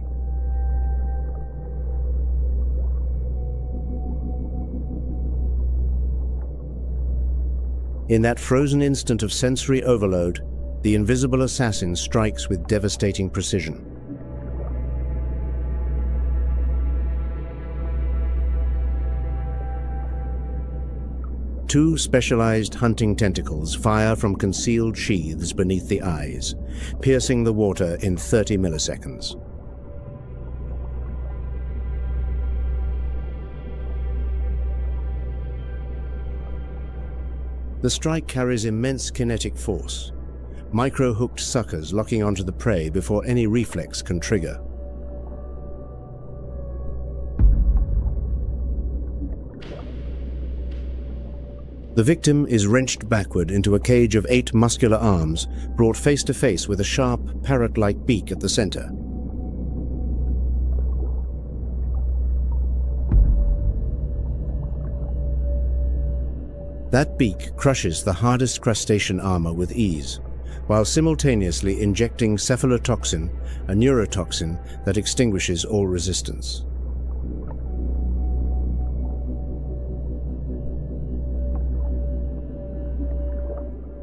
In that frozen instant of sensory overload, the invisible assassin strikes with devastating precision. Two specialized hunting tentacles fire from concealed sheaths beneath the eyes, piercing the water in 30 milliseconds. The strike carries immense kinetic force, micro-hooked suckers locking onto the prey before any reflex can trigger. The victim is wrenched backward into a cage of 8 muscular arms, brought face to face with a sharp, parrot-like beak at the center. That beak crushes the hardest crustacean armor with ease, while simultaneously injecting cephalotoxin, a neurotoxin that extinguishes all resistance.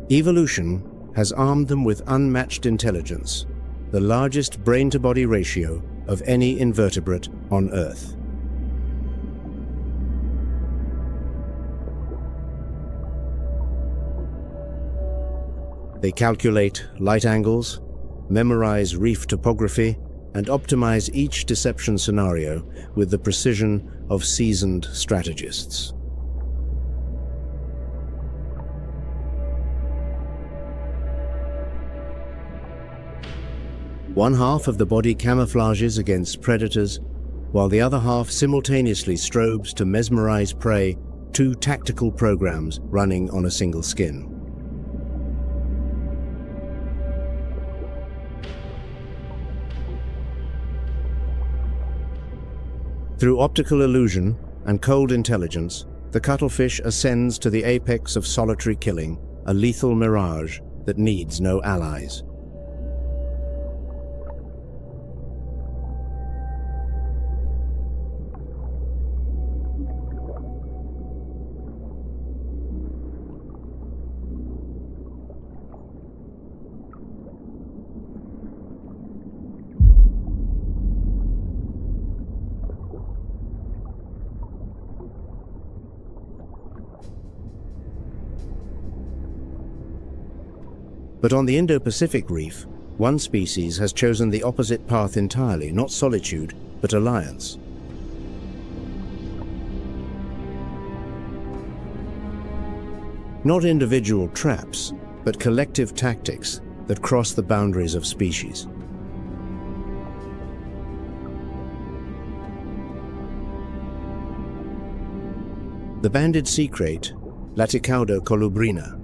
Evolution has armed them with unmatched intelligence, the largest brain-to-body ratio of any invertebrate on Earth. They calculate light angles, memorize reef topography, and optimize each deception scenario with the precision of seasoned strategists. One half of the body camouflages against predators, while the other half simultaneously strobes to mesmerize prey, 2 tactical programs running on a single skin. Through optical illusion, and cold intelligence, the cuttlefish ascends to the apex of solitary killing, a lethal mirage that needs no allies. But on the Indo-Pacific Reef, one species has chosen the opposite path entirely, not solitude, but alliance. Not individual traps, but collective tactics that cross the boundaries of species. The banded sea crate, Laticauda colubrina.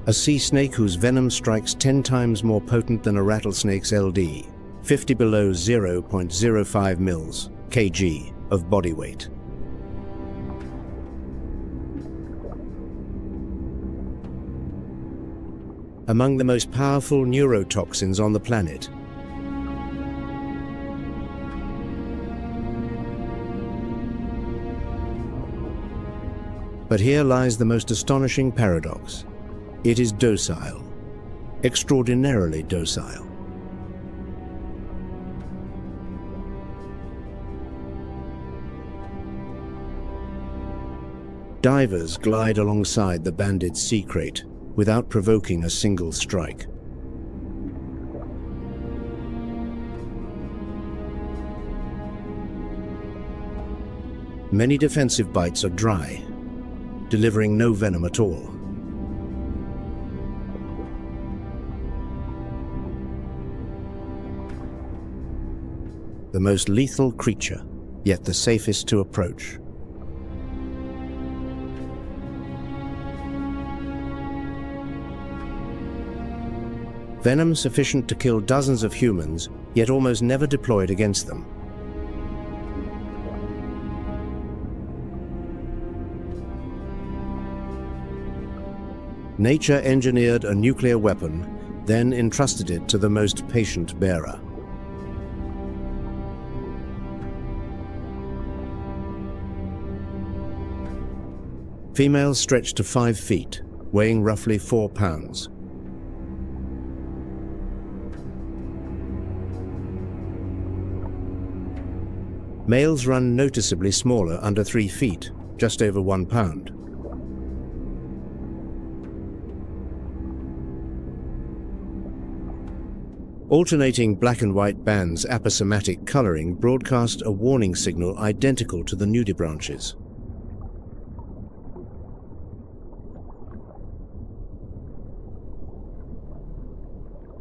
A sea snake whose venom strikes 10 times more potent than a rattlesnake's LD, 50 below 0.05 mils, kg, of body weight. Among the most powerful neurotoxins on the planet. But here lies the most astonishing paradox. It is docile, extraordinarily docile. Divers glide alongside the banded sea crate without provoking a single strike. Many defensive bites are dry, delivering no venom at all. The most lethal creature, yet the safest to approach. Venom sufficient to kill dozens of humans, yet almost never deployed against them. Nature engineered a nuclear weapon, then entrusted it to the most patient bearer. Females stretch to 5 feet, weighing roughly 4 pounds. Males run noticeably smaller, under 3 feet, just over 1 pound. Alternating black and white bands aposematic coloring broadcast a warning signal identical to the nudibranchs.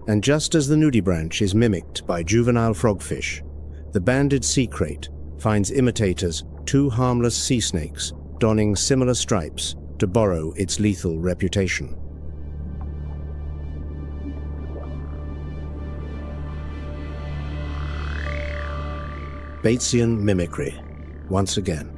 And just as the nudibranch is mimicked by juvenile frogfish, the banded sea crate finds imitators, 2 harmless sea snakes, donning similar stripes to borrow its lethal reputation. Batesian mimicry, once again.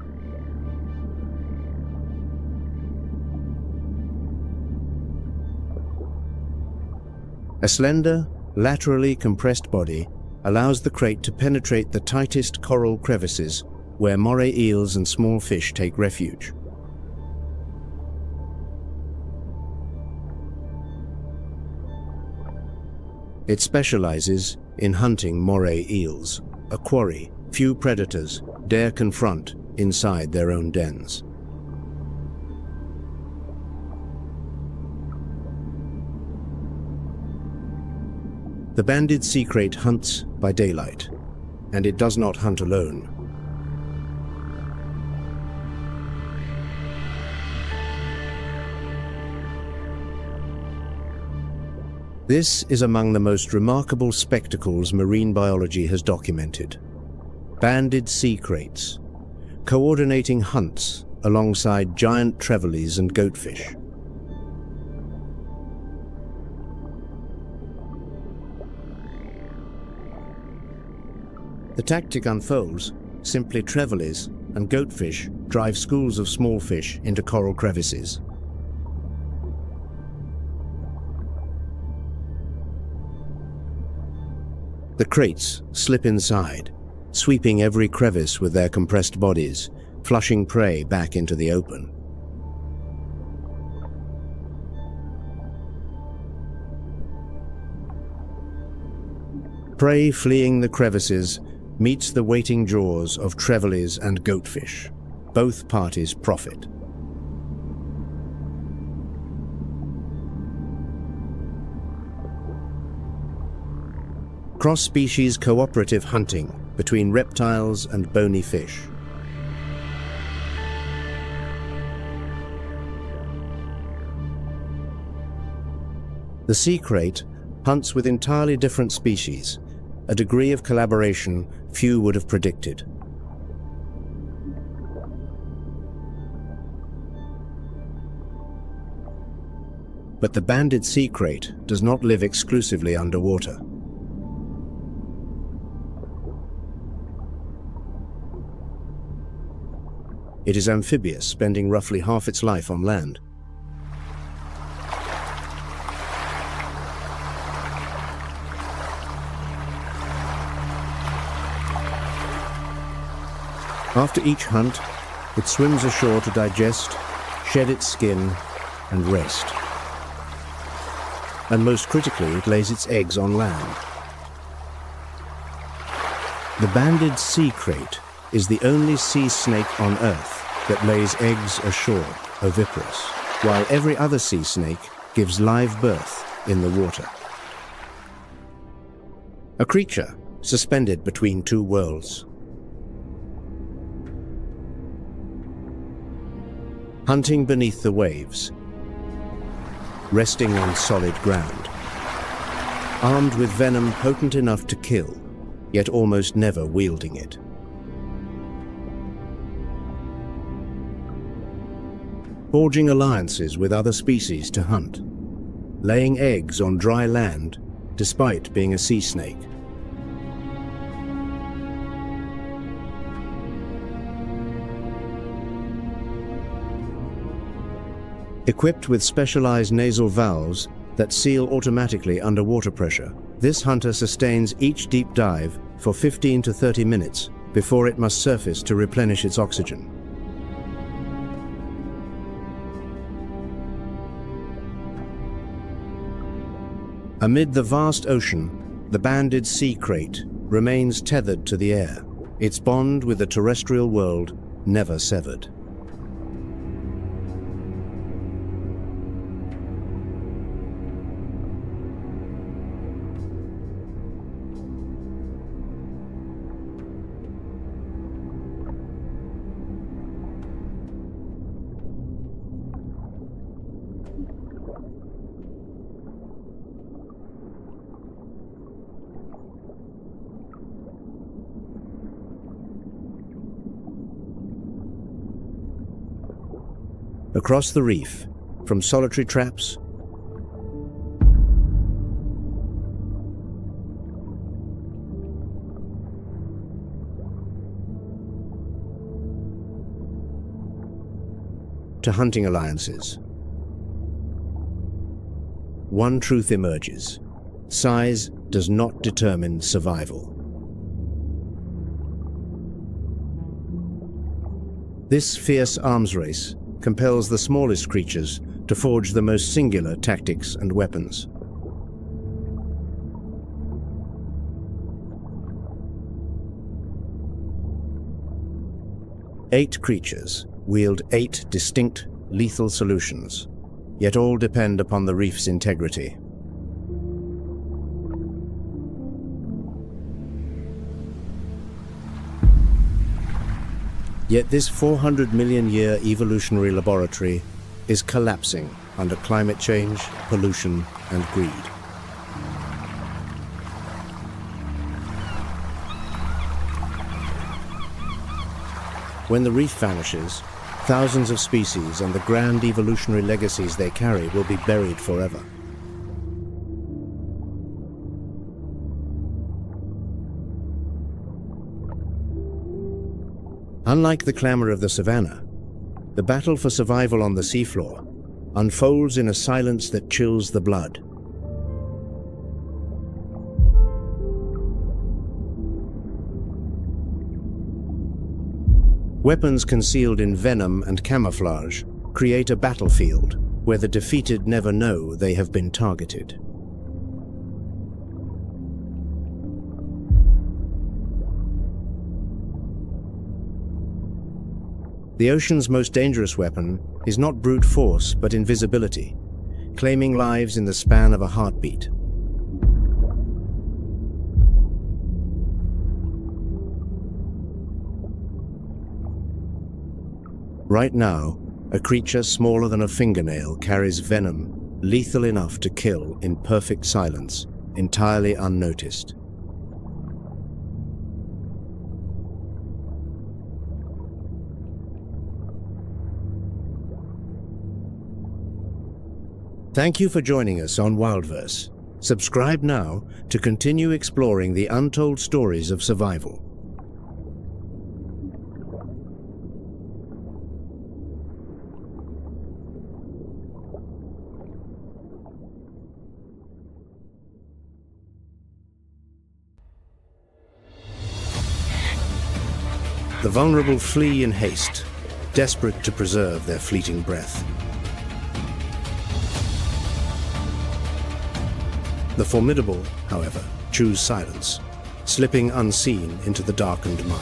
A slender, laterally compressed body allows the crate to penetrate the tightest coral crevices where moray eels and small fish take refuge. It specializes in hunting moray eels, a quarry few predators dare confront inside their own dens. The banded sea crate hunts by daylight, and it does not hunt alone. This is among the most remarkable spectacles marine biology has documented. Banded sea crates, coordinating hunts alongside giant trevallies and goatfish. The tactic unfolds. Simply trevallies and goatfish drive schools of small fish into coral crevices. The kraits slip inside, sweeping every crevice with their compressed bodies, flushing prey back into the open. Prey fleeing the crevices meets the waiting jaws of trevallies and goatfish. Both parties profit. Cross-species cooperative hunting between reptiles and bony fish. The sea krait hunts with entirely different species, a degree of collaboration few would have predicted. But the banded sea krait does not live exclusively underwater. It is amphibious, spending roughly half its life on land. After each hunt, it swims ashore to digest, shed its skin, and rest. And most critically, it lays its eggs on land. The banded sea krait is the only sea snake on Earth that lays eggs ashore, oviparous, while every other sea snake gives live birth in the water. A creature suspended between two worlds. Hunting beneath the waves, resting on solid ground, armed with venom potent enough to kill, yet almost never wielding it. Forging alliances with other species to hunt, laying eggs on dry land despite being a sea snake. Equipped with specialized nasal valves that seal automatically under water pressure, this hunter sustains each deep dive for 15 to 30 minutes before it must surface to replenish its oxygen. Amid the vast ocean, the banded sea krait remains tethered to the air, its bond with the terrestrial world never severed. Across the reef, from solitary traps to hunting alliances, one truth emerges: size does not determine survival. This fierce arms race compels the smallest creatures to forge the most singular tactics and weapons. Eight creatures wield 8 distinct, lethal solutions, yet all depend upon the reef's integrity. Yet this 400 million year evolutionary laboratory is collapsing under climate change, pollution, and greed. When the reef vanishes, thousands of species and the grand evolutionary legacies they carry will be buried forever. Unlike the clamor of the savanna, the battle for survival on the seafloor unfolds in a silence that chills the blood. Weapons concealed in venom and camouflage create a battlefield where the defeated never know they have been targeted. The ocean's most dangerous weapon is not brute force but invisibility, claiming lives in the span of a heartbeat. Right now, a creature smaller than a fingernail carries venom lethal enough to kill in perfect silence, entirely unnoticed. Thank you for joining us on WildVerse. Subscribe now to continue exploring the untold stories of survival. The vulnerable flee in haste, desperate to preserve their fleeting breath. The formidable, however, choose silence, slipping unseen into the darkened mire.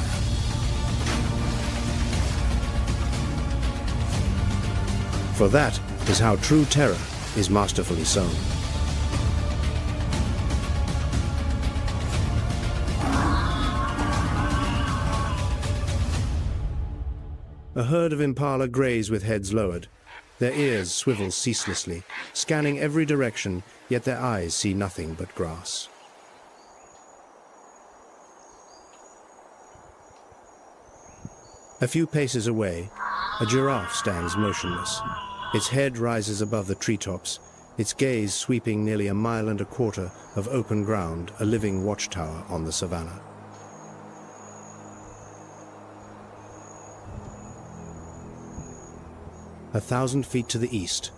For that is how true terror is masterfully sown. A herd of impala graze with heads lowered. Their ears swivel ceaselessly, scanning every direction, yet their eyes see nothing but grass. A few paces away, a giraffe stands motionless. Its head rises above the treetops, its gaze sweeping nearly 1.25 miles of open ground, a living watchtower on the savanna. A 1,000 feet to the east,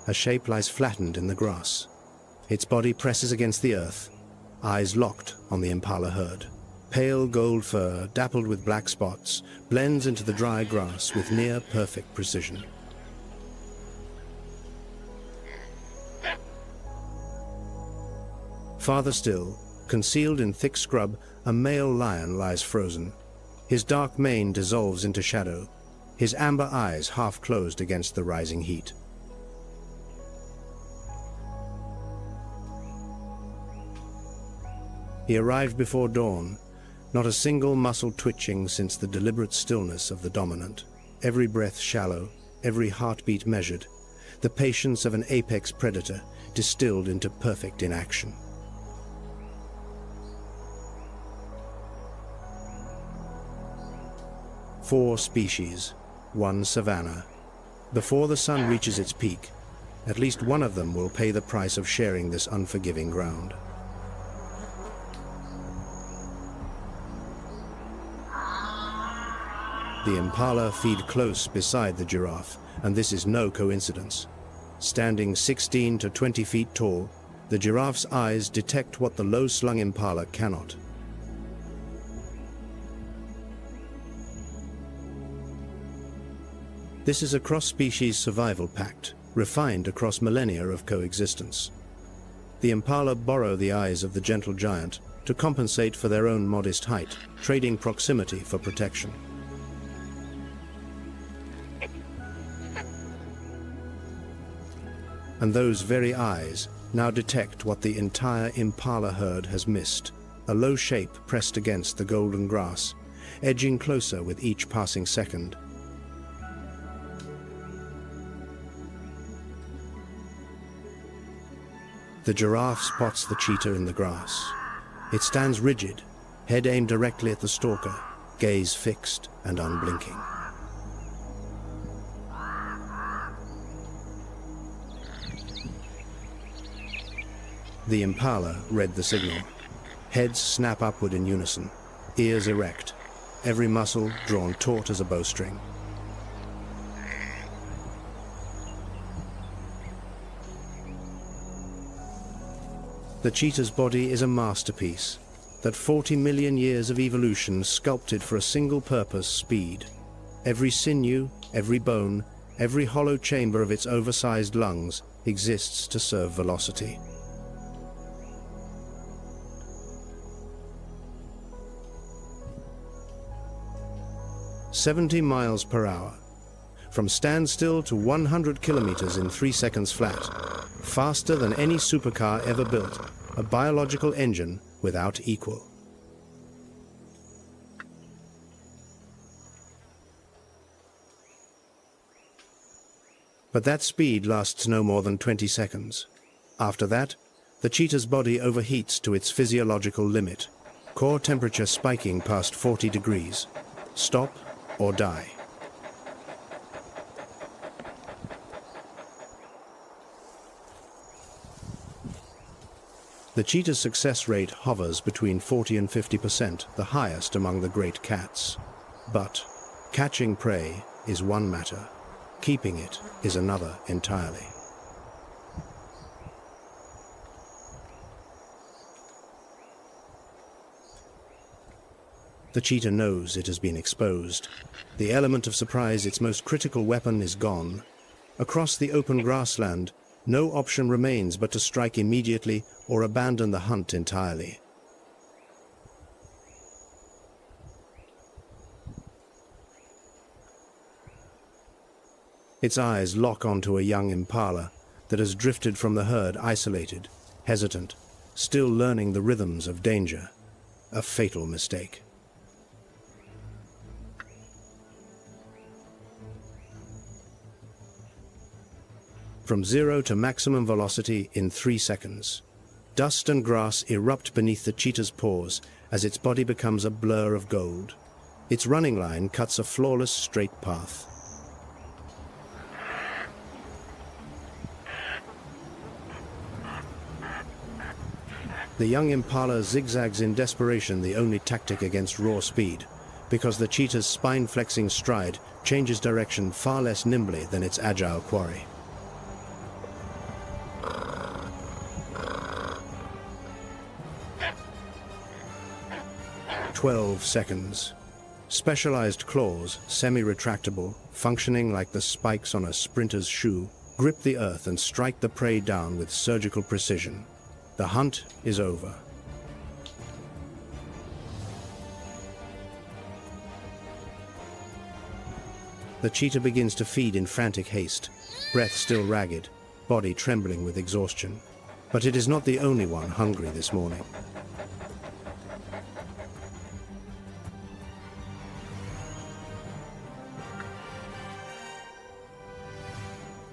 a shape lies flattened in the grass. Its body presses against the earth, eyes locked on the impala herd. Pale gold fur, dappled with black spots, blends into the dry grass with near-perfect precision. Farther still, concealed in thick scrub, a male lion lies frozen. His dark mane dissolves into shadow, his amber eyes half closed against the rising heat. He arrived before dawn, not a single muscle twitching since the deliberate stillness of the dominant, every breath shallow, every heartbeat measured, the patience of an apex predator distilled into perfect inaction. Four species, one savanna. Before the sun reaches its peak, at least one of them will pay the price of sharing this unforgiving ground. The impala feed close beside the giraffe, and this is no coincidence. Standing 16 to 20 feet tall, the giraffe's eyes detect what the low-slung impala cannot. This is a cross-species survival pact, refined across millennia of coexistence. The impala borrow the eyes of the gentle giant to compensate for their own modest height, trading proximity for protection. And those very eyes now detect what the entire impala herd has missed, a low shape pressed against the golden grass, edging closer with each passing second. The giraffe spots the cheetah in the grass. It stands rigid, head aimed directly at the stalker, gaze fixed and unblinking. The impala read the signal. Heads snap upward in unison, ears erect. every muscle drawn taut as a bowstring. The cheetah's body is a masterpiece, that 40 million years of evolution sculpted for a single purpose: speed. Every sinew, every bone, every hollow chamber of its oversized lungs exists to serve velocity. "70 miles per hour. From standstill to 100 kilometers in 3 seconds flat. Faster than any supercar ever built. A biological engine without equal." But that speed lasts no more than 20 seconds. After that, the cheetah's body overheats to its physiological limit, core temperature spiking past 40 degrees. Stop or die. The cheetah's success rate hovers between 40 and 50%, the highest among the great cats. But catching prey is one matter. Keeping it is another entirely. The cheetah knows it has been exposed. The element of surprise, its most critical weapon, is gone. Across the open grassland, no option remains but to strike immediately or abandon the hunt entirely. Its eyes lock onto a young impala that has drifted from the herd, isolated, hesitant, still learning the rhythms of danger. A fatal mistake. From 0 to maximum velocity in 3 seconds. Dust and grass erupt beneath the cheetah's paws as its body becomes a blur of gold. Its running line cuts a flawless straight path. The young impala zigzags in desperation, the only tactic against raw speed, because the cheetah's spine-flexing stride changes direction far less nimbly than its agile quarry. 12 seconds. Specialized claws, semi-retractable, functioning like the spikes on a sprinter's shoe, grip the earth and strike the prey down with surgical precision. The hunt is over. The cheetah begins to feed in frantic haste, breath still ragged, body trembling with exhaustion. But it is not the only one hungry this morning.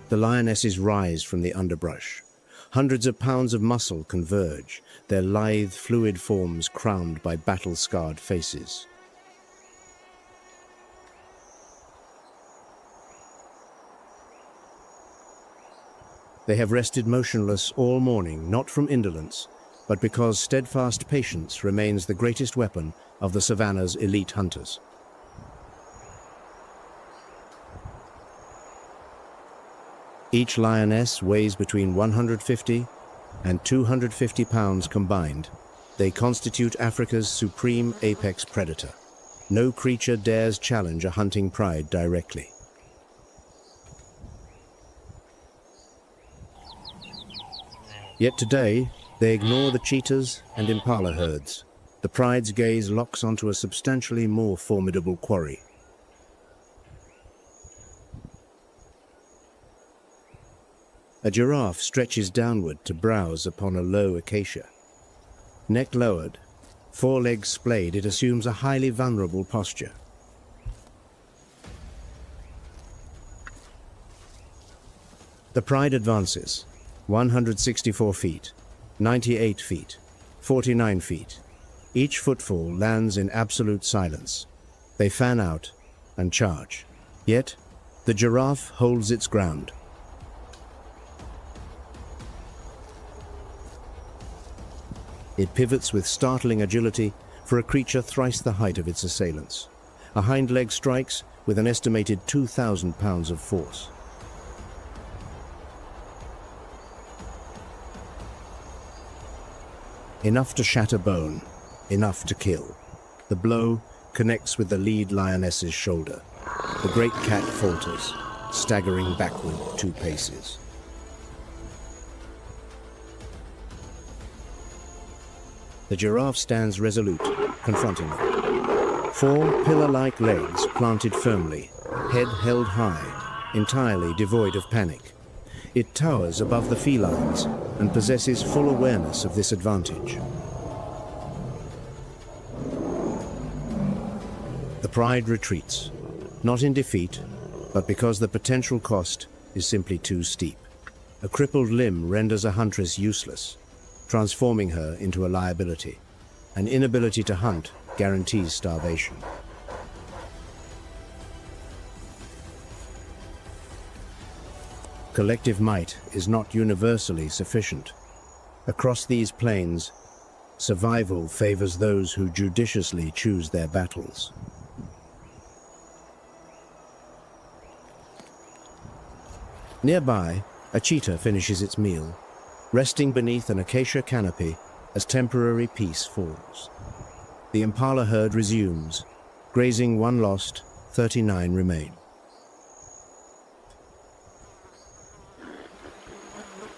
The lionesses rise from the underbrush. Hundreds of pounds of muscle converge, their lithe, fluid forms crowned by battle-scarred faces. They have rested motionless all morning, not from indolence, but because steadfast patience remains the greatest weapon of the savanna's elite hunters. Each lioness weighs between 150 and 250 pounds combined. They constitute Africa's supreme apex predator. No creature dares challenge a hunting pride directly. Yet today, they ignore the cheetahs and impala herds. The pride's gaze locks onto a substantially more formidable quarry. A giraffe stretches downward to browse upon a low acacia. Neck lowered, forelegs splayed, it assumes a highly vulnerable posture. The pride advances, 164 feet, 98 feet, 49 feet. Each footfall lands in absolute silence. They fan out and charge. Yet, the giraffe holds its ground. It pivots with startling agility for a creature thrice the height of its assailants. A hind leg strikes with an estimated 2,000 pounds of force. Enough to shatter bone, enough to kill. The blow connects with the lead lioness's shoulder. The great cat falters, staggering backward 2 paces. The giraffe stands resolute, confronting them. 4 pillar-like legs planted firmly, head held high, entirely devoid of panic. It towers above the felines and possesses full awareness of this advantage. The pride retreats, not in defeat, but because the potential cost is simply too steep. A crippled limb renders a huntress useless, transforming her into a liability. An inability to hunt guarantees starvation. Collective might is not universally sufficient. Across these plains, survival favors those who judiciously choose their battles. Nearby, a cheetah finishes its meal, resting beneath an acacia canopy as temporary peace falls. The impala herd resumes. Grazing 1 lost, 39 remain.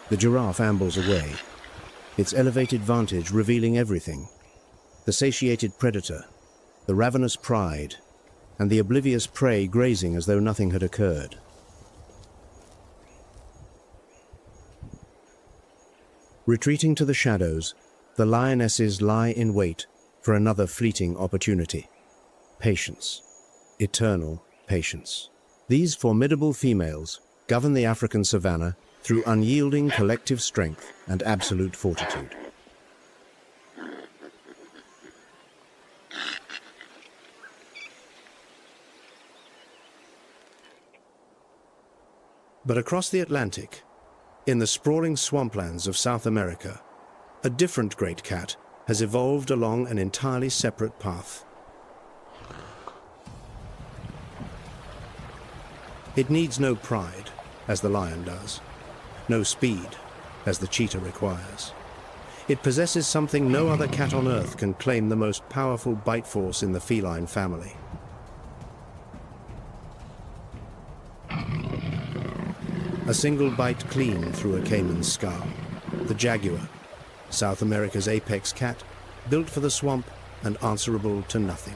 The giraffe ambles away, its elevated vantage revealing everything: the satiated predator, the ravenous pride, and the oblivious prey grazing as though nothing had occurred. Retreating to the shadows, the lionesses lie in wait for another fleeting opportunity. Patience. Eternal patience. These formidable females govern the African savanna through unyielding collective strength and absolute fortitude. But across the Atlantic, in the sprawling swamplands of South America, a different great cat has evolved along an entirely separate path. It needs no pride, as the lion does, no speed, as the cheetah requires. It possesses something no other cat on earth can claim: the most powerful bite force in the feline family. A single bite clean through a caiman's skull. The jaguar, South America's apex cat, built for the swamp and answerable to nothing.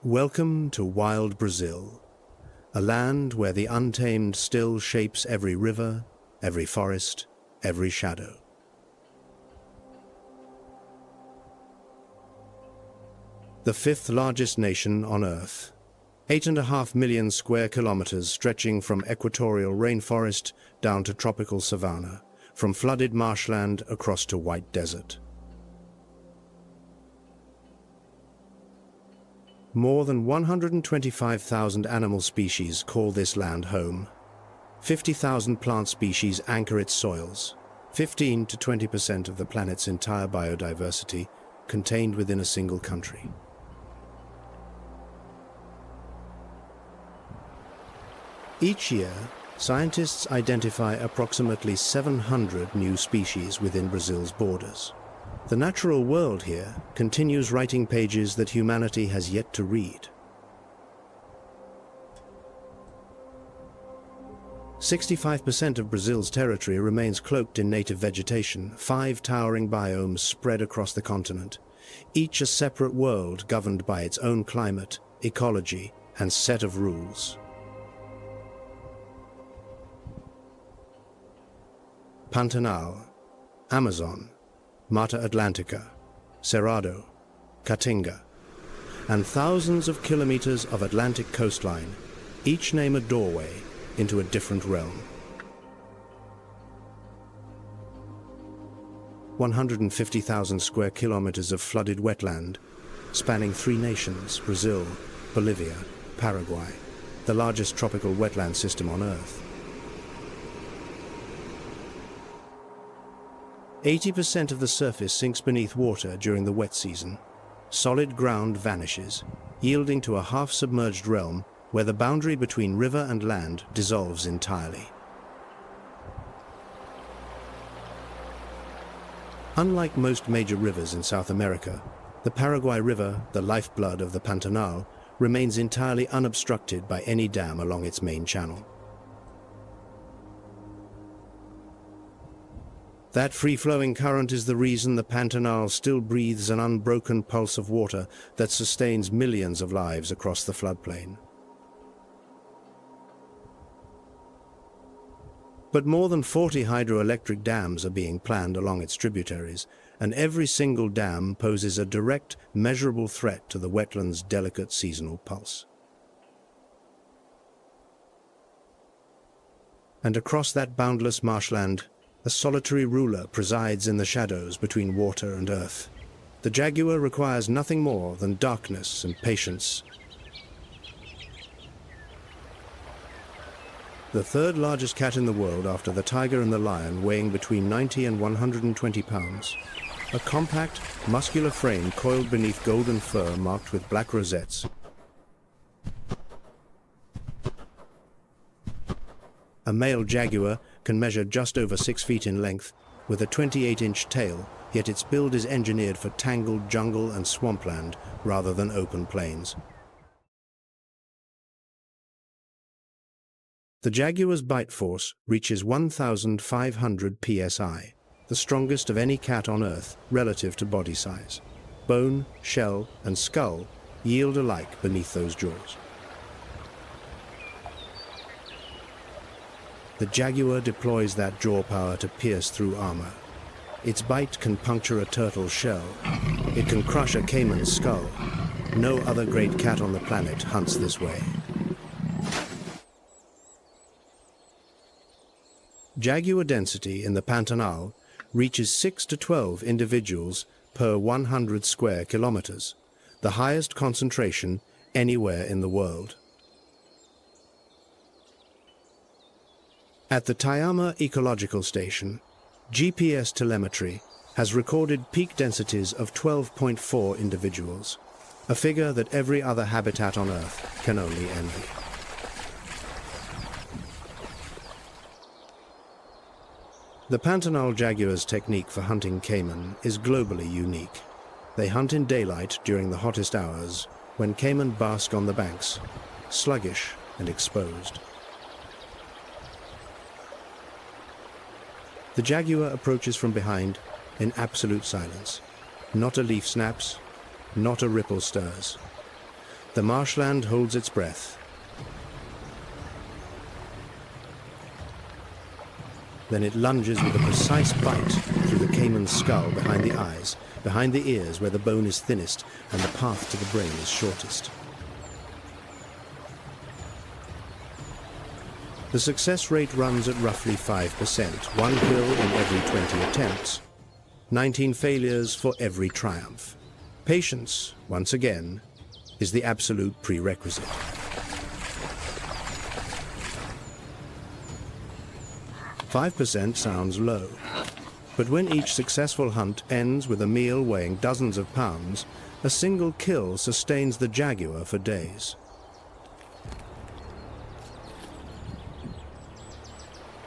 Welcome to wild Brazil, a land where the untamed still shapes every river, every forest, every shadow. The 5th largest nation on Earth, 8.5 million square kilometers stretching from equatorial rainforest down to tropical savanna, from flooded marshland across to white desert. More than 125,000 animal species call this land home. 50,000 plant species anchor its soils. 15 to 20% of the planet's entire biodiversity contained within a single country. Each year, scientists identify approximately 700 new species within Brazil's borders. The natural world here continues writing pages that humanity has yet to read. 65% of Brazil's territory remains cloaked in native vegetation, 5 towering biomes spread across the continent, each a separate world governed by its own climate, ecology, and set of rules. Pantanal, Amazon, Mata Atlantica, Cerrado, Caatinga, and thousands of kilometers of Atlantic coastline, each name a doorway into a different realm. 150,000 square kilometers of flooded wetland, spanning 3 nations, Brazil, Bolivia, Paraguay, the largest tropical wetland system on Earth. 80% of the surface sinks beneath water during the wet season. Solid ground vanishes, yielding to a half-submerged realm where the boundary between river and land dissolves entirely. Unlike most major rivers in South America, the Paraguay River, the lifeblood of the Pantanal, remains entirely unobstructed by any dam along its main channel. That free-flowing current is the reason the Pantanal still breathes an unbroken pulse of water that sustains millions of lives across the floodplain. But more than 40 hydroelectric dams are being planned along its tributaries, and every single dam poses a direct, measurable threat to the wetland's delicate seasonal pulse. And across that boundless marshland, a solitary ruler presides in the shadows between water and earth. The jaguar requires nothing more than darkness and patience. The third largest cat in the world after the tiger and the lion, weighing between 90 and 120 pounds. A compact, muscular frame coiled beneath golden fur marked with black rosettes. A male jaguar can measure just over 6 feet in length, with a 28-inch tail, yet its build is engineered for tangled jungle and swampland rather than open plains. The jaguar's bite force reaches 1,500 psi, the strongest of any cat on Earth relative to body size. Bone, shell, and skull yield alike beneath those jaws. The jaguar deploys that jaw power to pierce through armor. Its bite can puncture a turtle's shell. It can crush a caiman's skull. No other great cat on the planet hunts this way. Jaguar density in the Pantanal reaches 6 to 12 individuals per 100 square kilometers, the highest concentration anywhere in the world. At the Tayama Ecological Station, GPS telemetry has recorded peak densities of 12.4 individuals, a figure that every other habitat on Earth can only envy. The Pantanal jaguar's technique for hunting caiman is globally unique. They hunt in daylight during the hottest hours, when caiman bask on the banks, sluggish and exposed. The jaguar approaches from behind in absolute silence. Not a leaf snaps, not a ripple stirs. The marshland holds its breath. Then it lunges with a precise bite through the caiman's skull behind the eyes, behind the ears where the bone is thinnest and the path to the brain is shortest. The success rate runs at roughly 5%, one kill in every 20 attempts, 19 failures for every triumph. Patience, once again, is the absolute prerequisite. 5% sounds low, but when each successful hunt ends with a meal weighing dozens of pounds, a single kill sustains the jaguar for days.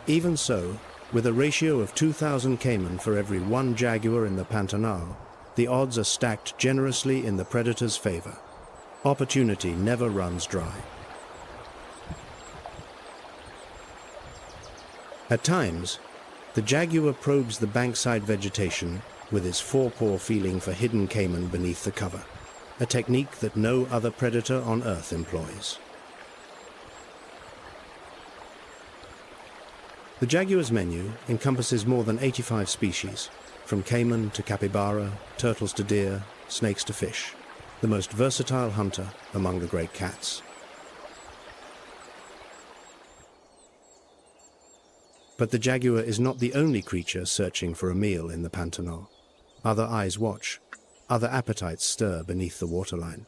Even so, with a ratio of 2,000 caiman for every one jaguar in the Pantanal, the odds are stacked generously in the predator's favor. Opportunity never runs dry. At times, the jaguar probes the bankside vegetation with its forepaw feeling for hidden caiman beneath the cover, a technique that no other predator on Earth employs. The jaguar's menu encompasses more than 85 species, from caiman to capybara, turtles to deer, snakes to fish, the most versatile hunter among the great cats. But the jaguar is not the only creature searching for a meal in the Pantanal. Other eyes watch, other appetites stir beneath the waterline.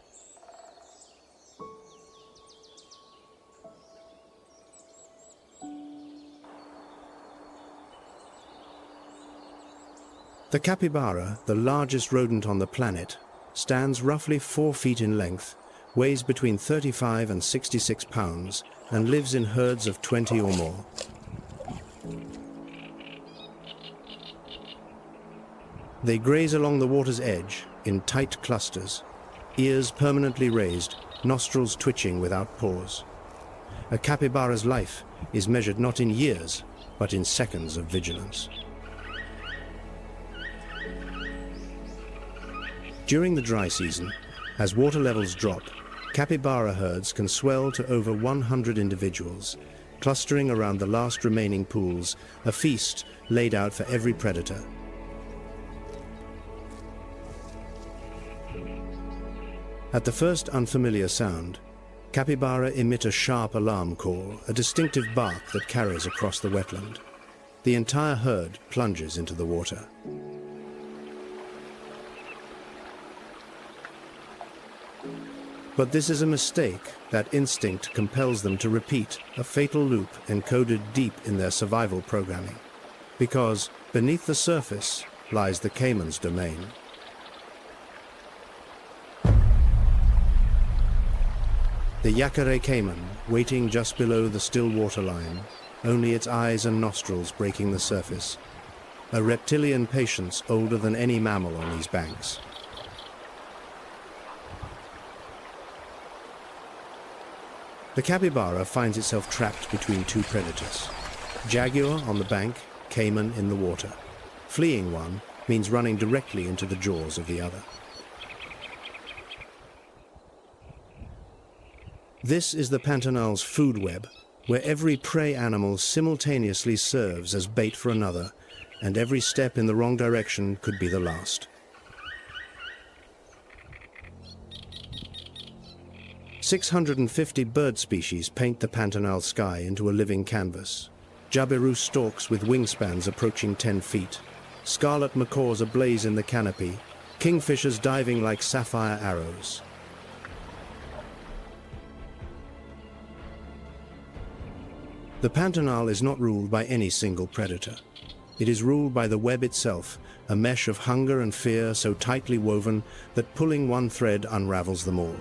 The capybara, the largest rodent on the planet, stands roughly 4 feet in length, weighs between 35 and 66 pounds, and lives in herds of 20 or more. They graze along the water's edge in tight clusters, ears permanently raised, nostrils twitching without pause. A capybara's life is measured not in years, but in seconds of vigilance. During the dry season, as water levels drop, capybara herds can swell to over 100 individuals, clustering around the last remaining pools, a feast laid out for every predator. At the first unfamiliar sound, capybara emit a sharp alarm call, a distinctive bark that carries across the wetland. The entire herd plunges into the water. But this is a mistake. That instinct compels them to repeat a fatal loop encoded deep in their survival programming. Because beneath the surface lies the caiman's domain. The Yacare caiman, waiting just below the still water line, only its eyes and nostrils breaking the surface. A reptilian patience older than any mammal on these banks. The capybara finds itself trapped between two predators. Jaguar on the bank, caiman in the water. Fleeing one means running directly into the jaws of the other. This is the pantanal's food web, where every prey animal simultaneously serves as bait for another, and every step in the wrong direction could be the last. "650 bird species paint the pantanal sky into a living canvas. Jabiru storks with wingspans approaching 10 feet, scarlet macaws ablaze in the canopy, kingfishers diving like sapphire arrows. The pantanal is not ruled by any single predator. It is ruled by the web itself, a mesh of hunger and fear so tightly woven that pulling one thread unravels them all.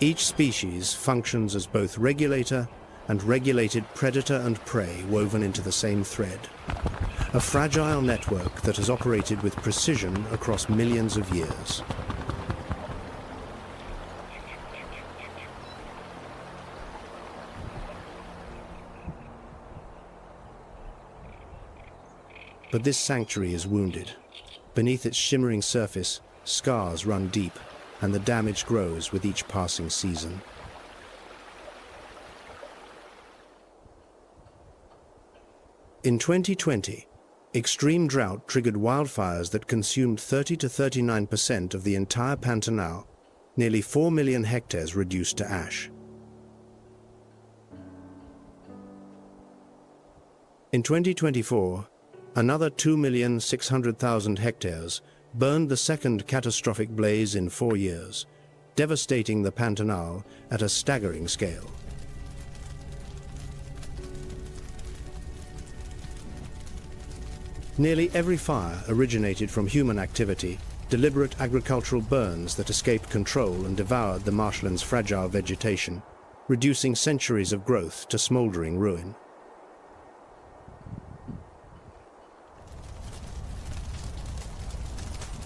Each species functions as both regulator and regulated predator and prey woven into the same thread. A fragile network that has operated with precision across millions of years. But this sanctuary is wounded. Beneath its shimmering surface, scars run deep, and the damage grows with each passing season. In 2020, extreme drought triggered wildfires that consumed 30 to 39% of the entire Pantanal, nearly 4 million hectares reduced to ash. In 2024, another 2,600,000 hectares burned, the second catastrophic blaze in 4 years, devastating the Pantanal at a staggering scale. Nearly every fire originated from human activity, deliberate agricultural burns that escaped control and devoured the marshland's fragile vegetation, reducing centuries of growth to smoldering ruin.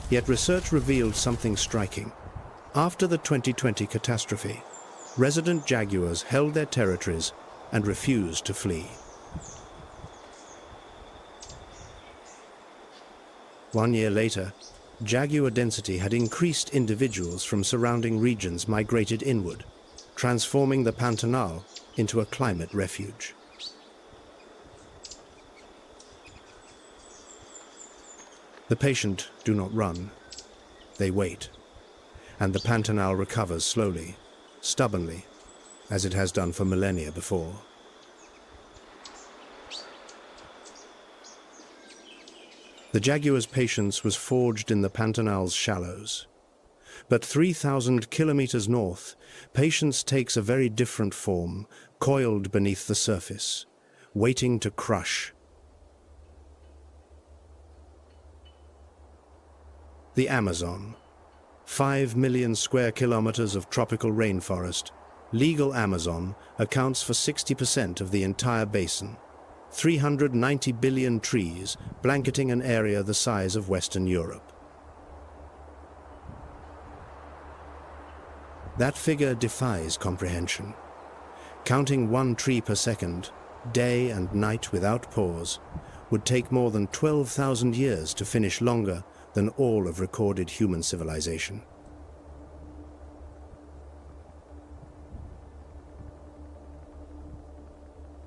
Yet research revealed something striking. After the 2020 catastrophe, resident jaguars held their territories and refused to flee. 1 year later, jaguar density had increased. Individuals from surrounding regions migrated inward, transforming the Pantanal into a climate refuge. The patient do not run, they wait, and the Pantanal recovers slowly, stubbornly, as it has done for millennia before. The jaguar's patience was forged in the Pantanal's shallows. But 3,000 kilometers north, patience takes a very different form, coiled beneath the surface, waiting to crush. The Amazon. 5 million square kilometers of tropical rainforest. Legal Amazon accounts for 60% of the entire basin. 390 billion trees, blanketing an area the size of Western Europe. That figure defies comprehension. Counting one tree per second, day and night without pause, would take more than 12,000 years to finish longer than all of recorded human civilization.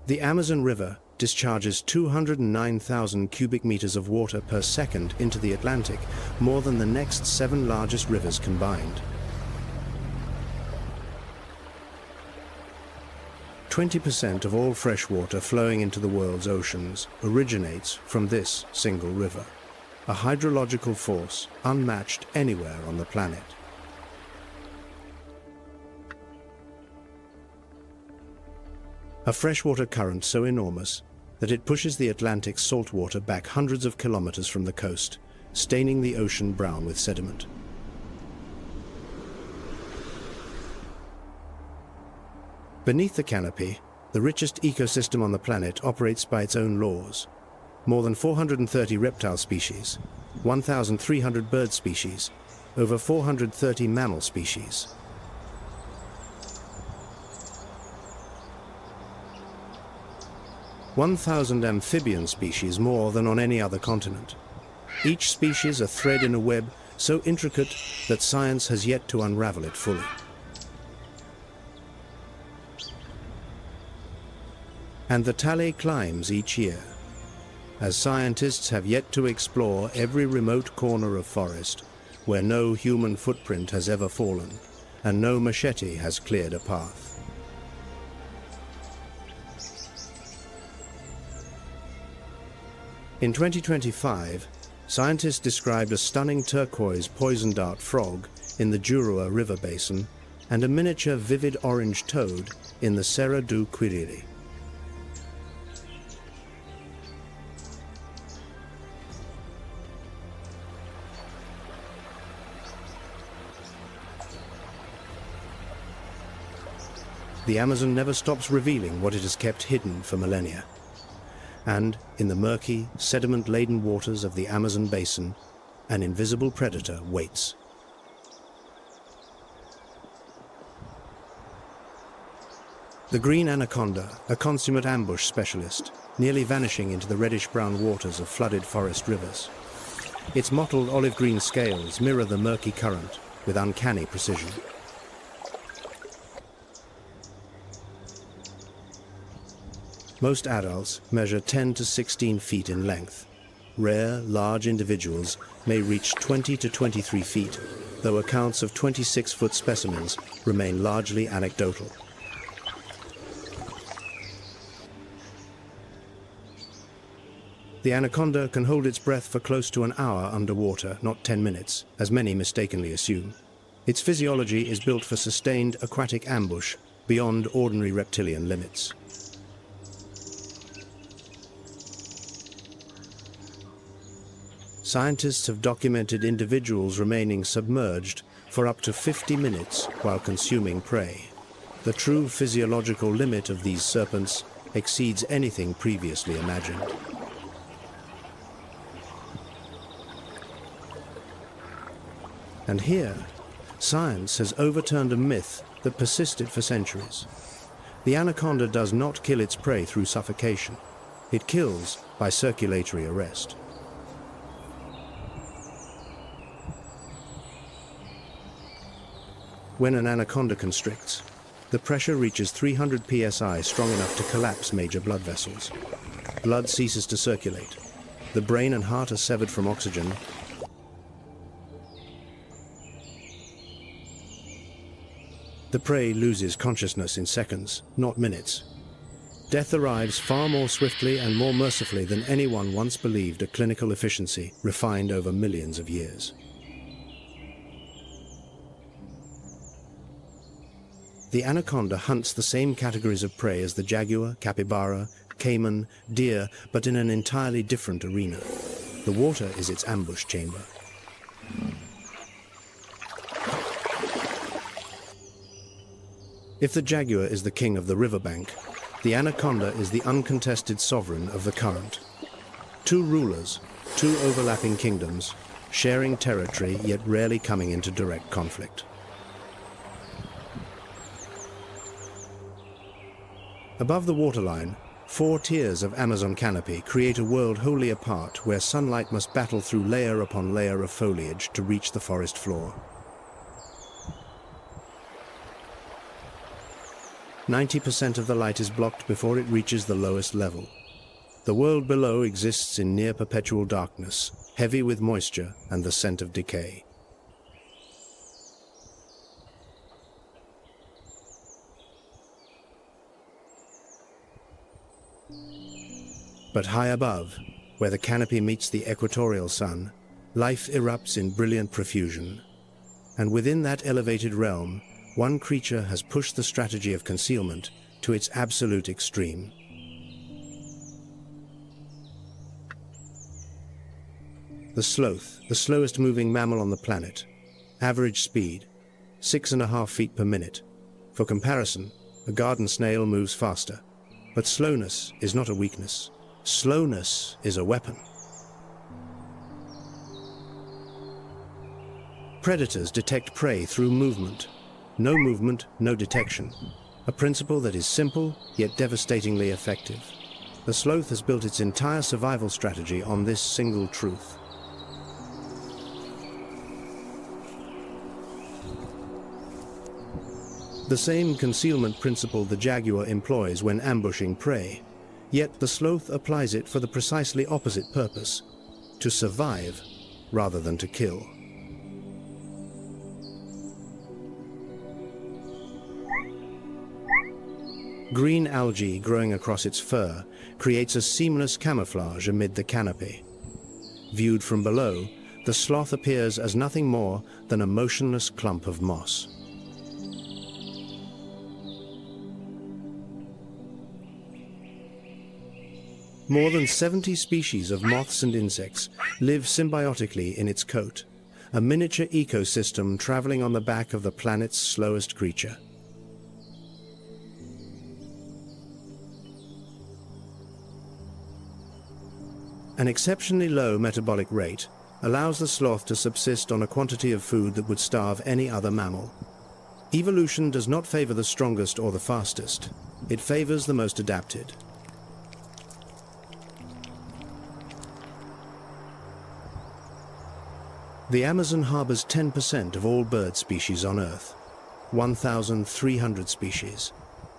The Amazon River discharges 209,000 cubic meters of water per second into the Atlantic, more than the next 7 largest rivers combined. 20% of all fresh water flowing into the world's oceans originates from this single river, a hydrological force unmatched anywhere on the planet. A freshwater current so enormous that it pushes the Atlantic salt water back hundreds of kilometers from the coast, staining the ocean brown with sediment. Beneath the canopy, the richest ecosystem on the planet operates by its own laws. More than 430 reptile species, 1,300 bird species, over 430 mammal species. "1,000 amphibian species, more than on any other continent. Each species a thread in a web so intricate that science has yet to unravel it fully. And the tally climbs each year, as scientists have yet to explore every remote corner of forest where no human footprint has ever fallen and no machete has cleared a path. In 2025, scientists described a stunning turquoise poison dart frog in the Jurua River basin and a miniature vivid orange toad in the Serra do Quiriri. The Amazon never stops revealing what it has kept hidden for millennia. And in the murky, sediment-laden waters of the Amazon basin, an invisible predator waits. The green anaconda, a consummate ambush specialist, nearly vanishing into the reddish-brown waters of flooded forest rivers. Its mottled olive-green scales mirror the murky current with uncanny precision. Most adults measure 10 to 16 feet in length. Rare, large individuals may reach 20 to 23 feet, though accounts of 26-foot specimens remain largely anecdotal. The anaconda can hold its breath for close to an hour underwater, not 10 minutes, as many mistakenly assume. Its physiology is built for sustained aquatic ambush beyond ordinary reptilian limits. Scientists have documented individuals remaining submerged for up to 50 minutes while consuming prey. The true physiological limit of these serpents exceeds anything previously imagined. And here, science has overturned a myth that persisted for centuries. The anaconda does not kill its prey through suffocation. It kills by circulatory arrest. When an anaconda constricts, the pressure reaches 300 psi, strong enough to collapse major blood vessels. Blood ceases to circulate. The brain and heart are severed from oxygen. The prey loses consciousness in seconds, not minutes. Death arrives far more swiftly and more mercifully than anyone once believed, a clinical efficiency refined over millions of years. The anaconda hunts the same categories of prey as the jaguar, capybara, caiman, deer, but in an entirely different arena. The water is its ambush chamber. If the jaguar is the king of the riverbank, the anaconda is the uncontested sovereign of the current. Two rulers, two overlapping kingdoms, sharing territory yet rarely coming into direct conflict. Above the waterline, 4 tiers of Amazon canopy create a world wholly apart where sunlight must battle through layer upon layer of foliage to reach the forest floor. 90% of the light is blocked before it reaches the lowest level. The world below exists in near perpetual darkness, heavy with moisture and the scent of decay. But high above, where the canopy meets the equatorial sun, life erupts in brilliant profusion. And within that elevated realm, one creature has pushed the strategy of concealment to its absolute extreme. The sloth, the slowest moving mammal on the planet. Average speed, 6.5 feet per minute. For comparison, a garden snail moves faster. But slowness is not a weakness. Slowness is a weapon. Predators detect prey through movement. No movement, no detection. A principle that is simple, yet devastatingly effective. The sloth has built its entire survival strategy on this single truth. The same concealment principle the jaguar employs when ambushing prey, yet the sloth applies it for the precisely opposite purpose, to survive rather than to kill. Green algae growing across its fur creates a seamless camouflage amid the canopy. Viewed from below, the sloth appears as nothing more than a motionless clump of moss. More than 70 species of moths and insects live symbiotically in its coat, a miniature ecosystem traveling on the back of the planet's slowest creature. An exceptionally low metabolic rate allows the sloth to subsist on a quantity of food that would starve any other mammal. Evolution does not favor the strongest or the fastest. It favors the most adapted. The Amazon harbors 10% of all bird species on Earth, 1,300 species,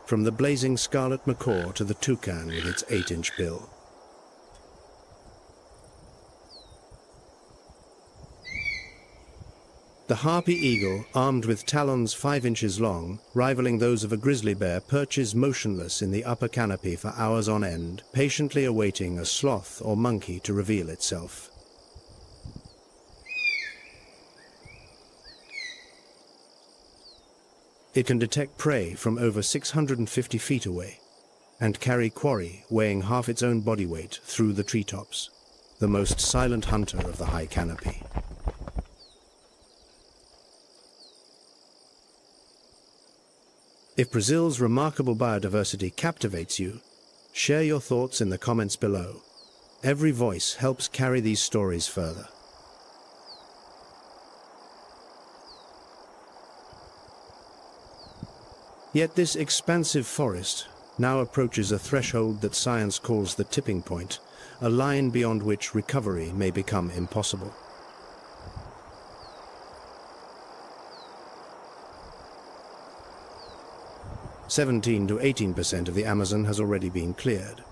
from the blazing scarlet macaw to the toucan with its 8-inch bill. The harpy eagle, armed with talons 5 inches long, rivaling those of a grizzly bear, perches motionless in the upper canopy for hours on end, patiently awaiting a sloth or monkey to reveal itself. It can detect prey from over 650 feet away and carry quarry weighing half its own body weight through the treetops, the most silent hunter of the high canopy. If Brazil's remarkable biodiversity captivates you, share your thoughts in the comments below. Every voice helps carry these stories further. Yet this expansive forest now approaches a threshold that science calls the tipping point, a line beyond which recovery may become impossible. (17 to 18% of the Amazon has already been cleared.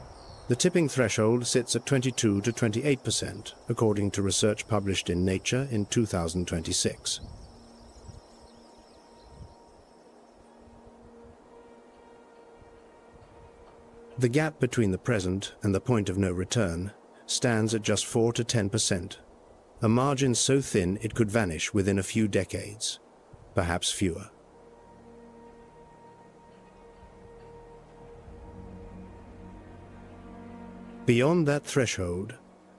The tipping threshold sits at 22 to 28%, according to research published in Nature in 2026. The gap between the present and the point of no return stands at just 4 to 10%, a margin so thin it could vanish within a few decades, perhaps fewer. Beyond that threshold,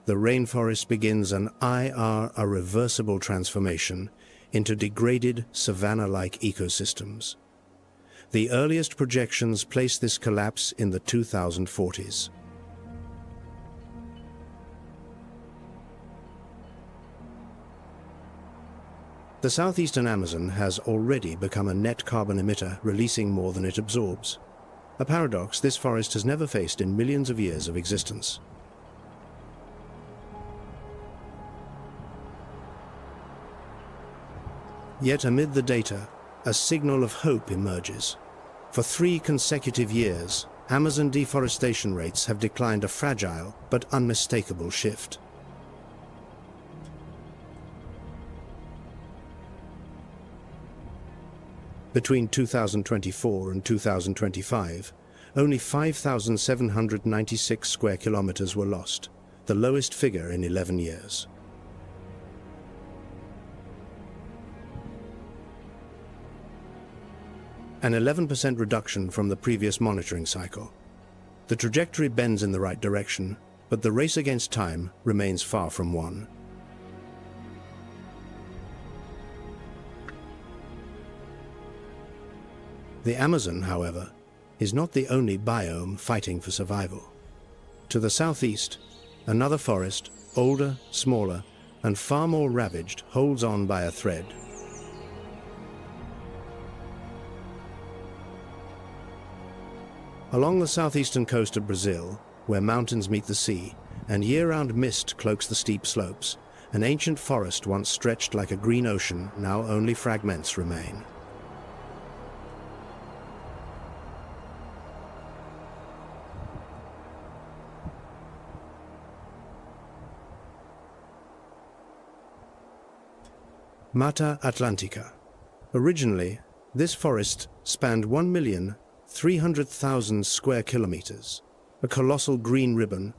the rainforest begins an irreversible transformation into degraded savanna-like ecosystems. The earliest projections place this collapse in the 2040s. The southeastern Amazon has already become a net carbon emitter, releasing more than it absorbs. A paradox this forest has never faced in millions of years of existence. Yet amid the data, a signal of hope emerges. For 3 consecutive years, Amazon deforestation rates have declined, a fragile but unmistakable shift. Between 2024 and 2025, only 5,796 square kilometers were lost, the lowest figure in 11 years. An 11% reduction from the previous monitoring cycle. The trajectory bends in the right direction, but the race against time remains far from won. The Amazon, however, is not the only biome fighting for survival. To the southeast, another forest, older, smaller, and far more ravaged, holds on by a thread. Along the southeastern coast of Brazil, where mountains meet the sea, and year-round mist cloaks the steep slopes, an ancient forest once stretched like a green ocean, now only fragments remain. Mata Atlantica. Originally, this forest spanned 1,300,000 square kilometers, a colossal green ribbon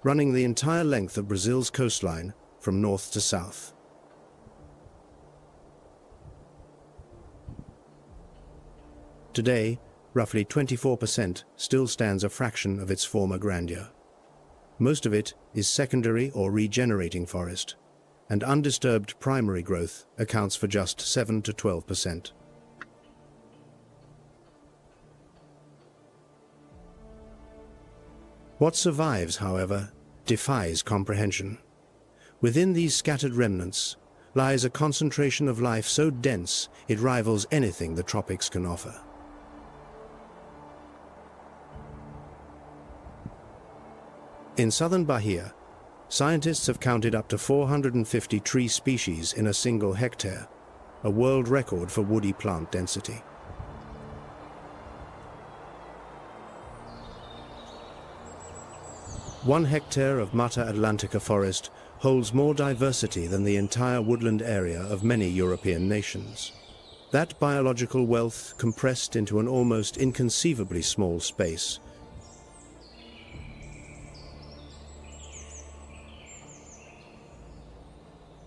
running the entire length of Brazil's coastline from north to south. Today, roughly 24% still stands a fraction of its former grandeur. Most of it is secondary or regenerating forest, and undisturbed primary growth accounts for just 7 to 12%. What survives, however, defies comprehension. Within these scattered remnants lies a concentration of life so dense it rivals anything the tropics can offer. In southern Bahia, scientists have counted up to 450 tree species in a single hectare, a world record for woody plant density. One hectare of Mata Atlantica forest holds more diversity than the entire woodland area of many European nations. That biological wealth compressed into an almost inconceivably small space.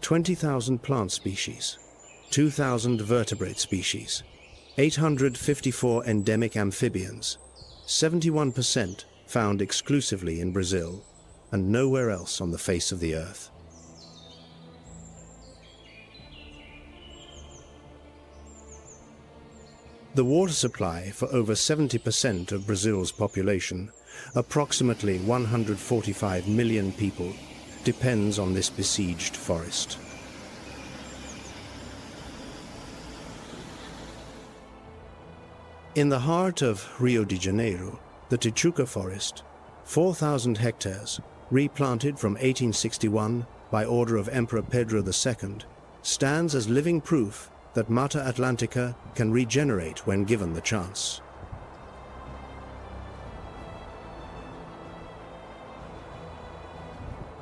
"20,000 plant species, 2,000 vertebrate species, 854 endemic amphibians, 71% found exclusively in Brazil and nowhere else on the face of the earth." The water supply for over 70% of Brazil's population, approximately 145 million people, depends on this besieged forest. In the heart of Rio de Janeiro, the Tijuca forest, 4,000 hectares, replanted from 1861 by order of Emperor Pedro II, stands as living proof that Mata Atlantica can regenerate when given the chance.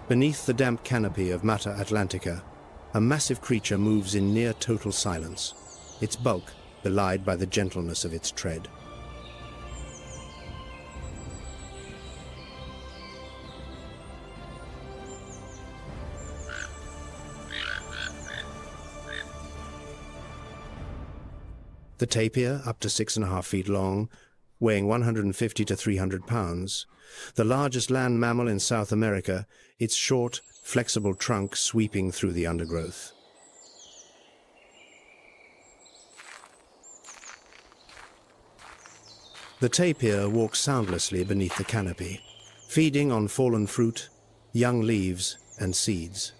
Beneath the damp canopy of Mata Atlantica, a massive creature moves in near total silence, its bulk belied by the gentleness of its tread. The tapir, up to 6.5 feet long, weighing 150 to 300 pounds. The largest land mammal in South America, its short, flexible trunk sweeping through the undergrowth. The tapir walks soundlessly beneath the canopy, feeding on fallen fruit, young leaves, and seeds.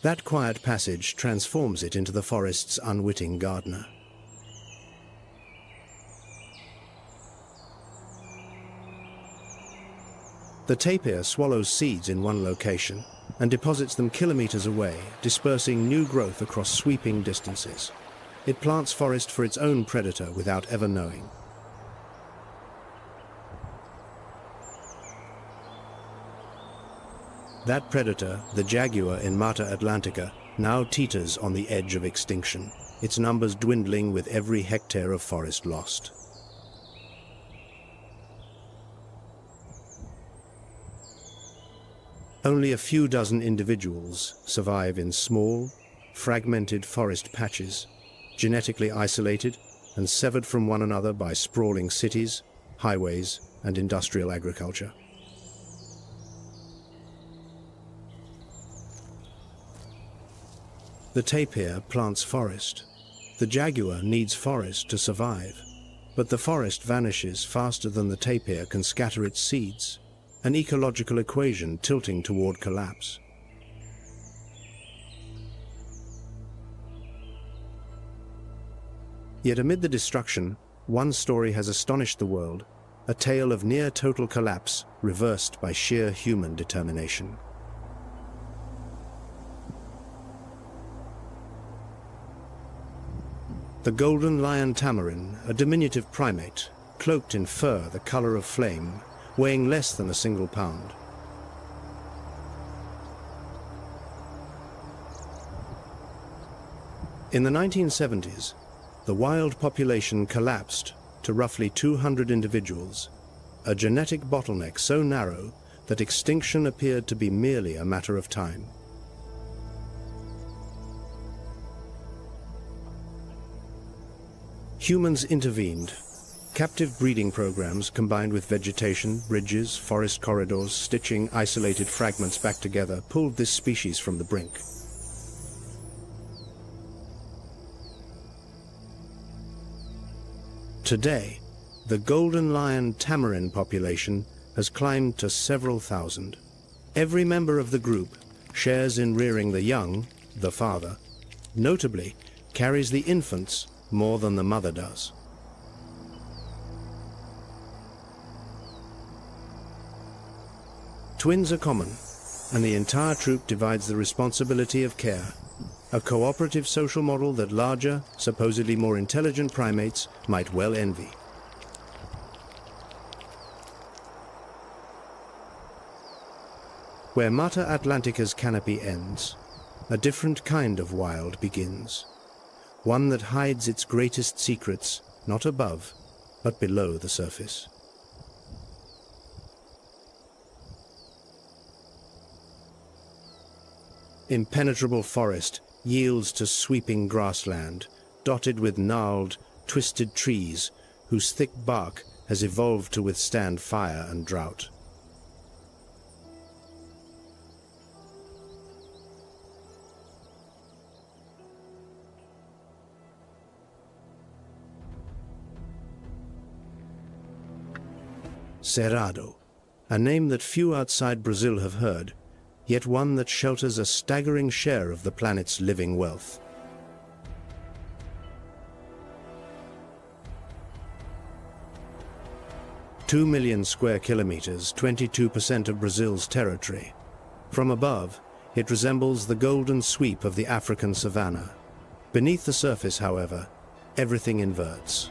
That quiet passage transforms it into the forest's unwitting gardener. The tapir swallows seeds in one location and deposits them kilometers away, dispersing new growth across sweeping distances. It plants forest for its own predator without ever knowing. That predator, the jaguar in Mata Atlantica, now teeters on the edge of extinction, its numbers dwindling with every hectare of forest lost. Only a few dozen individuals survive in small, fragmented forest patches, genetically isolated and severed from one another by sprawling cities, highways, and industrial agriculture. The tapir plants forest. The jaguar needs forest to survive, but the forest vanishes faster than the tapir can scatter its seeds, an ecological equation tilting toward collapse. Yet amid the destruction, one story has astonished the world, a tale of near-total collapse reversed by sheer human determination. The golden lion tamarin, a diminutive primate, cloaked in fur the color of flame, weighing less than a single pound. In the 1970s, the wild population collapsed to roughly 200 individuals, a genetic bottleneck so narrow that extinction appeared to be merely a matter of time. Humans intervened. Captive breeding programs combined with vegetation, bridges, forest corridors, stitching isolated fragments back together pulled this species from the brink. Today, the golden lion tamarin population has climbed to several thousand. Every member of the group shares in rearing the young, the father, notably carries the infants more than the mother does. Twins are common, and the entire troop divides the responsibility of care, a cooperative social model that larger, supposedly more intelligent primates might well envy. Where Mata Atlantica's canopy ends, a different kind of wild begins. One that hides its greatest secrets, not above, but below the surface. Impenetrable forest yields to sweeping grassland, dotted with gnarled, twisted trees whose thick bark has evolved to withstand fire and drought. Cerrado, a name that few outside Brazil have heard, yet one that shelters a staggering share of the planet's living wealth. Two million square kilometers, 22% of Brazil's territory. From above, it resembles the golden sweep of the African savanna. Beneath the surface, however, everything inverts.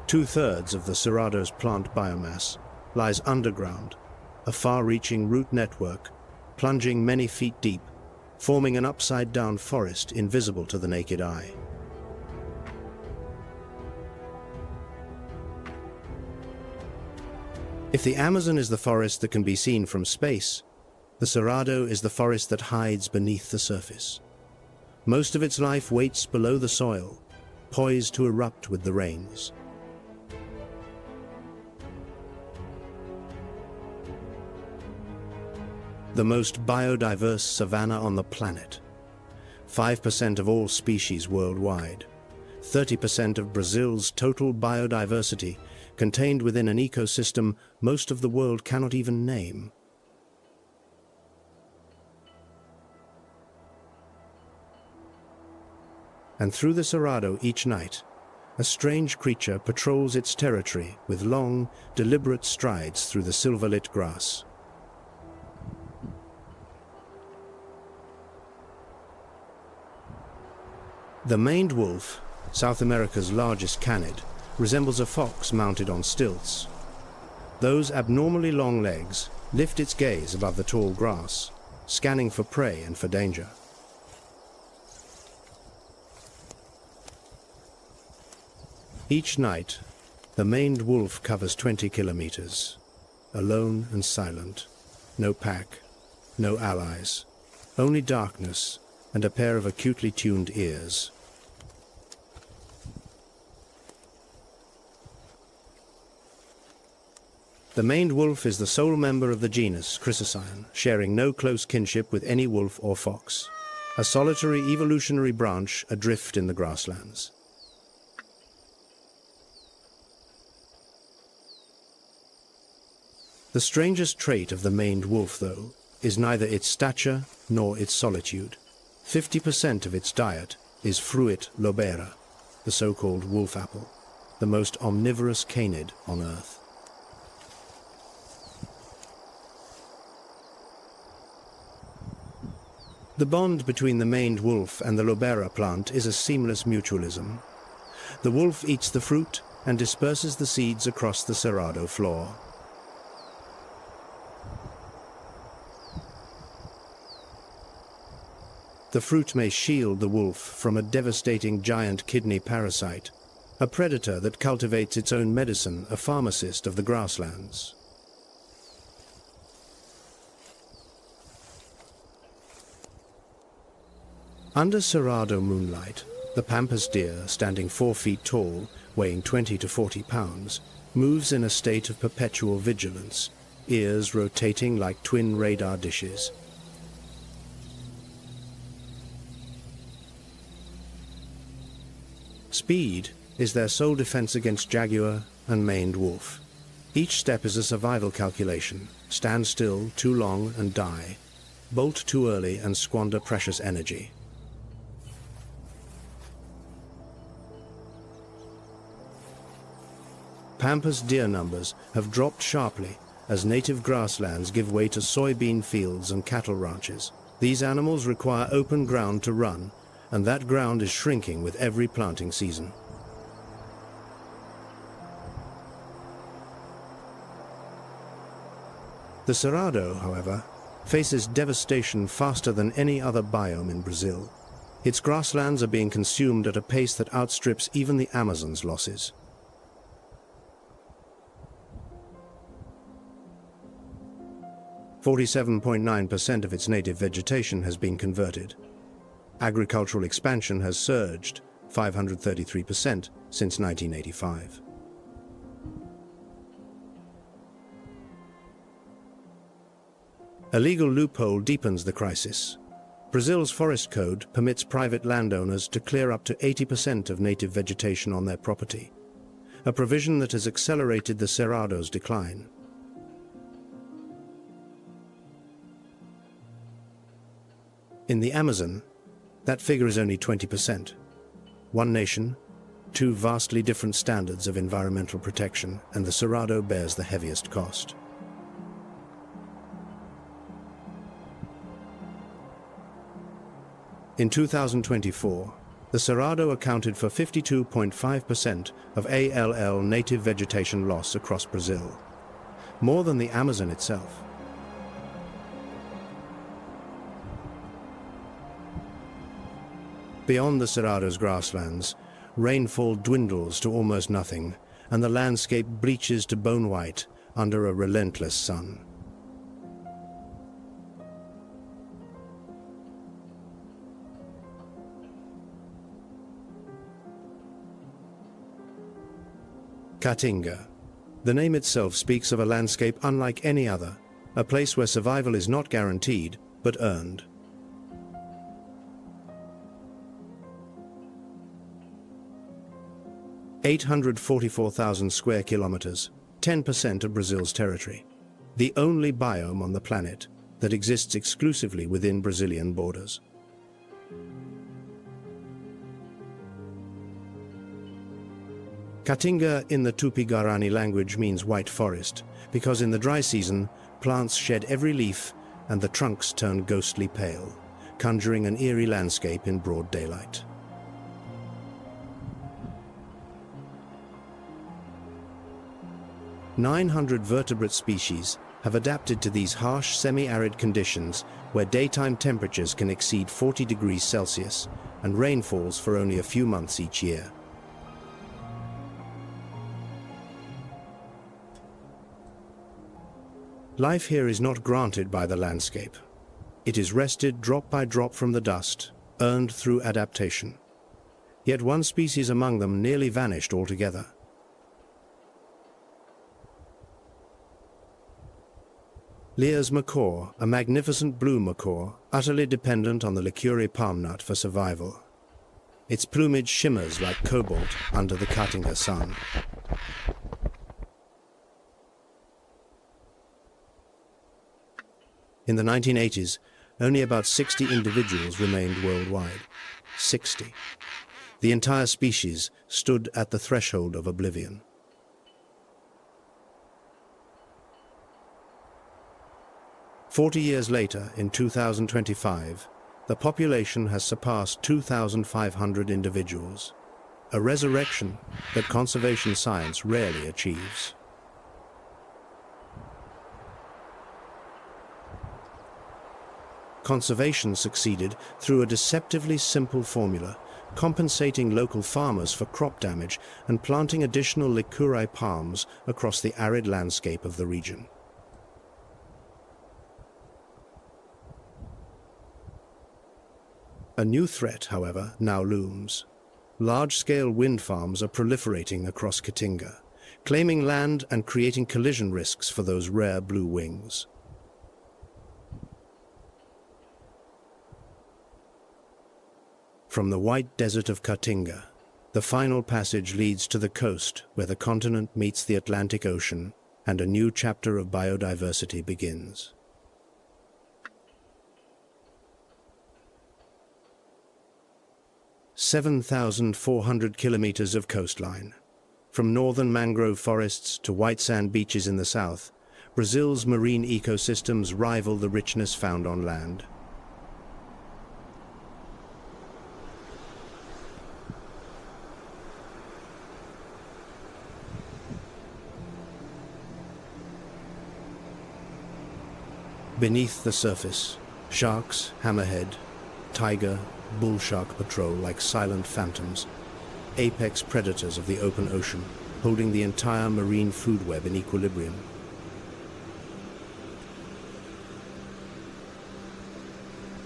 Two-thirds of the Cerrado's plant biomass lies underground, a far-reaching root network, plunging many feet deep, forming an upside-down forest invisible to the naked eye. If the Amazon is the forest that can be seen from space, the Cerrado is the forest that hides beneath the surface. Most of its life waits below the soil, poised to erupt with the rains. The most biodiverse savanna on the planet. 5% of all species worldwide. 30% of Brazil's total biodiversity contained within an ecosystem most of the world cannot even name. And through the Cerrado each night, a strange creature patrols its territory with long, deliberate strides through the silver-lit grass. The maned wolf, South America's largest canid, resembles a fox mounted on stilts. Those abnormally long legs lift its gaze above the tall grass, scanning for prey and for danger. Each night, the maned wolf covers 20 kilometers, alone and silent. No pack, no allies, only darkness and a pair of acutely tuned ears. The maned wolf is the sole member of the genus Chrysocyon, sharing no close kinship with any wolf or fox, a solitary evolutionary branch adrift in the grasslands. The strangest trait of the maned wolf, though, is neither its stature nor its solitude. 50% of its diet is fruit lobera, the so-called wolf apple, the most omnivorous canid on Earth. The bond between the maned wolf and the lobera plant is a seamless mutualism. The wolf eats the fruit and disperses the seeds across the Cerrado floor. The fruit may shield the wolf from a devastating giant kidney parasite, a predator that cultivates its own medicine, a pharmacist of the grasslands. Under Cerrado moonlight, the pampas deer, standing 4 feet tall, weighing 20 to 40 pounds, moves in a state of perpetual vigilance, ears rotating like twin radar dishes. Speed is their sole defense against jaguar and maned wolf. Each step is a survival calculation. Stand still too long and die. Bolt too early and squander precious energy. Pampas deer numbers have dropped sharply as native grasslands give way to soybean fields and cattle ranches. These animals require open ground to run, and that ground is shrinking with every planting season. The Cerrado, however, faces devastation faster than any other biome in Brazil. Its grasslands are being consumed at a pace that outstrips even the Amazon's losses. .9% of its native vegetation has been converted. Agricultural expansion has surged 533% since 1985. A legal loophole deepens the crisis. Brazil's forest code permits private landowners to clear up to 80% of native vegetation on their property, a provision that has accelerated the Cerrado's decline. In the Amazon, that figure is only 20%. One nation, two vastly different standards of environmental protection, and the Cerrado bears the heaviest cost. In 2024, the Cerrado accounted for 52.5% of ALL native vegetation loss across Brazil, more than the Amazon itself. Beyond the Cerrado's grasslands, rainfall dwindles to almost nothing, and the landscape bleaches to bone white under a relentless sun. Caatinga. The name itself speaks of a landscape unlike any other, a place where survival is not guaranteed, but earned. (844,000 square kilometers, 10% of Brazil's territory. The only biome on the planet that exists exclusively within Brazilian borders. Caatinga in the Tupi-Guarani language means white forest, because in the dry season, plants shed every leaf and the trunks turn ghostly pale, conjuring an eerie landscape in broad daylight. "900 vertebrate species have adapted to these harsh, semi-arid conditions where daytime temperatures can exceed 40 degrees Celsius and rain falls for only a few months each year. Life here is not granted by the landscape. It is wrested drop by drop from the dust, earned through adaptation. Yet one species among them nearly vanished altogether. Lear's macaw, a magnificent blue macaw, utterly dependent on the licuri palm nut for survival. Its plumage shimmers like cobalt under the Caatinga sun. In the 1980s, only about 60 individuals remained worldwide. 60. The entire species stood at the threshold of oblivion. "40 years later, in 2025, the population has surpassed 2,500 individuals, a resurrection that conservation science rarely achieves. Conservation succeeded through a deceptively simple formula, compensating local farmers for crop damage and planting additional licuri palms across the arid landscape of the region. A new threat, however, now looms. Large-scale wind farms are proliferating across Caatinga, claiming land and creating collision risks for those rare blue wings. From the white desert of Caatinga, the final passage leads to the coast where the continent meets the Atlantic Ocean and a new chapter of biodiversity begins. "7,400 kilometers of coastline. From northern mangrove forests to white sand beaches in the south, Brazil's marine ecosystems rival the richness found on land. Beneath the surface, sharks, hammerhead, tiger, bull shark patrol like silent phantoms, apex predators of the open ocean, holding the entire marine food web in equilibrium.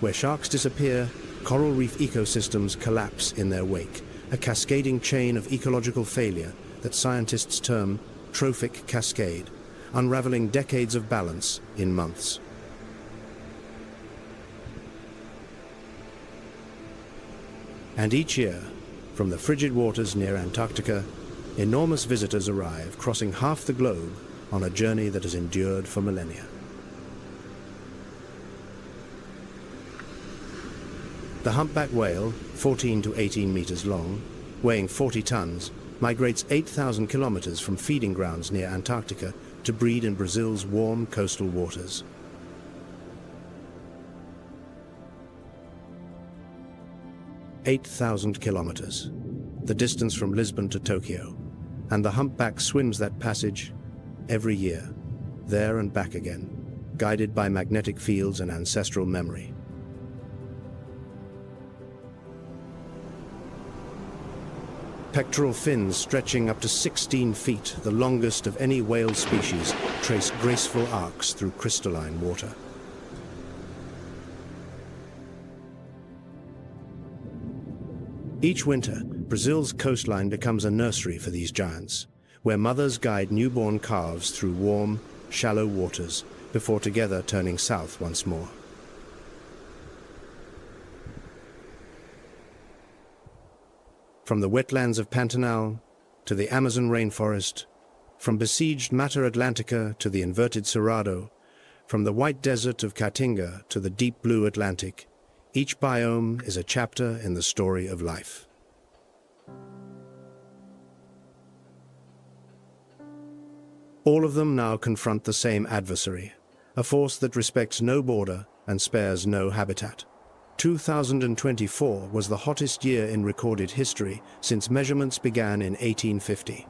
Where sharks disappear, coral reef ecosystems collapse in their wake, a cascading chain of ecological failure that scientists term trophic cascade, unraveling decades of balance in months. And each year, from the frigid waters near Antarctica, enormous visitors arrive, crossing half the globe on a journey that has endured for millennia. The humpback whale, 14 to 18 meters long, weighing 40 tons, migrates 8,000 kilometers from feeding grounds near Antarctica to breed in Brazil's warm coastal waters. 8,000 kilometers, the distance from Lisbon to Tokyo, and the humpback swims that passage every year, there and back again, guided by magnetic fields and ancestral memory. Pectoral fins stretching up to 16 feet, the longest of any whale species, trace graceful arcs through crystalline water. Each winter, Brazil's coastline becomes a nursery for these giants, where mothers guide newborn calves through warm, shallow waters before together turning south once more. From the wetlands of Pantanal to the Amazon rainforest, from besieged Mata Atlantica to the inverted Cerrado, from the white desert of Caatinga to the deep blue Atlantic, each biome is a chapter in the story of life. All of them now confront the same adversary, a force that respects no border and spares no habitat. 2024 was the hottest year in recorded history since measurements began in 1850.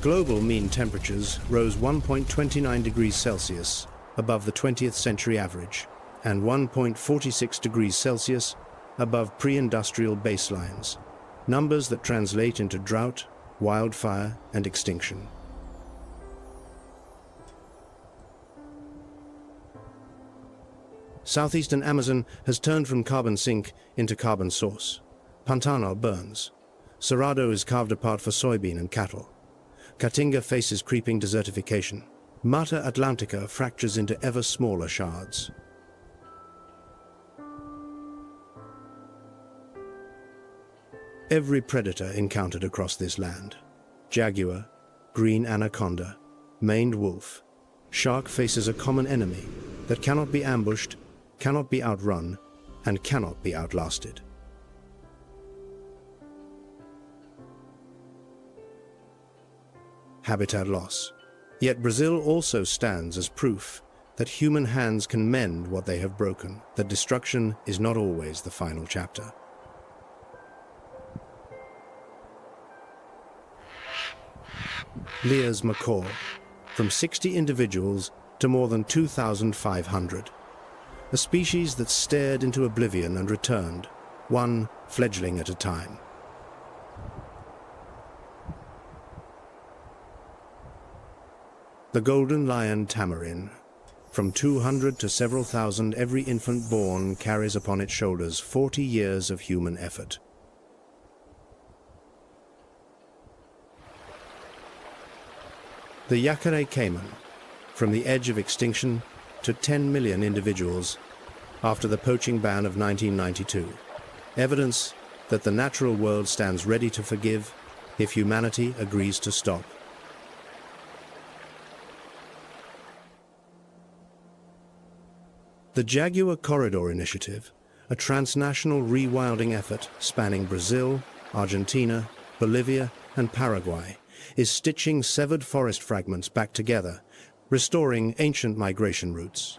Global mean temperatures rose 1.29 degrees Celsius above the 20th century average and 1.46 degrees Celsius above pre-industrial baselines, numbers that translate into drought, wildfire, and extinction. Southeastern Amazon has turned from carbon sink into carbon source. Pantanal burns. Cerrado is carved apart for soybean and cattle. Caatinga faces creeping desertification. Mata Atlantica fractures into ever smaller shards. Every predator encountered across this land — jaguar, green anaconda, maned wolf, shark — faces a common enemy that cannot be ambushed, cannot be outrun, and cannot be outlasted. Habitat loss. Yet Brazil also stands as proof that human hands can mend what they have broken, that destruction is not always the final chapter. Lear's macaw, from 60 individuals to more than 2,500. A species that stared into oblivion and returned, one fledgling at a time. The golden lion tamarin. From 200 to several thousand, every infant born carries upon its shoulders 40 years of human effort. The Yacaré caiman, from the edge of extinction to 10 million individuals after the poaching ban of 1992. Evidence that the natural world stands ready to forgive if humanity agrees to stop. The Jaguar Corridor Initiative, a transnational rewilding effort spanning Brazil, Argentina, Bolivia, and Paraguay, is stitching severed forest fragments back together, restoring ancient migration routes.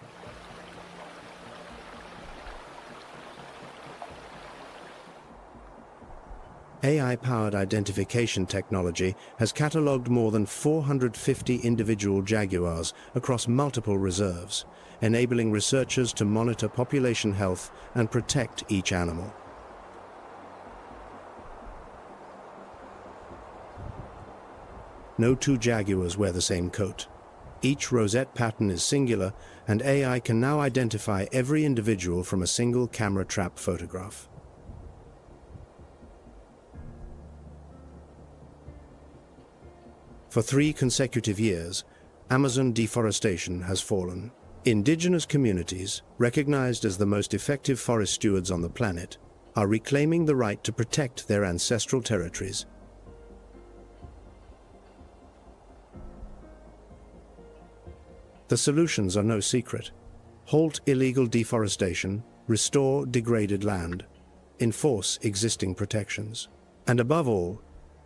AI-powered identification technology has catalogued more than 450 individual jaguars across multiple reserves, enabling researchers to monitor population health and protect each animal. No two jaguars wear the same coat. Each rosette pattern is singular, and AI can now identify every individual from a single camera trap photograph. For 3 consecutive years, Amazon deforestation has fallen. Indigenous communities, recognized as the most effective forest stewards on the planet, are reclaiming the right to protect their ancestral territories. The solutions are no secret. Halt illegal deforestation, restore degraded land, enforce existing protections, and above all,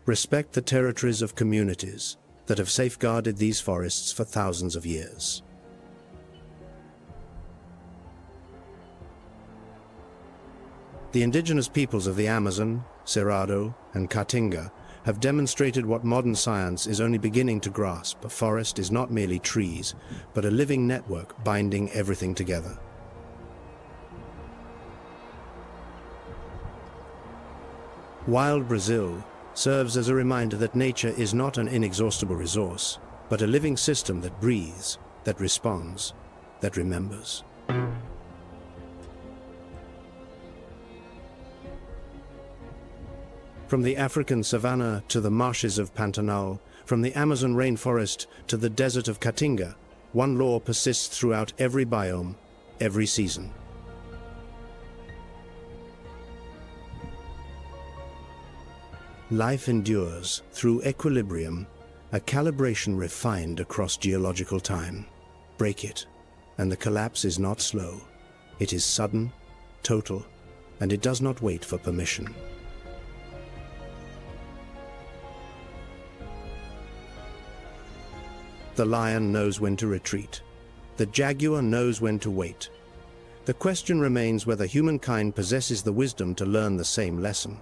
respect the territories of communities that have safeguarded these forests for thousands of years. The indigenous peoples of the Amazon, Cerrado, and Caatinga have demonstrated what modern science is only beginning to grasp. A forest is not merely trees, but a living network binding everything together. Wild Brazil serves as a reminder that nature is not an inexhaustible resource, but a living system that breathes, that responds, that remembers. From the African savanna to the marshes of Pantanal, from the Amazon rainforest to the desert of Caatinga, one law persists throughout every biome, every season. Life endures through equilibrium, a calibration refined across geological time. Break it, and the collapse is not slow. It is sudden, total, and it does not wait for permission. The lion knows when to retreat. The jaguar knows when to wait. The question remains whether humankind possesses the wisdom to learn the same lesson.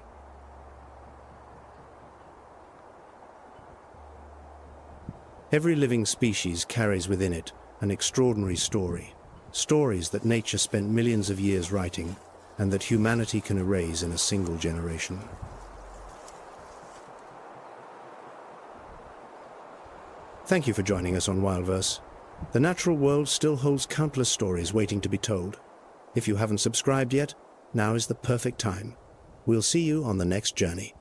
Every living species carries within it an extraordinary story. Stories that nature spent millions of years writing, and that humanity can erase in a single generation. Thank you for joining us on WildVerse. The natural world still holds countless stories waiting to be told. If you haven't subscribed yet, now is the perfect time. We'll see you on the next journey.